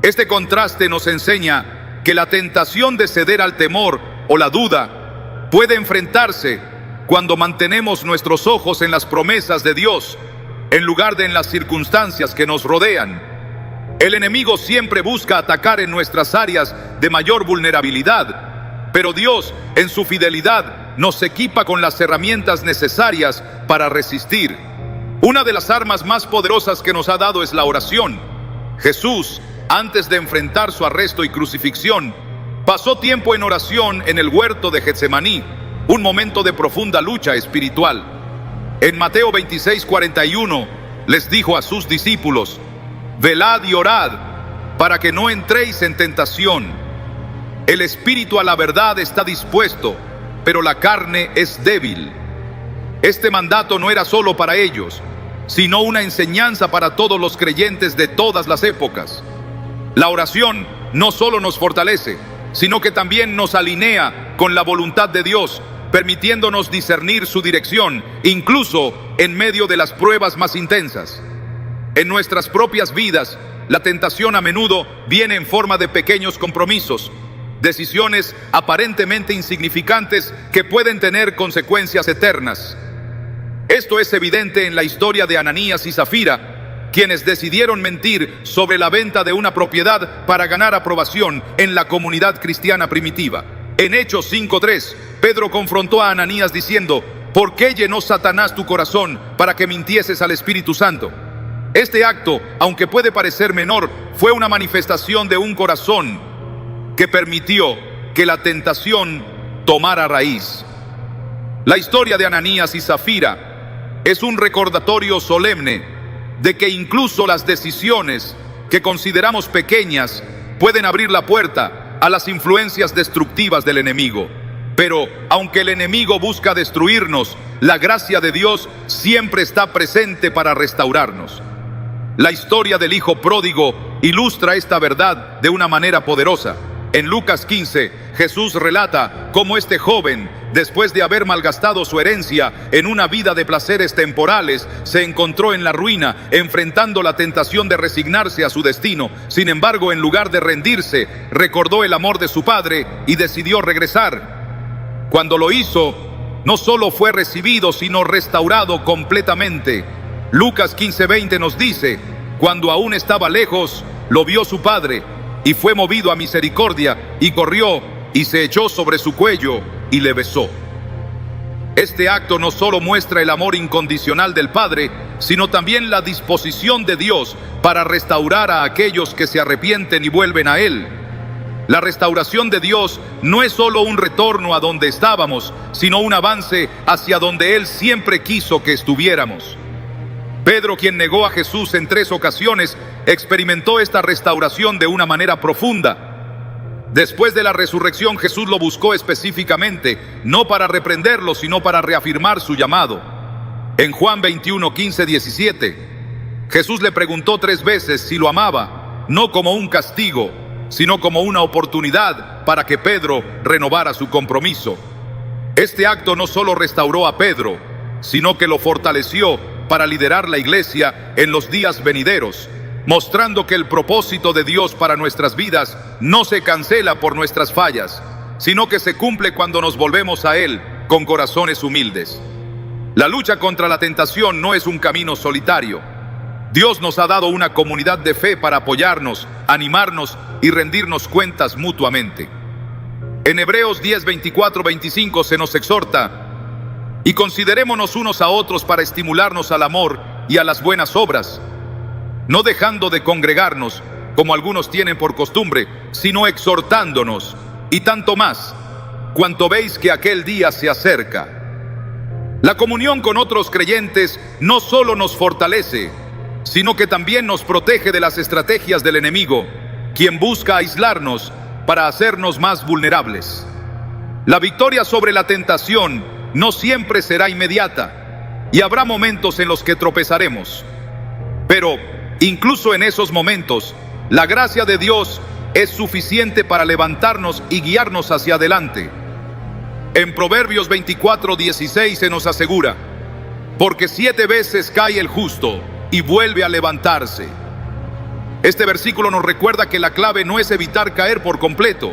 Este contraste nos enseña que la tentación de ceder al temor o la duda puede enfrentarse cuando mantenemos nuestros ojos en las promesas de Dios, en lugar de en las circunstancias que nos rodean. El enemigo siempre busca atacar en nuestras áreas de mayor vulnerabilidad, pero Dios, en su fidelidad, nos equipa con las herramientas necesarias para resistir. Una de las armas más poderosas que nos ha dado es la oración. Jesús, antes de enfrentar su arresto y crucifixión, pasó tiempo en oración en el huerto de Getsemaní, un momento de profunda lucha espiritual. En Mateo 26:41 les dijo a sus discípulos: velad y orad para que no entréis en tentación. El espíritu a la verdad está dispuesto, pero la carne es débil. Este mandato no era solo para ellos, sino una enseñanza para todos los creyentes de todas las épocas. La oración no solo nos fortalece, sino que también nos alinea con la voluntad de Dios, permitiéndonos discernir su dirección, incluso en medio de las pruebas más intensas. En nuestras propias vidas, la tentación a menudo viene en forma de pequeños compromisos, decisiones aparentemente insignificantes que pueden tener consecuencias eternas. Esto es evidente en la historia de Ananías y Zafira, quienes decidieron mentir sobre la venta de una propiedad para ganar aprobación en la comunidad cristiana primitiva. En Hechos 5:3, Pedro confrontó a Ananías diciendo: ¿por qué llenó Satanás tu corazón para que mintieses al Espíritu Santo? Este acto, aunque puede parecer menor, fue una manifestación de un corazón que permitió que la tentación tomara raíz. La historia de Ananías y Zafira es un recordatorio solemne de que incluso las decisiones que consideramos pequeñas pueden abrir la puerta a las influencias destructivas del enemigo. Pero aunque el enemigo busca destruirnos, la gracia de Dios siempre está presente para restaurarnos. La historia del hijo pródigo ilustra esta verdad de una manera poderosa. En Lucas 15, Jesús relata cómo este joven, después de haber malgastado su herencia en una vida de placeres temporales, se encontró en la ruina, enfrentando la tentación de resignarse a su destino. Sin embargo, en lugar de rendirse, recordó el amor de su padre y decidió regresar. Cuando lo hizo, no solo fue recibido, sino restaurado completamente. Lucas 15:20 nos dice: cuando aún estaba lejos, lo vio su padre, y fue movido a misericordia, y corrió, y se echó sobre su cuello, y le besó. Este acto no solo muestra el amor incondicional del Padre, sino también la disposición de Dios para restaurar a aquellos que se arrepienten y vuelven a Él. La restauración de Dios no es solo un retorno a donde estábamos, sino un avance hacia donde Él siempre quiso que estuviéramos. Pedro, quien negó a Jesús en 3 ocasiones, experimentó esta restauración de una manera profunda. Después de la resurrección, Jesús lo buscó específicamente, no para reprenderlo, sino para reafirmar su llamado. En Juan 21:15-17, Jesús le preguntó 3 veces si lo amaba, no como un castigo, sino como una oportunidad para que Pedro renovara su compromiso. Este acto no solo restauró a Pedro, sino que lo fortaleció para liderar la iglesia en los días venideros, mostrando que el propósito de Dios para nuestras vidas no se cancela por nuestras fallas, sino que se cumple cuando nos volvemos a Él con corazones humildes. La lucha contra la tentación no es un camino solitario. Dios nos ha dado una comunidad de fe para apoyarnos, animarnos y rendirnos cuentas mutuamente. En Hebreos 10:24-25 se nos exhorta: y considerémonos unos a otros para estimularnos al amor y a las buenas obras, no dejando de congregarnos, como algunos tienen por costumbre, sino exhortándonos, y tanto más, cuanto veis que aquel día se acerca. La comunión con otros creyentes no solo nos fortalece, sino que también nos protege de las estrategias del enemigo, quien busca aislarnos para hacernos más vulnerables. La victoria sobre la tentación no siempre será inmediata, y habrá momentos en los que tropezaremos. Pero incluso en esos momentos, la gracia de Dios es suficiente para levantarnos y guiarnos hacia adelante. En Proverbios 24:16 se nos asegura: porque 7 veces cae el justo y vuelve a levantarse. Este versículo nos recuerda que la clave no es evitar caer por completo,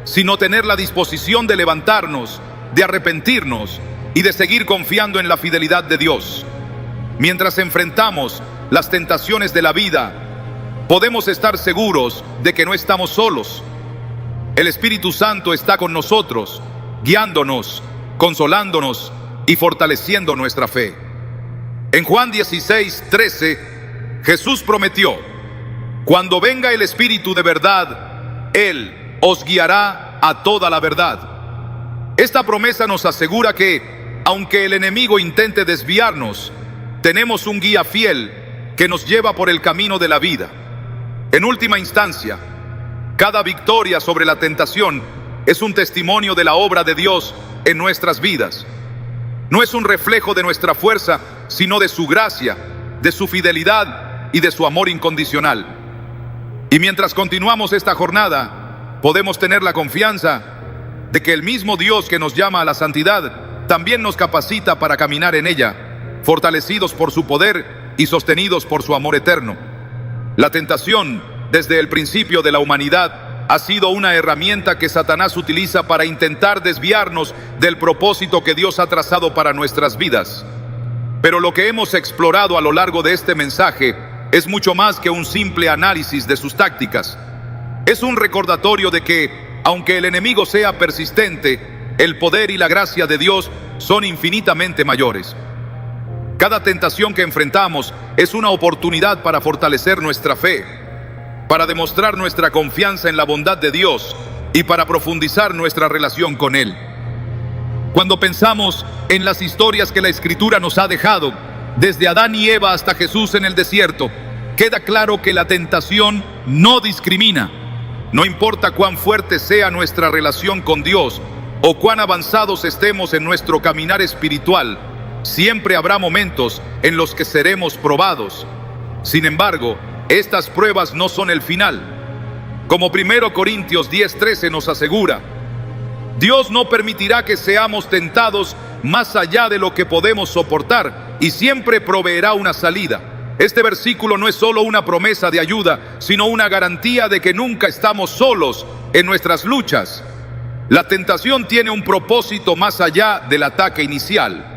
sino tener la disposición de levantarnos, de arrepentirnos y de seguir confiando en la fidelidad de Dios. Mientras enfrentamos las tentaciones de la vida, podemos estar seguros de que no estamos solos. el Espíritu Santo está con nosotros, guiándonos, consolándonos y fortaleciendo nuestra fe. En Juan 16:13, Jesús prometió: cuando venga el Espíritu de verdad, Él os guiará a toda la verdad. Esta promesa nos asegura que, aunque el enemigo intente desviarnos, tenemos un guía fiel que nos lleva por el camino de la vida. En última instancia, cada victoria sobre la tentación es un testimonio de la obra de Dios en nuestras vidas. No es un reflejo de nuestra fuerza, sino de su gracia, de su fidelidad y de su amor incondicional. Y mientras continuamos esta jornada, podemos tener la confianza de que el mismo Dios que nos llama a la santidad también nos capacita para caminar en ella, fortalecidos por su poder y sostenidos por su amor eterno. La tentación, desde el principio de la humanidad, ha sido una herramienta que Satanás utiliza para intentar desviarnos del propósito que Dios ha trazado para nuestras vidas. Pero lo que hemos explorado a lo largo de este mensaje es mucho más que un simple análisis de sus tácticas. Es un recordatorio de que, aunque el enemigo sea persistente, el poder y la gracia de Dios son infinitamente mayores. Cada tentación que enfrentamos es una oportunidad para fortalecer nuestra fe, para demostrar nuestra confianza en la bondad de Dios y para profundizar nuestra relación con Él. Cuando pensamos en las historias que la Escritura nos ha dejado, desde Adán y Eva hasta Jesús en el desierto, queda claro que la tentación no discrimina. No importa cuán fuerte sea nuestra relación con Dios o cuán avanzados estemos en nuestro caminar espiritual, siempre habrá momentos en los que seremos probados. Sin embargo, estas pruebas no son el final. Como 1 Corintios 10:13 nos asegura, Dios no permitirá que seamos tentados más allá de lo que podemos soportar y siempre proveerá una salida. Este versículo no es solo una promesa de ayuda, sino una garantía de que nunca estamos solos en nuestras luchas. La tentación tiene un propósito más allá del ataque inicial.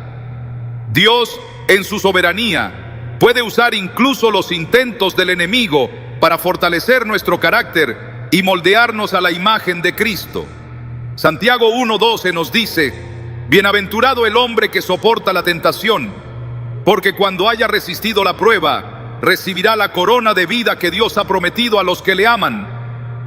Dios, en su soberanía, puede usar incluso los intentos del enemigo para fortalecer nuestro carácter y moldearnos a la imagen de Cristo. Santiago 1:12 nos dice: bienaventurado el hombre que soporta la tentación, porque cuando haya resistido la prueba, recibirá la corona de vida que Dios ha prometido a los que le aman.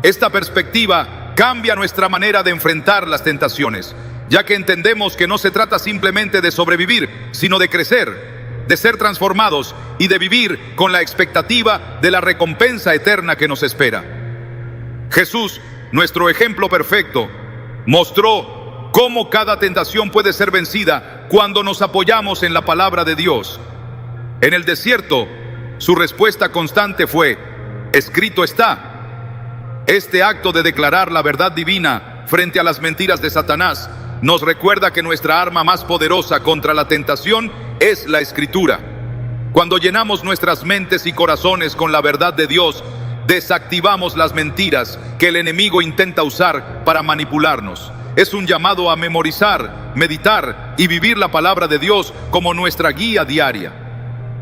Esta perspectiva cambia nuestra manera de enfrentar las tentaciones, ya que entendemos que no se trata simplemente de sobrevivir, sino de crecer, de ser transformados y de vivir con la expectativa de la recompensa eterna que nos espera. Jesús, nuestro ejemplo perfecto, mostró cómo cada tentación puede ser vencida cuando nos apoyamos en la palabra de Dios. En el desierto, su respuesta constante fue: escrito está. Este acto de declarar la verdad divina frente a las mentiras de Satanás nos recuerda que nuestra arma más poderosa contra la tentación es la Escritura. Cuando llenamos nuestras mentes y corazones con la verdad de Dios, desactivamos las mentiras que el enemigo intenta usar para manipularnos. Es un llamado a memorizar, meditar y vivir la palabra de Dios como nuestra guía diaria.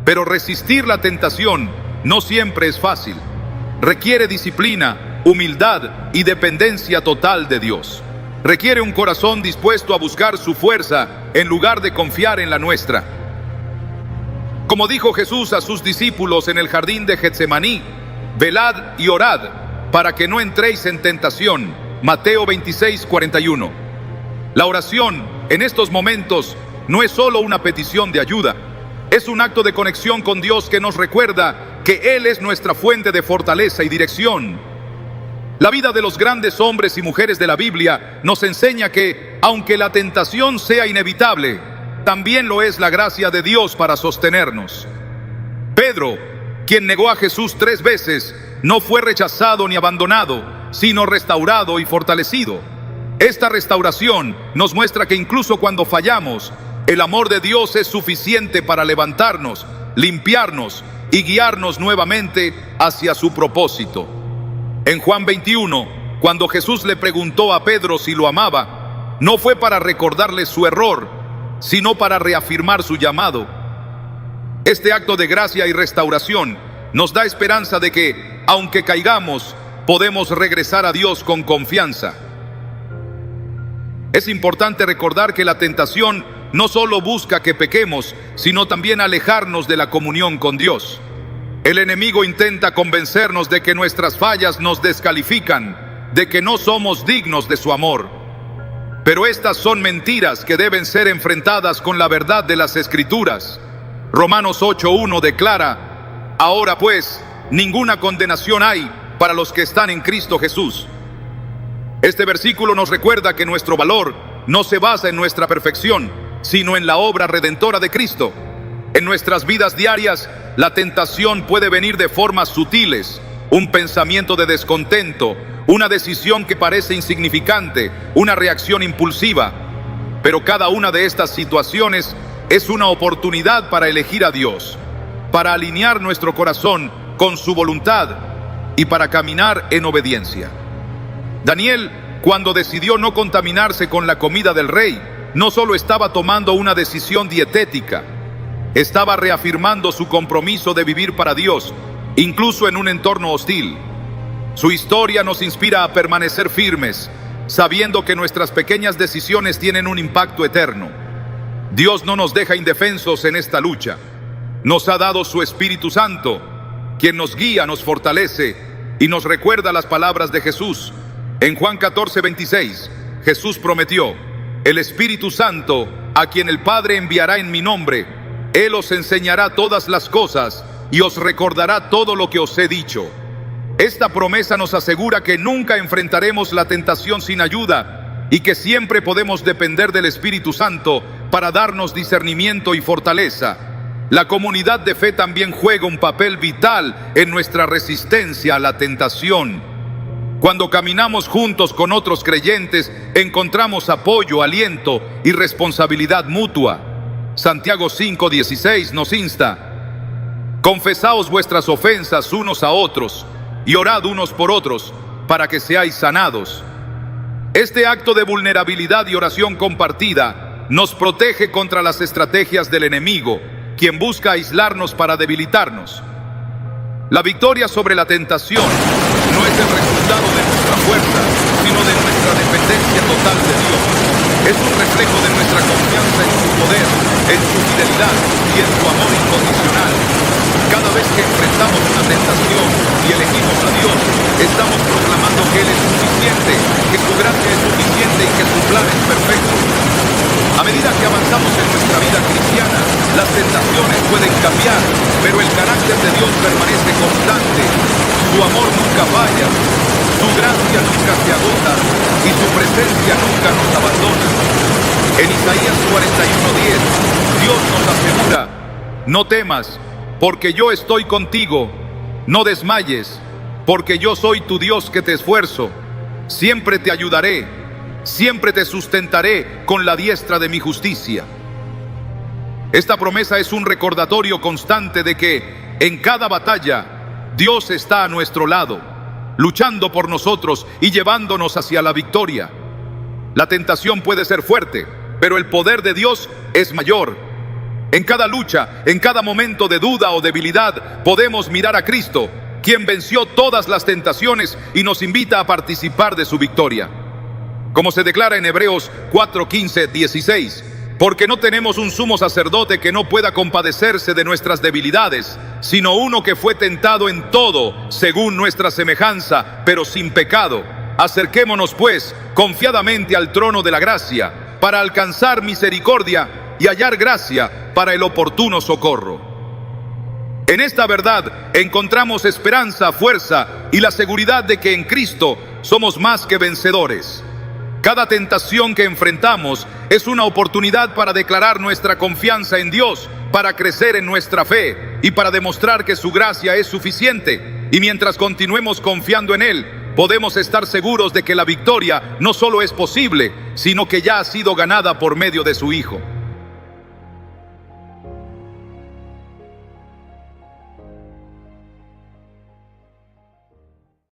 Pero resistir la tentación no siempre es fácil. Requiere disciplina, humildad y dependencia total de Dios. Requiere un corazón dispuesto a buscar su fuerza en lugar de confiar en la nuestra. Como dijo Jesús a sus discípulos en el jardín de Getsemaní: velad y orad para que no entréis en tentación. Mateo 26:41. La oración en estos momentos no es solo una petición de ayuda, es un acto de conexión con Dios que nos recuerda que Él es nuestra fuente de fortaleza y dirección. La vida de los grandes hombres y mujeres de la Biblia nos enseña que, aunque la tentación sea inevitable, también lo es la gracia de Dios para sostenernos. Pedro, quien negó a Jesús 3 veces, no fue rechazado ni abandonado, sino restaurado y fortalecido. Esta restauración nos muestra que incluso cuando fallamos, el amor de Dios es suficiente para levantarnos, limpiarnos y guiarnos nuevamente hacia su propósito. En Juan 21, cuando Jesús le preguntó a Pedro si lo amaba, no fue para recordarle su error, sino para reafirmar su llamado. Este acto de gracia y restauración nos da esperanza de que, aunque caigamos, podemos regresar a Dios con confianza. Es importante recordar que la tentación no solo busca que pequemos, sino también alejarnos de la comunión con Dios. El enemigo intenta convencernos de que nuestras fallas nos descalifican, de que no somos dignos de su amor. Pero estas son mentiras que deben ser enfrentadas con la verdad de las Escrituras. Romanos 8:1 declara: ahora pues, ninguna condenación hay para los que están en Cristo Jesús. Este versículo nos recuerda que nuestro valor no se basa en nuestra perfección, sino en la obra redentora de Cristo. En nuestras vidas diarias, la tentación puede venir de formas sutiles: un pensamiento de descontento, una decisión que parece insignificante, una reacción impulsiva. Pero cada una de estas situaciones es una oportunidad para elegir a Dios, para alinear nuestro corazón con su voluntad y para caminar en obediencia. Daniel, cuando decidió no contaminarse con la comida del rey, no solo estaba tomando una decisión dietética, estaba reafirmando su compromiso de vivir para Dios, incluso en un entorno hostil. Su historia nos inspira a permanecer firmes, sabiendo que nuestras pequeñas decisiones tienen un impacto eterno. Dios no nos deja indefensos en esta lucha. Nos ha dado su Espíritu Santo, quien nos guía, nos fortalece y nos recuerda las palabras de Jesús. En Juan 14:26, Jesús prometió: el Espíritu Santo, a quien el Padre enviará en mi nombre, Él os enseñará todas las cosas y os recordará todo lo que os he dicho. Esta promesa nos asegura que nunca enfrentaremos la tentación sin ayuda y que siempre podemos depender del Espíritu Santo para darnos discernimiento y fortaleza. La comunidad de fe también juega un papel vital en nuestra resistencia a la tentación. Cuando caminamos juntos con otros creyentes, encontramos apoyo, aliento y responsabilidad mutua. Santiago 5:16 nos insta: confesaos vuestras ofensas unos a otros y orad unos por otros para que seáis sanados. Este acto de vulnerabilidad y oración compartida nos protege contra las estrategias del enemigo, quien busca aislarnos para debilitarnos. La victoria sobre la tentación no es el resultado de nuestra fuerza, sino de nuestra dependencia total de Dios. Es un reflejo de nuestra confianza en su poder, en su fidelidad y en su amor incondicional. Cada vez que enfrentamos una tentación y elegimos a Dios, estamos proclamando que Él es suficiente, que su gracia es suficiente y que su plan es perfecto. A medida que avanzamos en nuestra vida cristiana, las tentaciones pueden cambiar, pero el carácter de Dios permanece constante. Su amor nunca falla, su gracia nunca se agota y su presencia nunca nos abandona. En Isaías 41:10, Dios nos asegura: no temas, porque yo estoy contigo. No desmayes, porque yo soy tu Dios que te esfuerzo. Siempre te ayudaré, siempre te sustentaré con la diestra de mi justicia. Esta promesa es un recordatorio constante de que en cada batalla Dios está a nuestro lado, luchando por nosotros y llevándonos hacia la victoria. La tentación puede ser fuerte, pero el poder de Dios es mayor. En cada lucha, en cada momento de duda o debilidad, podemos mirar a Cristo, quien venció todas las tentaciones y nos invita a participar de su victoria. Como se declara en Hebreos 4:15-16, porque no tenemos un sumo sacerdote que no pueda compadecerse de nuestras debilidades, sino uno que fue tentado en todo, según nuestra semejanza, pero sin pecado. Acerquémonos pues confiadamente al trono de la gracia, para alcanzar misericordia y hallar gracia para el oportuno socorro. En esta verdad encontramos esperanza, fuerza y la seguridad de que en Cristo somos más que vencedores. Cada tentación que enfrentamos es una oportunidad para declarar nuestra confianza en Dios, para crecer en nuestra fe y para demostrar que su gracia es suficiente. Y mientras continuemos confiando en Él, podemos estar seguros de que la victoria no solo es posible, sino que ya ha sido ganada por medio de su Hijo.